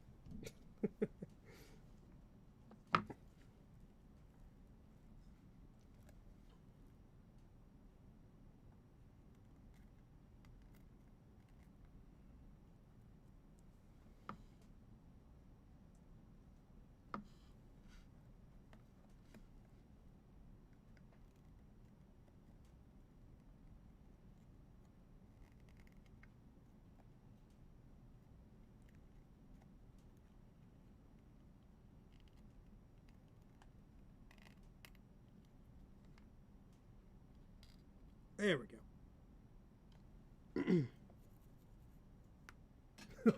Speaker 2: There we go.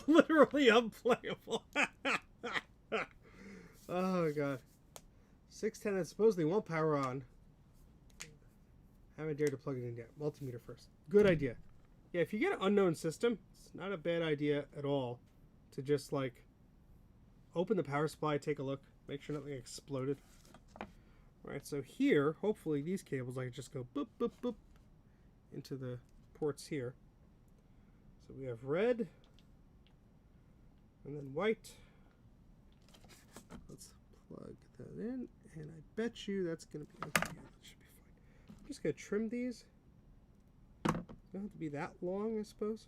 Speaker 2: Literally unplayable. Oh god. 610 that supposedly won't power on. Haven't dared to plug it in yet. Multimeter first. Good idea. Yeah, if you get an unknown system, it's not a bad idea at all to just like open the power supply, take a look, make sure nothing exploded. Alright, so here, hopefully these cables I can just go boop boop boop into the ports here. So we have red and then white. Let's plug that in, and I bet you that's going to be okay. Yeah, that should be fine. I'm just going to trim these. It doesn't have to be that long, I suppose.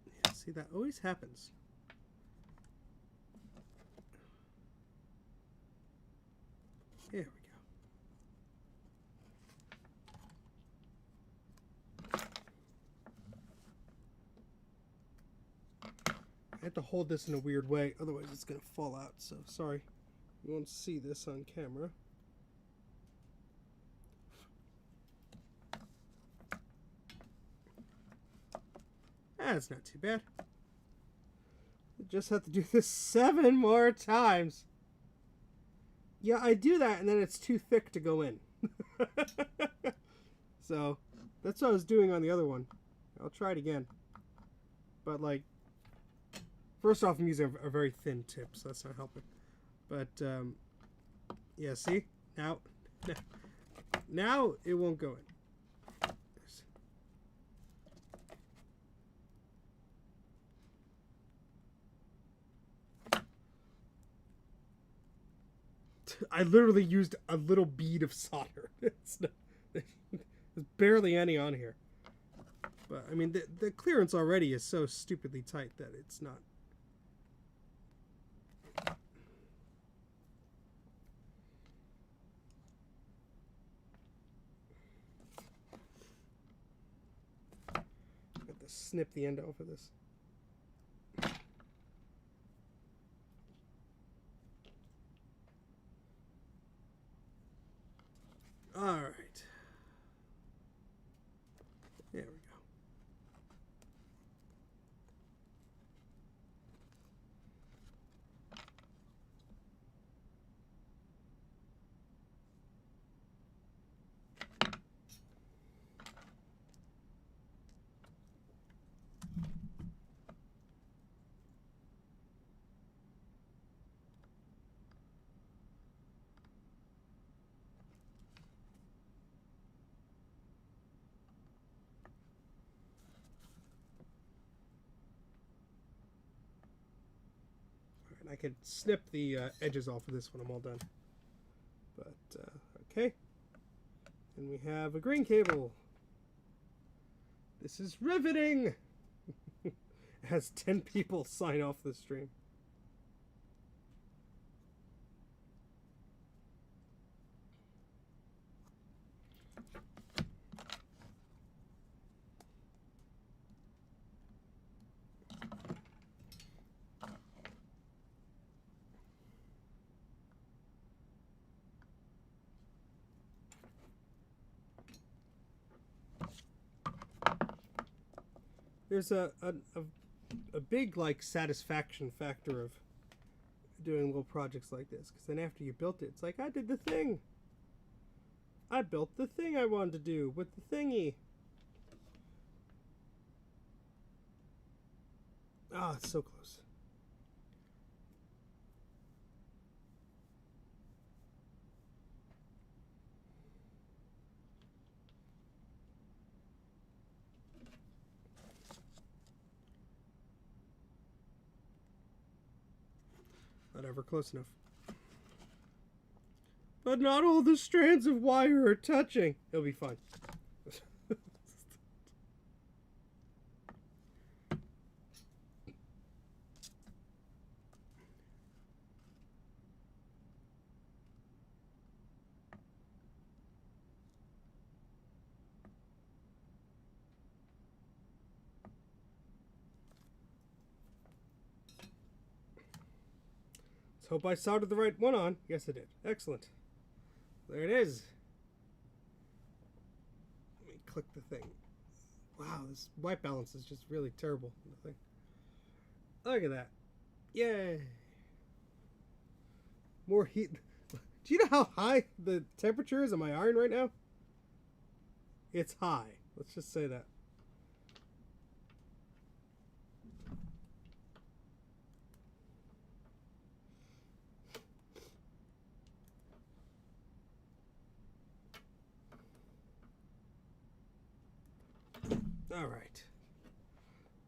Speaker 2: Yeah, see, that always happens. There we go. I have to hold this in a weird way, otherwise it's going to fall out. So sorry, you won't see this on camera. That's not too bad. I just have to do this 7 more times. Yeah, I do that and then it's too thick to go in. So that's what I was doing on the other one. I'll try it again. But like, first off, I'm using a very thin tip, so that's not helping. But yeah, see? Now it won't go in. I literally used a little bead of solder. There's barely any on here. But, I mean, the clearance already is so stupidly tight that it's not. I have to snip the end off of this. All right. There we go. I could snip the edges off of this when I'm all done. But, okay. And we have a green cable. This is riveting! As 10 people sign off the stream. There's a big like satisfaction factor of doing little projects like this, because then after you built it, it's like, I did the thing. I built the thing I wanted to do with the thingy. Ah, it's so close. Not ever close enough. But not all the strands of wire are touching. It'll be fine. Let's hope I soldered the right one on. Yes, I did. Excellent. There it is. Let me click the thing. Wow, this white balance is just really terrible. Look at that. Yay. More heat. Do you know how high the temperature is on my iron right now? It's high. Let's just say that. All right.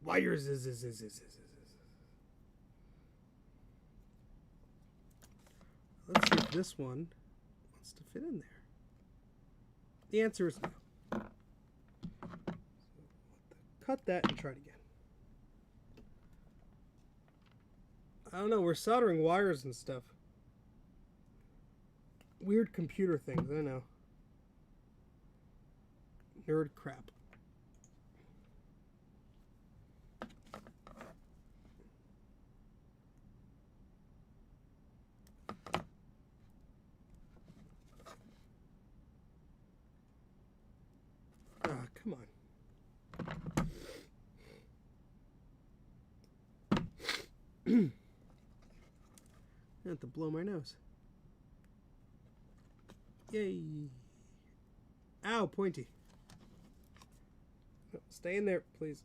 Speaker 2: Wires is. Let's see if this one wants to fit in there. The answer is no. So cut that and try it again. I don't know. We're soldering wires and stuff. weird computer things. I know. Nerd crap. Ah, come on. I have to blow my nose. Yay. Ow, pointy. No, stay in there, please.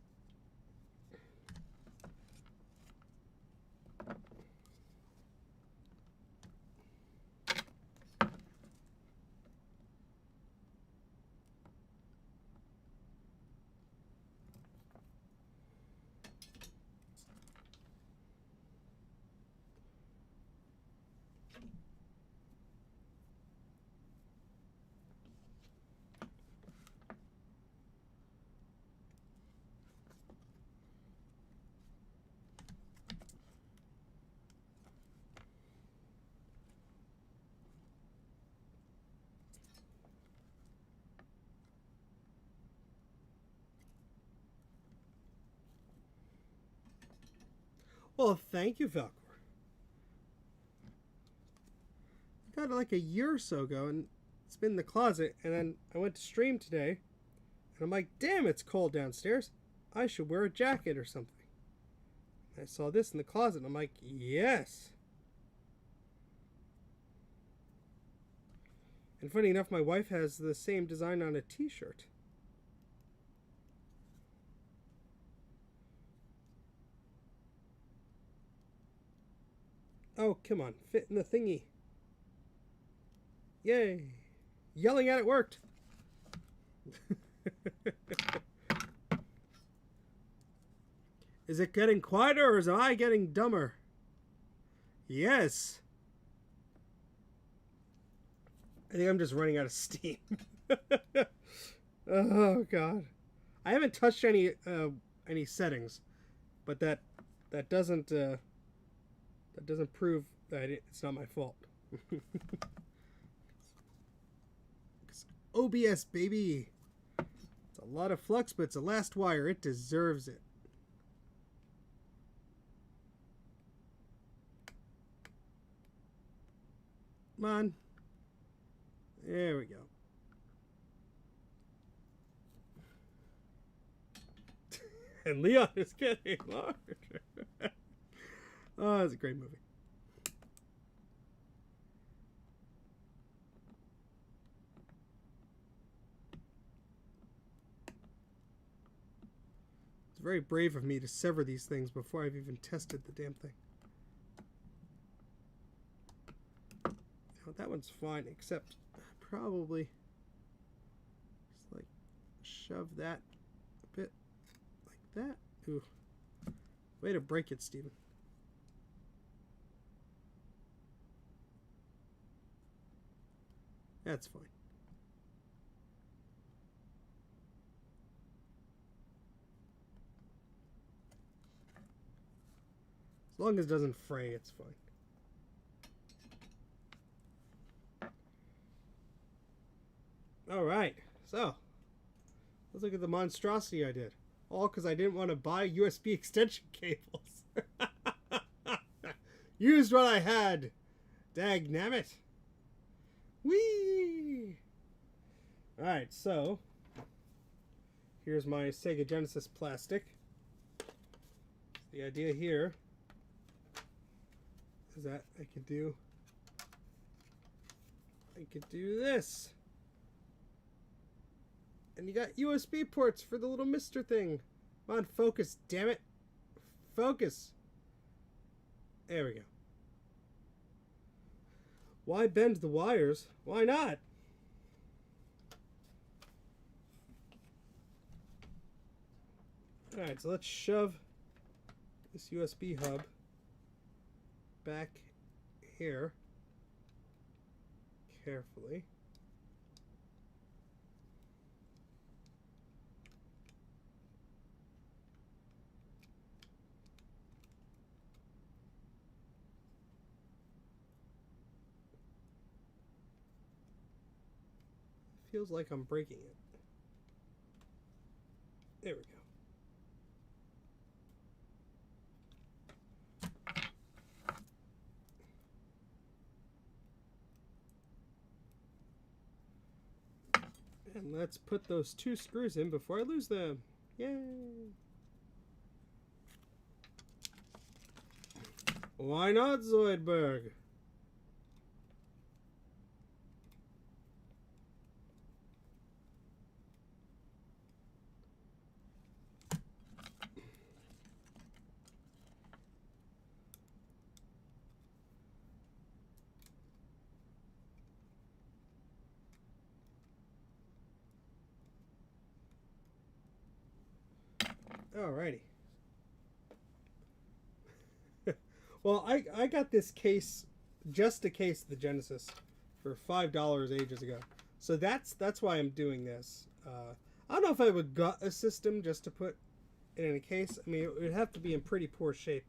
Speaker 2: Well, thank you, Falcor. Got it like a year or so ago, and it's been in the closet. And then I went to stream today, and I'm like, damn, it's cold downstairs. I should wear a jacket or something. And I saw this in the closet, and I'm like, yes. And funny enough, my wife has the same design on a t-shirt. Oh, come on. Fit in the thingy. Yay. Yelling at it worked. Is it getting quieter or is I getting dumber? Yes. I think I'm just running out of steam. Oh, God. I haven't touched any settings, but that doesn't prove that it's not my fault. OBS, baby. It's a lot of flux, but it's a last wire. It deserves it. Come on. There we go. And Leon is getting larger. Oh, it's a great movie. It's very brave of me to sever these things before I've even tested the damn thing. Now, that one's fine, except probably just like shove that a bit like that. Ooh. Way to break it, Steven. That's fine. As long as it doesn't fray, it's fine. Alright, so let's look at the monstrosity I did. All because I didn't want to buy USB extension cables. Used what I had. Dagnammit. Whee! Alright, so here's my Sega Genesis plastic. The idea here is that I could do this. And you got USB ports for the little MiSTer thing. Come on, focus, damn it. Focus. There we go. Why bend the wires? Why not? Alright, so let's shove this USB hub back here carefully. Feels like I'm breaking it. There we go. And let's put those 2 screws in before I lose them. Yay! Why not, Zoidberg? Alrighty. Well, I got this case, just a case of the Genesis, for $5 ages ago. So that's why I'm doing this. I don't know if I would gut a system just to put it in a case. I mean, it would have to be in pretty poor shape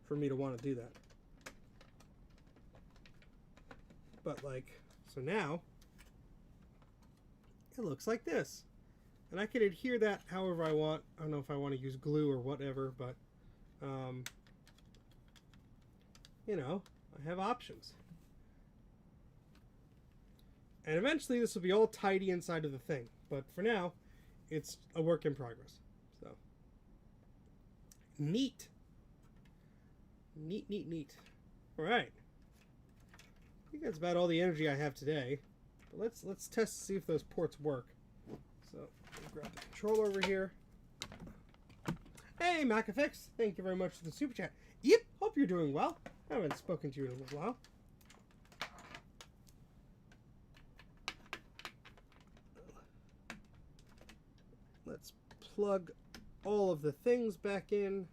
Speaker 2: for me to want to do that. But like, so now, it looks like this. And I can adhere that however I want. I don't know if I want to use glue or whatever, but, you know, I have options. And eventually this will be all tidy inside of the thing. But for now, it's a work in progress. So, neat. Neat, neat, neat. All right. I think that's about all the energy I have today. But let's test to see if those ports work. So, I'll grab the controller over here. Hey, MacFX, thank you very much for the super chat. Yep, hope you're doing well. I haven't spoken to you in a little while. Let's plug all of the things back in.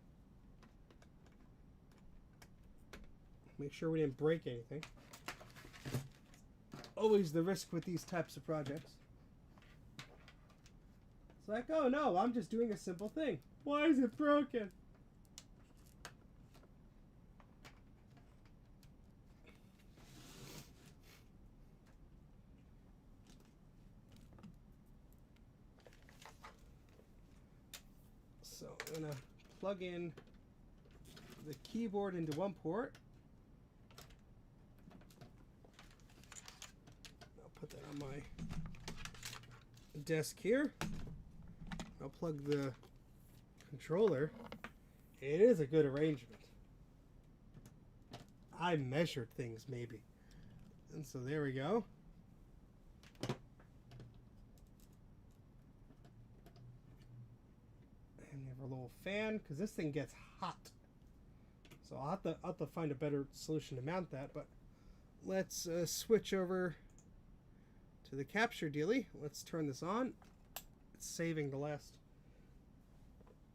Speaker 2: Make sure we didn't break anything. Always the risk with these types of projects. It's like, oh no, I'm just doing a simple thing. Why is it broken? So I'm gonna plug in the keyboard into one port. I'll put that on my desk here. I'll plug the controller. It is a good arrangement. I measured things maybe. And so there we go. And we have our little fan, because this thing gets hot. So I'll have to find a better solution to mount that. But let's switch over to the capture dealie. Let's turn this on. It's saving the last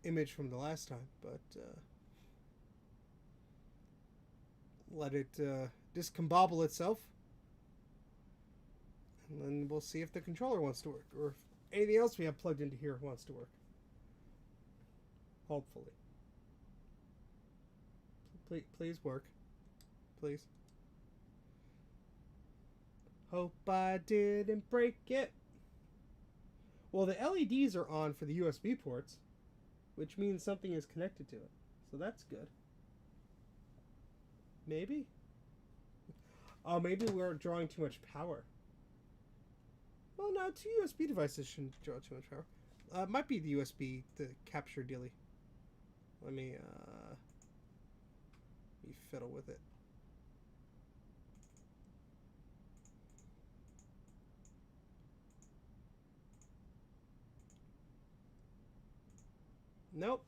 Speaker 2: image from the last time, but let it discombobble itself, and then we'll see if the controller wants to work, or if anything else we have plugged into here wants to work. Hopefully. Please work. Please. Hope I didn't break it. Well, the LEDs are on for the USB ports, which means something is connected to it. So that's good. Maybe? Oh, maybe we're drawing too much power. Well, no, 2 USB devices shouldn't draw too much power. It might be the USB, the capture dealie. Let me fiddle with it. Nope.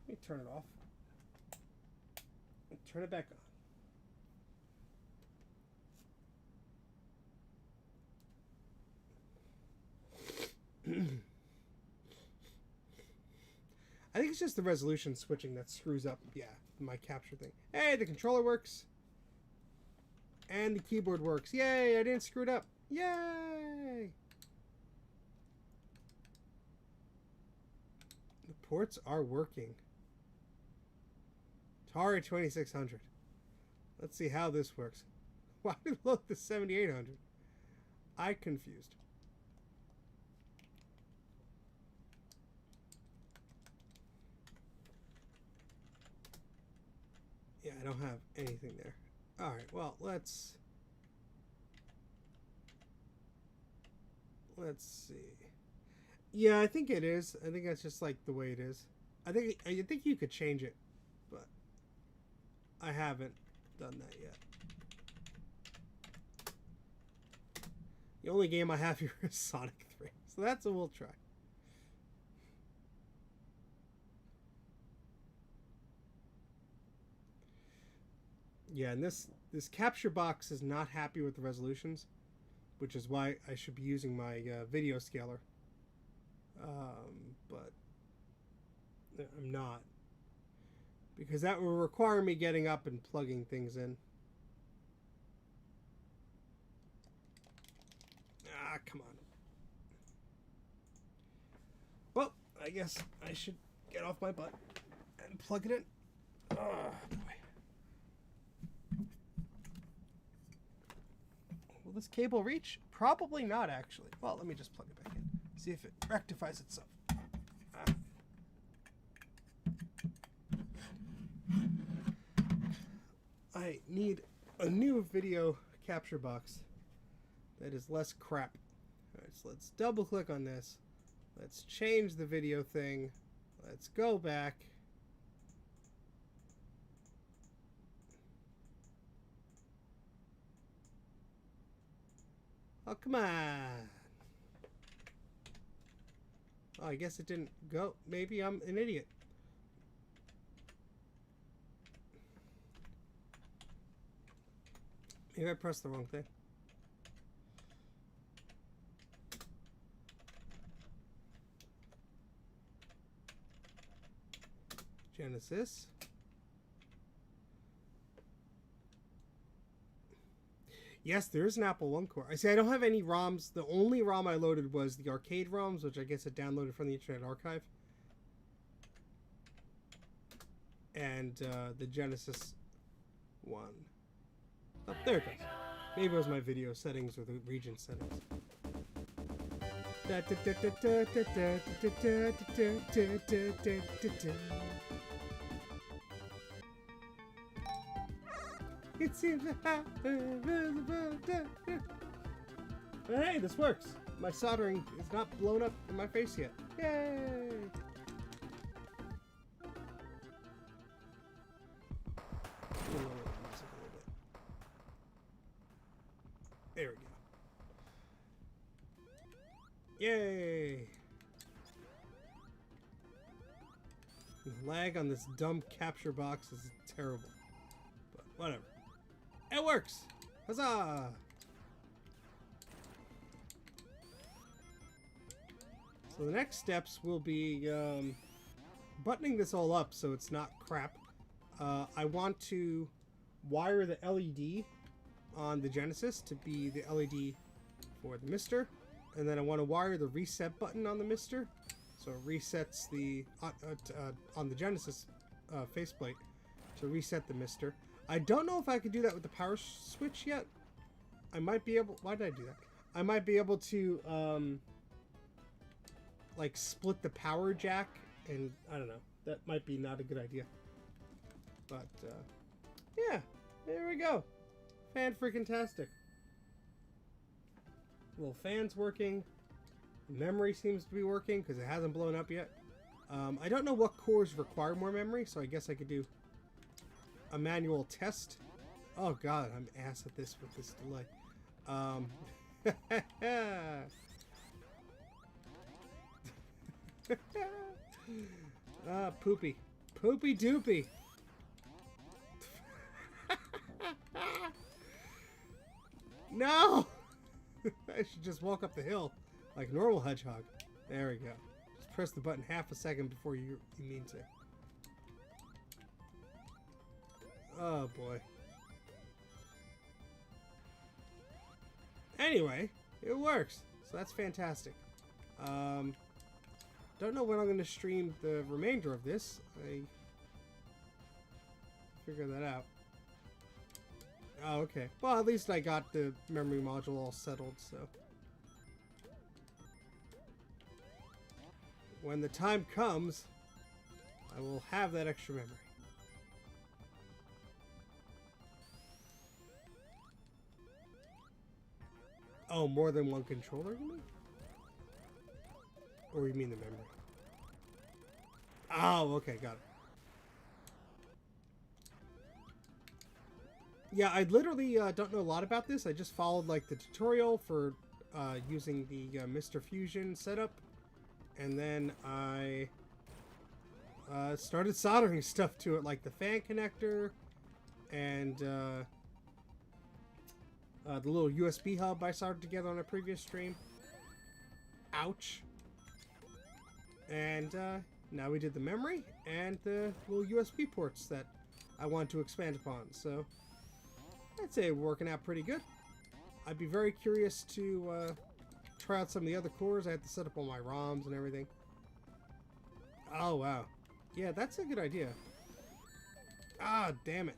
Speaker 2: Let me turn it off. And turn it back on. I think it's just the resolution switching that screws up, yeah, my capture thing. Hey, the controller works. And the keyboard works. Yay, I didn't screw it up. Yay! The ports are working. Atari 2600. Let's see how this works. Why did it load the 7800? I confused. Yeah, I don't have anything there. All right, well, let's see. Yeah, I think it is. I think that's just like the way it is. I think you could change it, but I haven't done that yet. The only game I have here is Sonic 3, so that's what we'll try. Yeah, and this capture box is not happy with the resolutions, which is why I should be using my video scaler. But I'm not, because that will require me getting up and plugging things in. Ah, come on. Well, I guess I should get off my butt and plug it in. Oh, boy. Will this cable reach? Probably not, actually. Well, let me just plug it back in. See if it rectifies itself. I need a new video capture box that is less crap. Alright, so let's double click on this. Let's change the video thing. Let's go back. Oh, come on. Oh, I guess it didn't go. Maybe I'm an idiot. Maybe I pressed the wrong thing. Genesis. Yes, there is an Apple I core. I see I don't have any ROMs. The only ROM I loaded was the arcade ROMs, which I guess I downloaded from the Internet Archive. And the Genesis one. Oh, there it goes. Maybe it was my video settings or the region settings. It seems to happen. But hey, this works. My soldering is not blown up in my face yet. Yay! There we go. Yay! The lag on this dumb capture box is terrible. But whatever. It works! Huzzah! So the next steps will be buttoning this all up so it's not crap. I want to wire the LED on the Genesis to be the LED for the MiSTer, and then I want to wire the reset button on the MiSTer so it resets the on the Genesis faceplate to reset the MiSTer. I don't know if I could do that with the power switch yet. I might be able... Why did I do that? I might be able to like split the power jack, and I don't know. That might be not a good idea. But yeah, there we go. Fan-freaking-tastic. Little fan's working. Memory seems to be working because it hasn't blown up yet. I don't know what cores require more memory, so I guess I could do a manual test. Oh god, I'm ass at this with this delay. Poopy. Poopy doopy. No! I should just walk up the hill like a normal hedgehog. There we go. Just press the button half a second before you mean to. Oh boy. Anyway, it works. So that's fantastic. Don't know when I'm going to stream the remainder of this. I figure that out. Oh, okay. Well, at least I got the memory module all settled, so when the time comes, I will have that extra memory. Oh, more than one controller, you mean? Or you mean the memory? Oh, okay, got it. Yeah, I literally don't know a lot about this. I just followed like the tutorial for using the MiSTer Fusion setup, and then I started soldering stuff to it, like the fan connector and the little USB hub I soldered together on a previous stream. Ouch. And now we did the memory and the little USB ports that I want to expand upon. So I'd say we're working out pretty good. I'd be very curious to try out some of the other cores. I have to set up all my ROMs and everything. Oh, wow. Yeah, that's a good idea. Ah, damn it.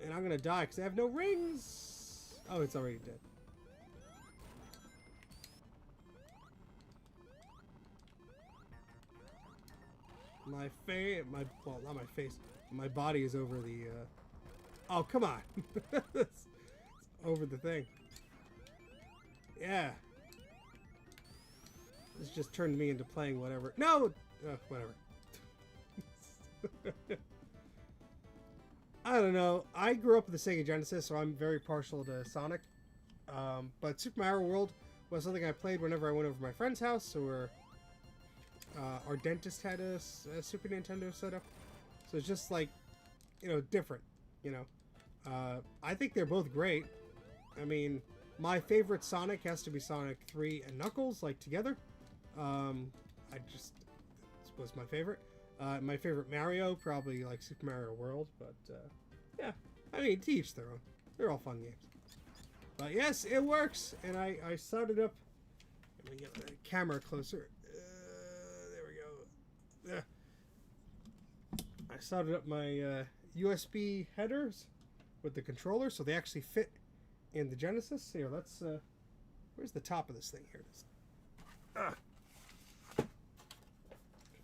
Speaker 2: And I'm going to die because I have no rings. Oh, it's already dead. Well, not my face. My body is over the, oh, come on. It's over the thing. Yeah. This just turned me into playing whatever. No! Whatever. I don't know. I grew up with the Sega Genesis, so I'm very partial to Sonic. But Super Mario World was something I played whenever I went over to my friend's house, or our dentist had a Super Nintendo setup. So it's just like, you know, different, you know. I think they're both great. I mean, my favorite Sonic has to be Sonic 3 and Knuckles, like, together. This was my favorite. My favorite Mario, probably like Super Mario World, but yeah, I mean, to each their own. They're all fun games. But yes, it works, and I started up. Let me get the camera closer. There we go. I started up my USB headers with the controller, so they actually fit in the Genesis. Here, let's. Where's the top of this thing? Here it is.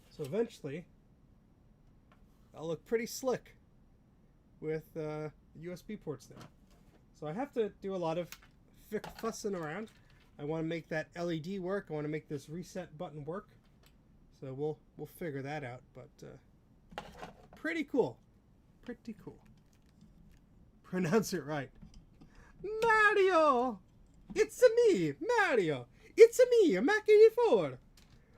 Speaker 2: So eventually, I'll look pretty slick with USB ports now. So I have to do a lot of fussing around. I want to make that LED work. I want to make this reset button work. So we'll figure that out. But pretty cool. Pretty cool. Pronounce it right. Mario! It's me, Mario! It's me, Mac84!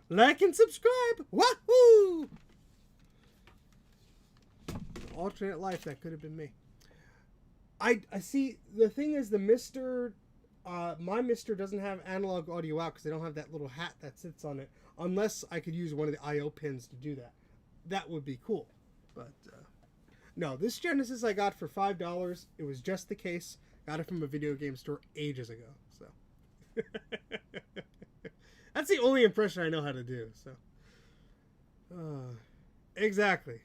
Speaker 2: Like and subscribe! Wahoo! Alternate life, that could have been me. I see, the thing is, the MiSTer, my MiSTer doesn't have analog audio out because they don't have that little hat that sits on it, unless I could use one of the I.O. pins to do that. That would be cool. But, no, this Genesis I got for $5. It was just the case. Got it from a video game store ages ago, so. That's the only impression I know how to do, so. Exactly.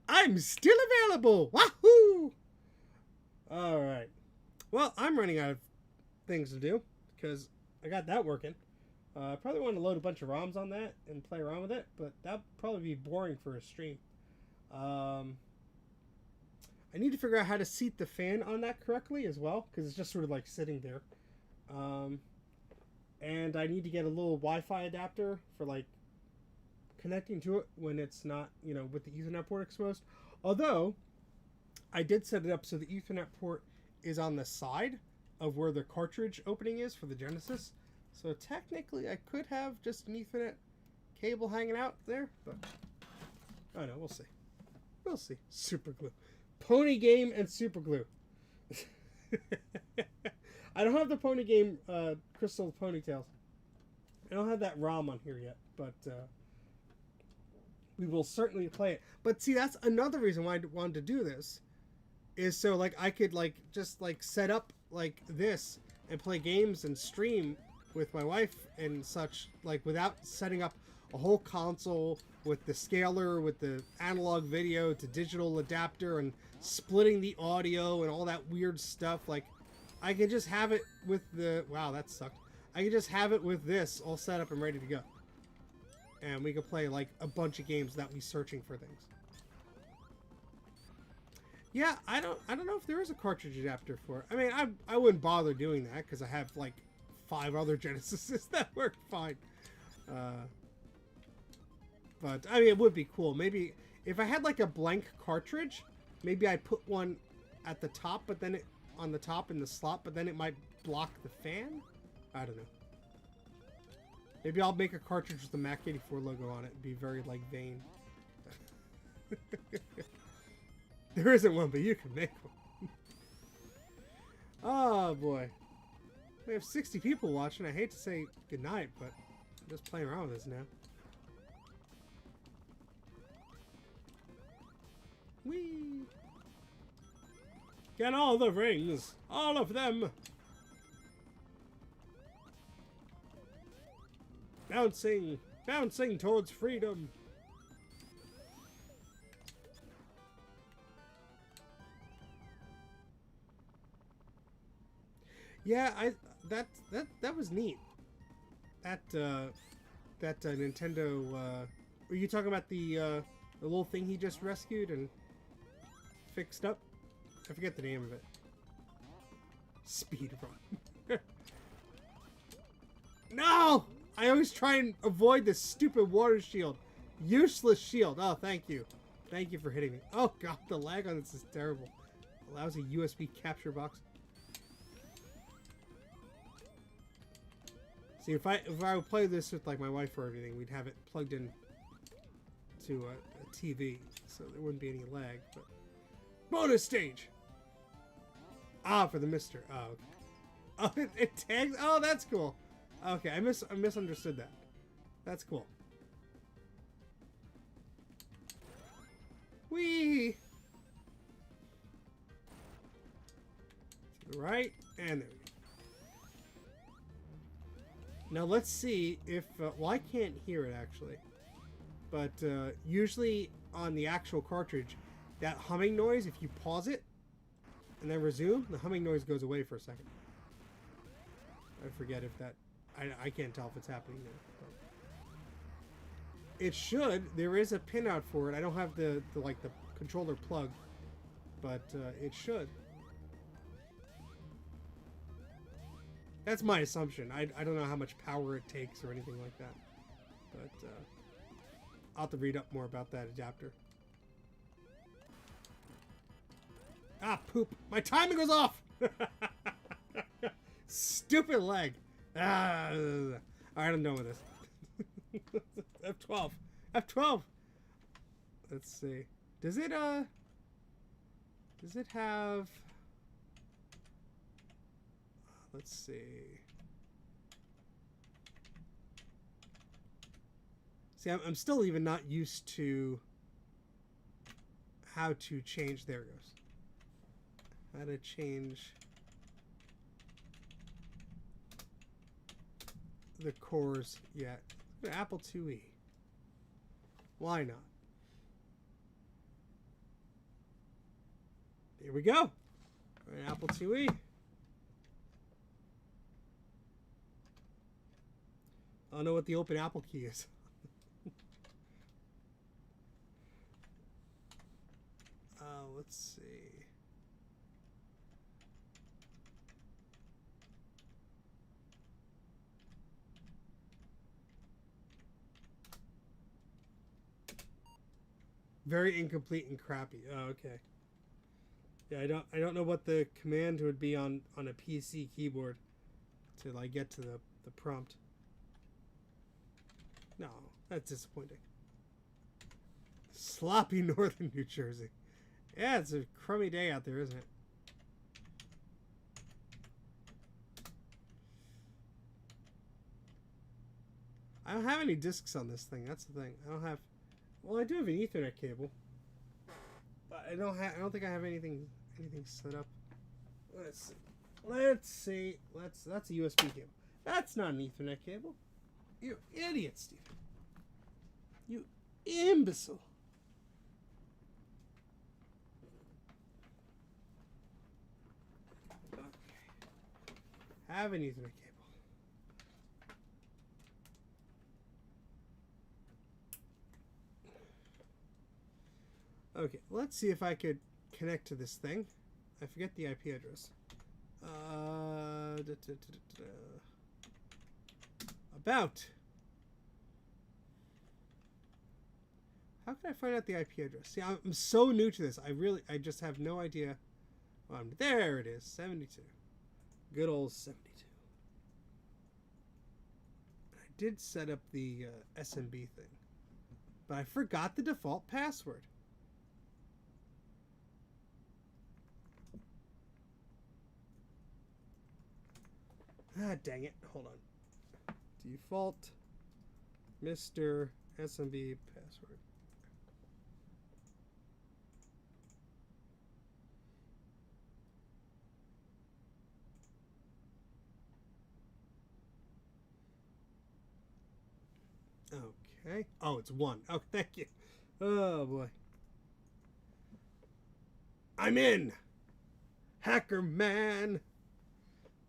Speaker 2: I'm still available! Wahoo! Alright. Well, I'm running out of things to do, because I got that working. I probably want to load a bunch of ROMs on that and play around with it, but that'd probably be boring for a stream. I need to figure out how to seat the fan on that correctly as well, because it's just sort of like sitting there. And I need to get a little Wi-Fi adapter for like connecting to it when it's not, you know, with the Ethernet port exposed. Although, I did set it up so the Ethernet port is on the side of where the cartridge opening is for the Genesis. So technically I could have just an Ethernet cable hanging out there, but I don't know, we'll see. We'll see. Super glue. Pony game and super glue. I don't have the Pony game Crystal Ponytails. I don't have that ROM on here yet, but we will certainly play it. But see, that's another reason why I wanted to do this, is so like I could like just like set up like this and play games and stream with my wife and such, like without setting up a whole console with the scaler, with the analog video to digital adapter and splitting the audio and all that weird stuff. Like I can just have it with the, wow, that sucked. I can just have it with this all set up and ready to go. And we can play like a bunch of games without me searching for things. Yeah, I don't know if there is a cartridge adapter for it. I mean, I wouldn't bother doing that because I have like 5 other Genesises that work fine. But I mean, it would be cool. Maybe if I had like a blank cartridge, maybe I put one at the top, but then it on the top in the slot, but then it might block the fan. I don't know. Maybe I'll make a cartridge with the Mac 84 logo on it and be very like vain. There isn't one, but you can make one. Oh boy. We have 60 people watching. I hate to say goodnight, but I'm just playing around with this now. Whee! Get all the rings! All of them! Bouncing! Bouncing towards freedom! Yeah, that was neat. That Nintendo. Were you talking about the little thing he just rescued and fixed up? I forget the name of it. Speedrun. No! I always try and avoid this stupid water shield. Useless shield. Oh, thank you. Thank you for hitting me. Oh god, the lag on this is terrible. Allows a USB capture box. See, if I would play this with like my wife or everything, we'd have it plugged in to a TV, so there wouldn't be any lag. But bonus stage. Ah, for the MiSTer. Oh, okay. Oh, it tags. Oh, that's cool. Okay, I misunderstood that. That's cool. Whee! To the right, and there we go. Now let's see if, well, I can't hear it actually, but usually on the actual cartridge, that humming noise, if you pause it and then resume, the humming noise goes away for a second. I forget if that, I can't tell if it's happening now. It should. There is a pinout for it. I don't have the controller plug, but it should. That's my assumption. I don't know how much power it takes or anything like that. But I'll have to read up more about that adapter. Ah, poop. My timing was off! Stupid leg. Ah, alright, I'm done with this. F12. F12! Let's see. Does it have... Let's see. See, I'm still even not used to how to change. There it goes. How to change the cores yet. Apple IIe. Why not? Here we go. Apple IIe. I don't know what the open Apple key is. Let's see. Very incomplete and crappy. Oh, okay. Yeah, I don't know what the command would be on a PC keyboard to like get to the prompt. No, that's disappointing. Sloppy northern New Jersey. Yeah, it's a crummy day out there, isn't it? I don't have any discs on this thing. That's the thing. I don't have. Well, I do have an Ethernet cable, but I don't think I have anything set up. Let's see. That's a USB cable. That's not an Ethernet cable. You idiot, Stephen. You imbecile. Okay. Have an Ethernet cable. Okay, let's see if I could connect to this thing. I forget the IP address. About. How can I find out the IP address? See, I'm so new to this. I just have no idea. Well, there it is, 72. Good old 72. I did set up the SMB thing, but I forgot the default password. Ah, dang it. Hold on. Default MiSTer SMB password. Okay. Oh, it's 1. Oh, thank you. Oh, boy. I'm in! Hacker man!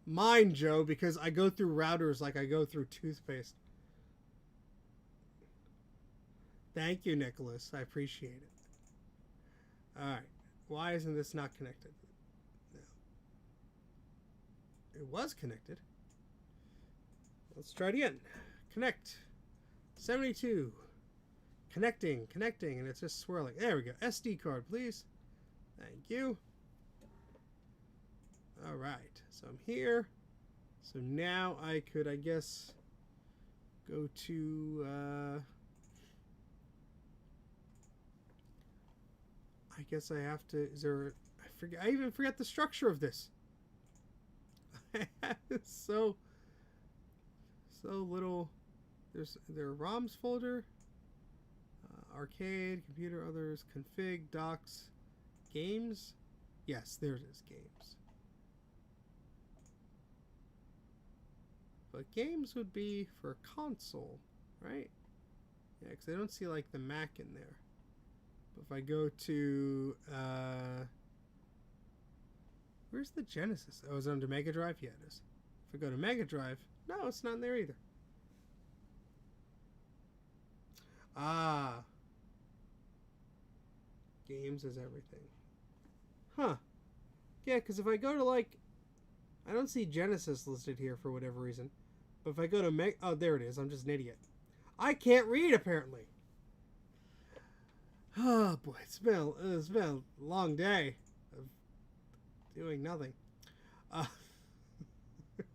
Speaker 2: Mine, Joe, because I go through routers like I go through toothpaste. Thank you, Nicholas. I appreciate it. Alright. Why isn't this not connected? No. It was connected. Let's try it again. Connect. 72. Connecting, and it's just swirling. There we go. SD card, please. Thank you. Alright, so I'm here. So now I could, I guess, go to, I guess I have to, is there, I even forget the structure of this. It's so little. There ROMs folder, arcade, computer, others, config, docs, games. Yes, there it is, games. But games would be for console, right? Yeah, because I don't see like the Mac in there. But if I go to, where's the Genesis? Oh, is it under Mega Drive? Yeah, it is. If I go to Mega Drive, no, it's not in there either. Ah. Games is everything. Huh. Yeah, because if I go to like, I don't see Genesis listed here for whatever reason. But if I go to oh, there it is. I'm just an idiot. I can't read apparently. Oh boy, it's been a long day of doing nothing.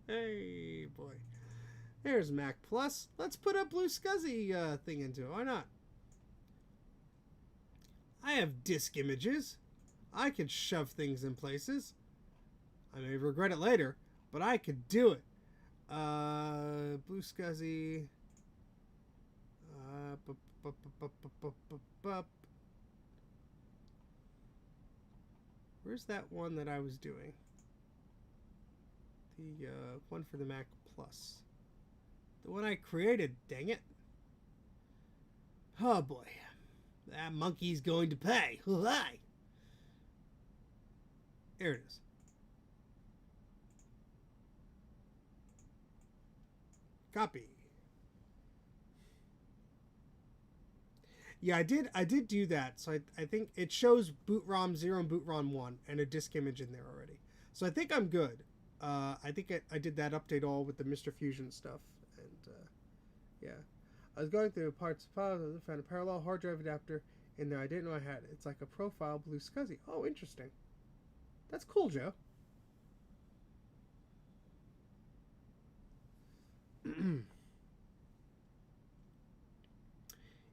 Speaker 2: Hey boy. There's Mac Plus. Let's put a Blue SCSI thing into it. Why not? I have disk images. I could shove things in places. I may regret it later, but I could do it. Blue SCSI. Where's that one that I was doing? The one for the Mac Plus. The one I created, dang it. Oh boy. That monkey's going to pay. Hi. There it is. Copy. Yeah, I did do that. So I think it shows boot ROM 0 and boot ROM 1 and a disk image in there already. So I think I'm good. I think I did that update all with the MiSTer Fusion stuff. And yeah. I was going through parts of files, I found a parallel hard drive adapter in there I didn't know I had. It's like a profile Blue SCSI. Oh, interesting. That's cool, Joe.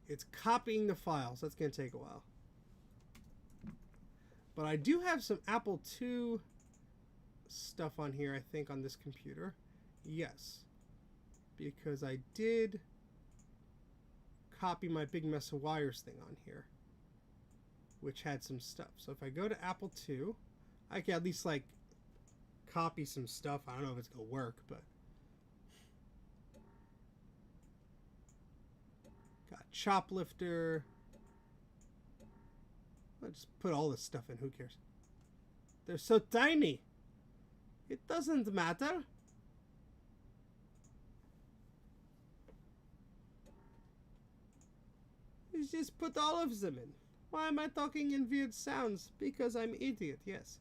Speaker 2: It's copying the files. That's going to take a while. But I do have some Apple II stuff on here, I think, on this computer. Yes. Because I did copy my big mess of wires thing on here, which had some stuff. So if I go to Apple II, I can at least like copy some stuff. I don't know if it's gonna work, but got Choplifter. I'll just put all this stuff in. Who cares? They're so tiny. It doesn't matter. You just put all of them in. Why am I talking in weird sounds? Because I'm idiot, yes.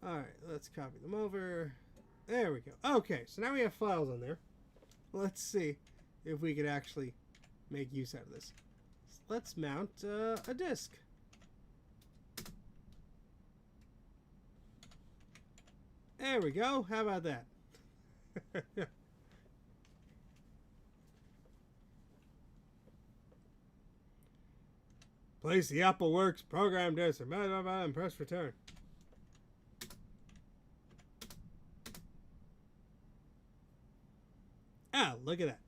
Speaker 2: Alright, let's copy them over. There we go. Okay, so now we have files on there. Let's see if we could actually make use out of this. So let's mount a disk. There we go. How about that? Place the Apple Works program disk and press return. Ah, look at that.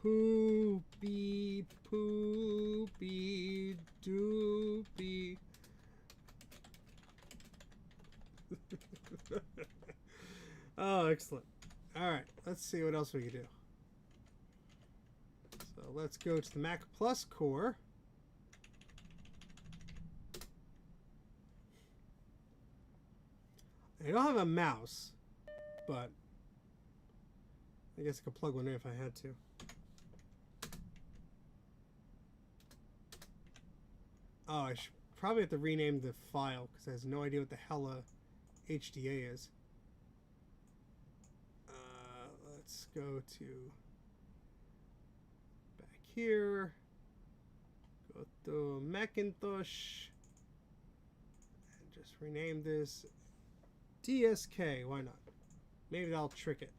Speaker 2: Poopy, poopy, doopy. Oh, excellent. Alright, let's see what else we can do. So let's go to the Mac Plus core. I don't have a mouse, but I guess I could plug one in if I had to. Oh, I should probably have to rename the file because I have no idea what the hell HDA is. Let's go to back here. Go to Macintosh and just rename this DSK. Why not? Maybe that'll trick it.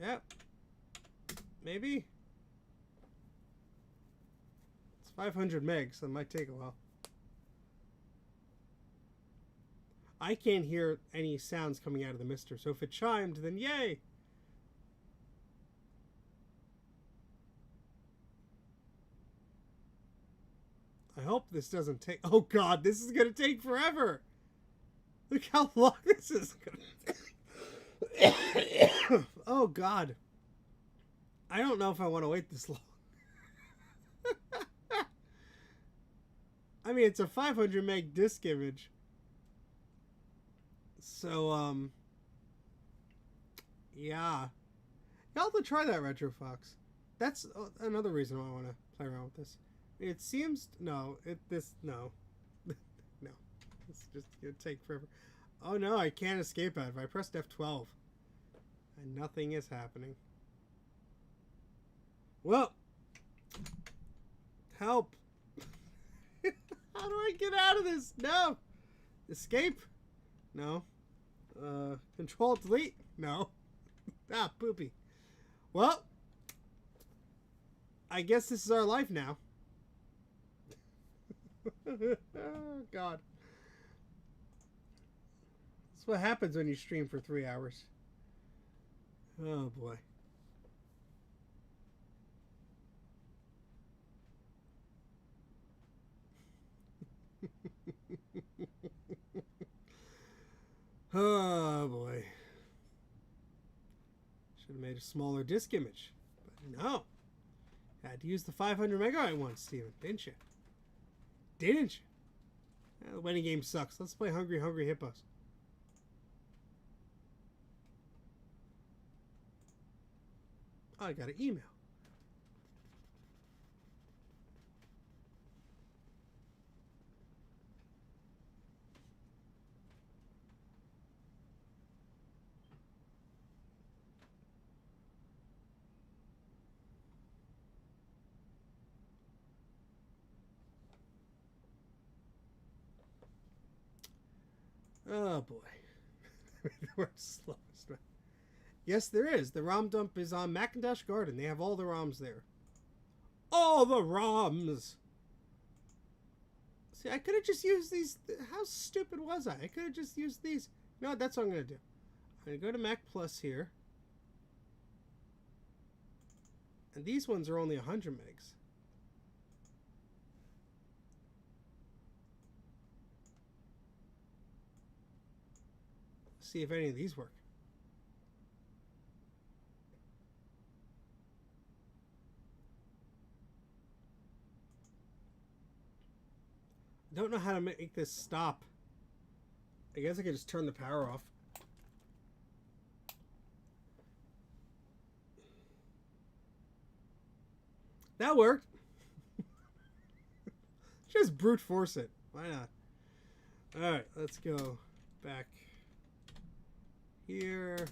Speaker 2: Yep. Maybe. 500 megs, so it might take a while. I can't hear any sounds coming out of the MiSTer, so if it chimed, then yay! I hope this doesn't take... Oh god, this is gonna take forever! Look how long this is gonna take. Oh god. I don't know if I want to wait this long. I mean, it's a 500 meg disk image. So, yeah. Y'all have to try that, RetroFox. That's another reason why I want to play around with this. It seems... No. No. No. It's just going to take forever. Oh, no. I can't escape out of it. I pressed F12. And nothing is happening. Well. Help. How do I get out of this? No. Escape? No. Control delete? No. Ah, poopy. Well, I guess this is our life now. Oh, God. That's what happens when you stream for 3 hours. Oh, boy. Oh boy. Should have made a smaller disk image. But no. Had to use the 500 megabyte one, Steven, didn't you? Didn't you? The wedding game sucks. Let's play Hungry Hungry Hippos. Oh, I got an email. Oh boy. The world's slowest one. Yes, there is. The ROM dump is on Macintosh Garden. They have all the ROMs there. All the ROMs! See, I could have just used these. How stupid was I? I could have just used these. No, that's what I'm going to do. I'm going to go to Mac Plus here. And these ones are only 100 megs. see if any of these work. I don't know how to make this stop. I guess I could just turn the power off. That worked. Just brute force it. Why not? Alright, let's go back here.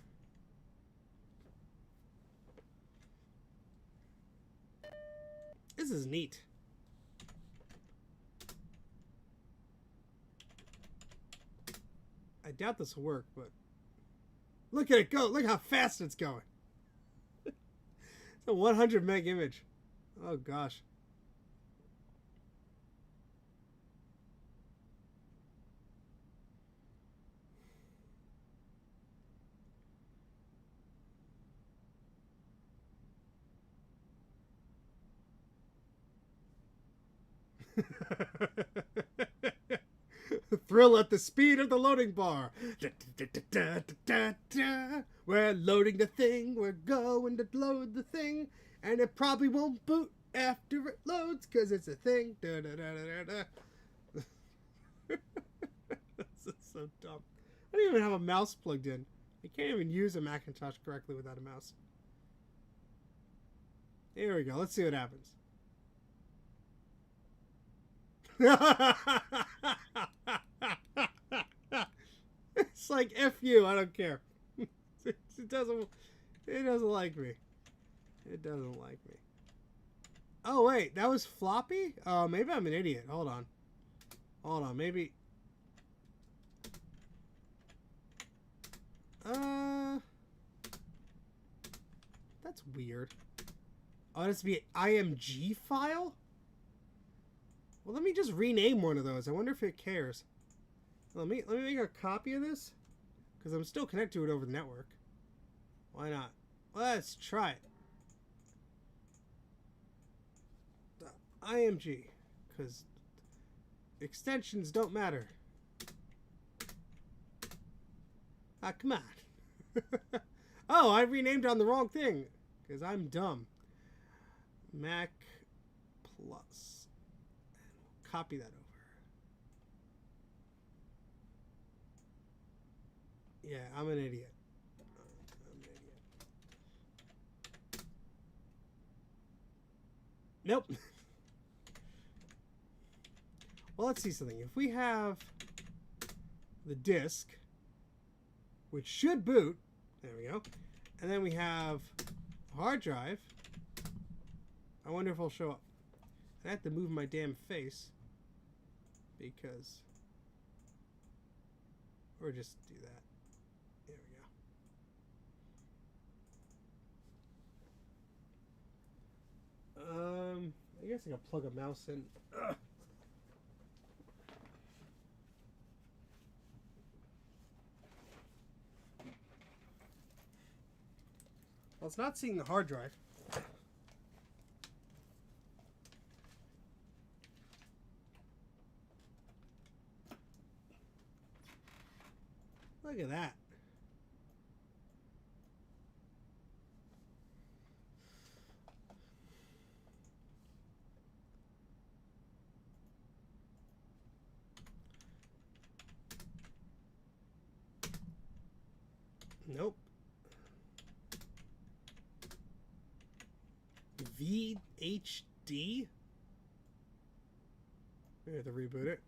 Speaker 2: This is neat. I doubt this will work, but look at it go. Look how fast it's going. It's a 100 meg image. Oh gosh. Thrill at the speed of the loading bar. We're loading the thing. We're going to load the thing. And it probably won't boot after it loads because it's a thing. This is so dumb. I don't even have a mouse plugged in. I can't even use a Macintosh correctly without a mouse. Here we go. Let's see what happens. It's like F you, I don't care. It doesn't like me. It doesn't like me. Oh wait, that was floppy? Oh, maybe I'm an idiot. Hold on. Hold on, maybe. That's weird. Oh, it has to be an IMG file? Well, let me just rename one of those. I wonder if it cares. Let me make a copy of this, because I'm still connected to it over the network. Why not? Let's try it. IMG, because extensions don't matter. Ah, come on. Oh, I renamed on the wrong thing, because I'm dumb. Mac Plus. Copy that over. Yeah, I'm an idiot. Nope. Well, let's see something. If we have the disk, which should boot, there we go, and then we have a hard drive, I wonder if it'll show up. I have to move my damn face because, or just do that. There we go. I guess I can plug a mouse in. Ugh. Well, it's not seeing the hard drive. Look at that. Nope. VHD? We have to reboot it.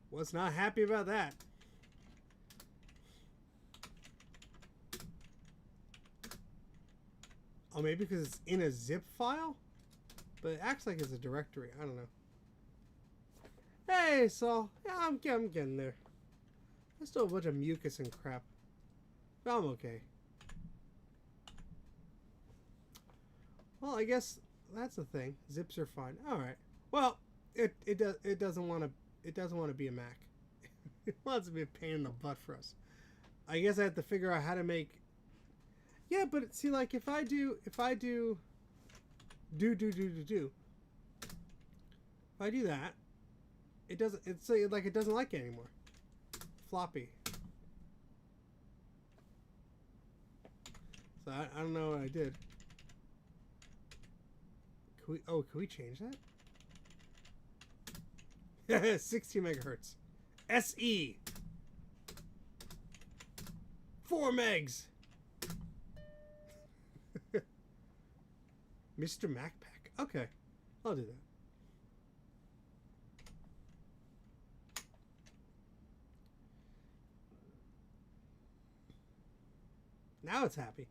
Speaker 2: Was not happy about that. Oh, maybe because it's in a zip file? But it acts like it's a directory. I don't know. Hey, so yeah, I'm getting there. There's still a bunch of mucus and crap. But I'm okay. Well, I guess that's the thing. Zips are fine. All right. Well, it doesn't want to be a Mac. It wants to be a pain in the butt for us. I guess I have to figure out how to make. Yeah, but see, like if I do. If If I do that, it doesn't. It's like it doesn't like it anymore. Floppy. So I don't know what I did. Can we change that? 16 megahertz. SE. 4 megs. MiSTer Mac Pack. Okay, I'll do that. Now it's happy.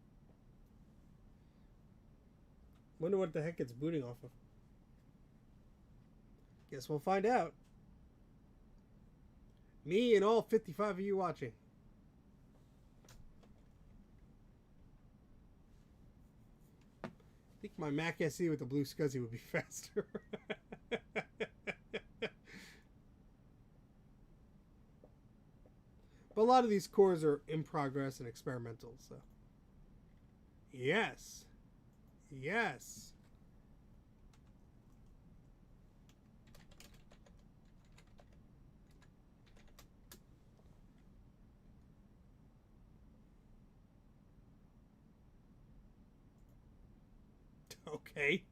Speaker 2: Wonder what the heck it's booting off of. Guess we'll find out. Me and all 55 of you watching. I think my Mac SE with the blue SCSI would be faster. But a lot of these cores are in progress and experimental, so. Yes. Yes. Okay.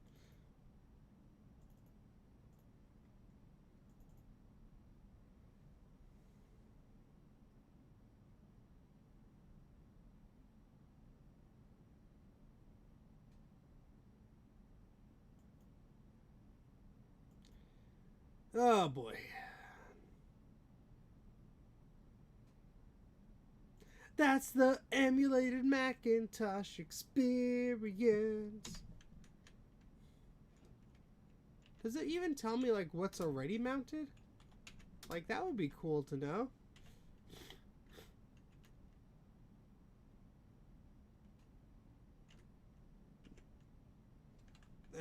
Speaker 2: Oh boy. That's the emulated Macintosh experience. Does it even tell me like what's already mounted? Like that would be cool to know.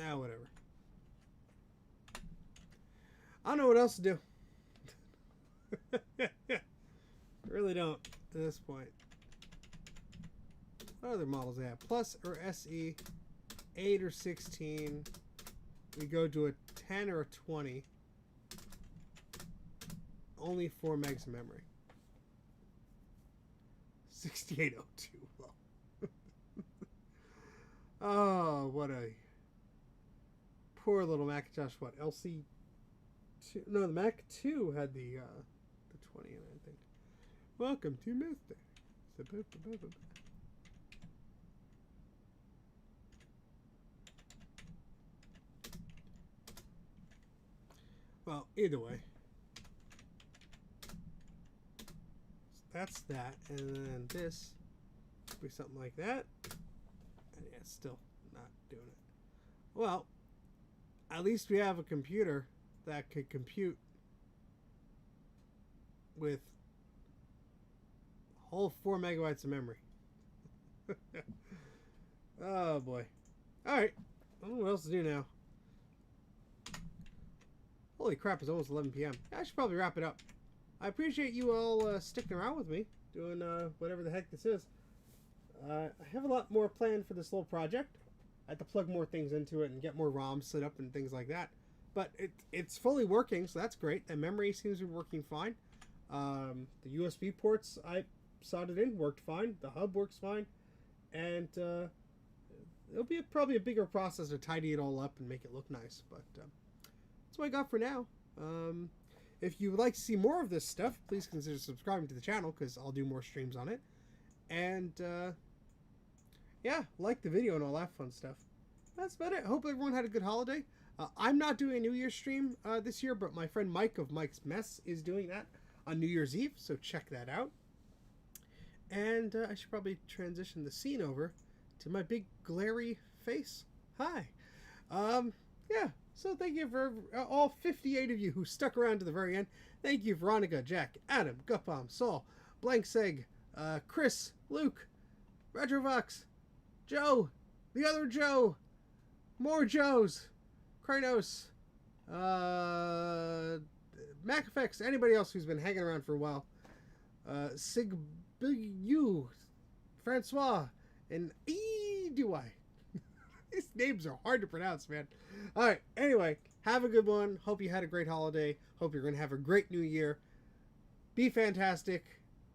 Speaker 2: Ah, whatever. I don't know what else to do. Really don't at this point. What other models they have? Plus or SE, 8 or 16. We go to a 10 or a 20. Only 4 megs of memory. 6802. Oh, what a poor little Macintosh. What, LC2? No, the Mac 2 had the 20 in it, I think. Welcome to MiSTer. Well, either way. That's that, and then this will be something like that. And yeah, it's still not doing it. Well, at least we have a computer that could compute with a whole 4 megabytes of memory. Oh boy. Alright, I don't know what else to do now. Holy crap, it's almost 11 p.m. I should probably wrap it up. I appreciate you all sticking around with me, doing whatever the heck this is. I have a lot more planned for this little project. I have to plug more things into it and get more ROMs set up and things like that. But it's fully working, so that's great. The memory seems to be working fine. The USB ports I soldered in worked fine. The hub works fine. And it'll be probably a bigger process to tidy it all up and make it look nice. But that's what I got for now. If you would like to see more of this stuff, please consider subscribing to the channel because I'll do more streams on it. And yeah, like the video and all that fun stuff. That's about it. I hope everyone had a good holiday. I'm not doing a New Year's stream this year, but my friend Mike of Mike's Mess is doing that on New Year's Eve, so check that out. And I should probably transition the scene over to my big glary face. Hi. Yeah, so thank you for all 58 of you who stuck around to the very end. Thank you, Veronica, Jack, Adam, Gupalm, Saul, Blank Seg, Chris, Luke, Retrovox, Joe, the other Joe, more Joes, Kranos, MacFX, anybody else who's been hanging around for a while, Sigbiu, Francois, and E-Do-I. These names are hard to pronounce, man. Alright, anyway, Have a good one. Hope you had a great holiday. Hope you're going to have a great new year. Be fantastic.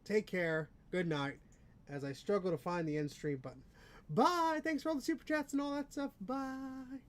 Speaker 2: Take care. Good night. As I struggle to find the end stream button. Bye. Thanks for all the super chats and all that stuff. Bye.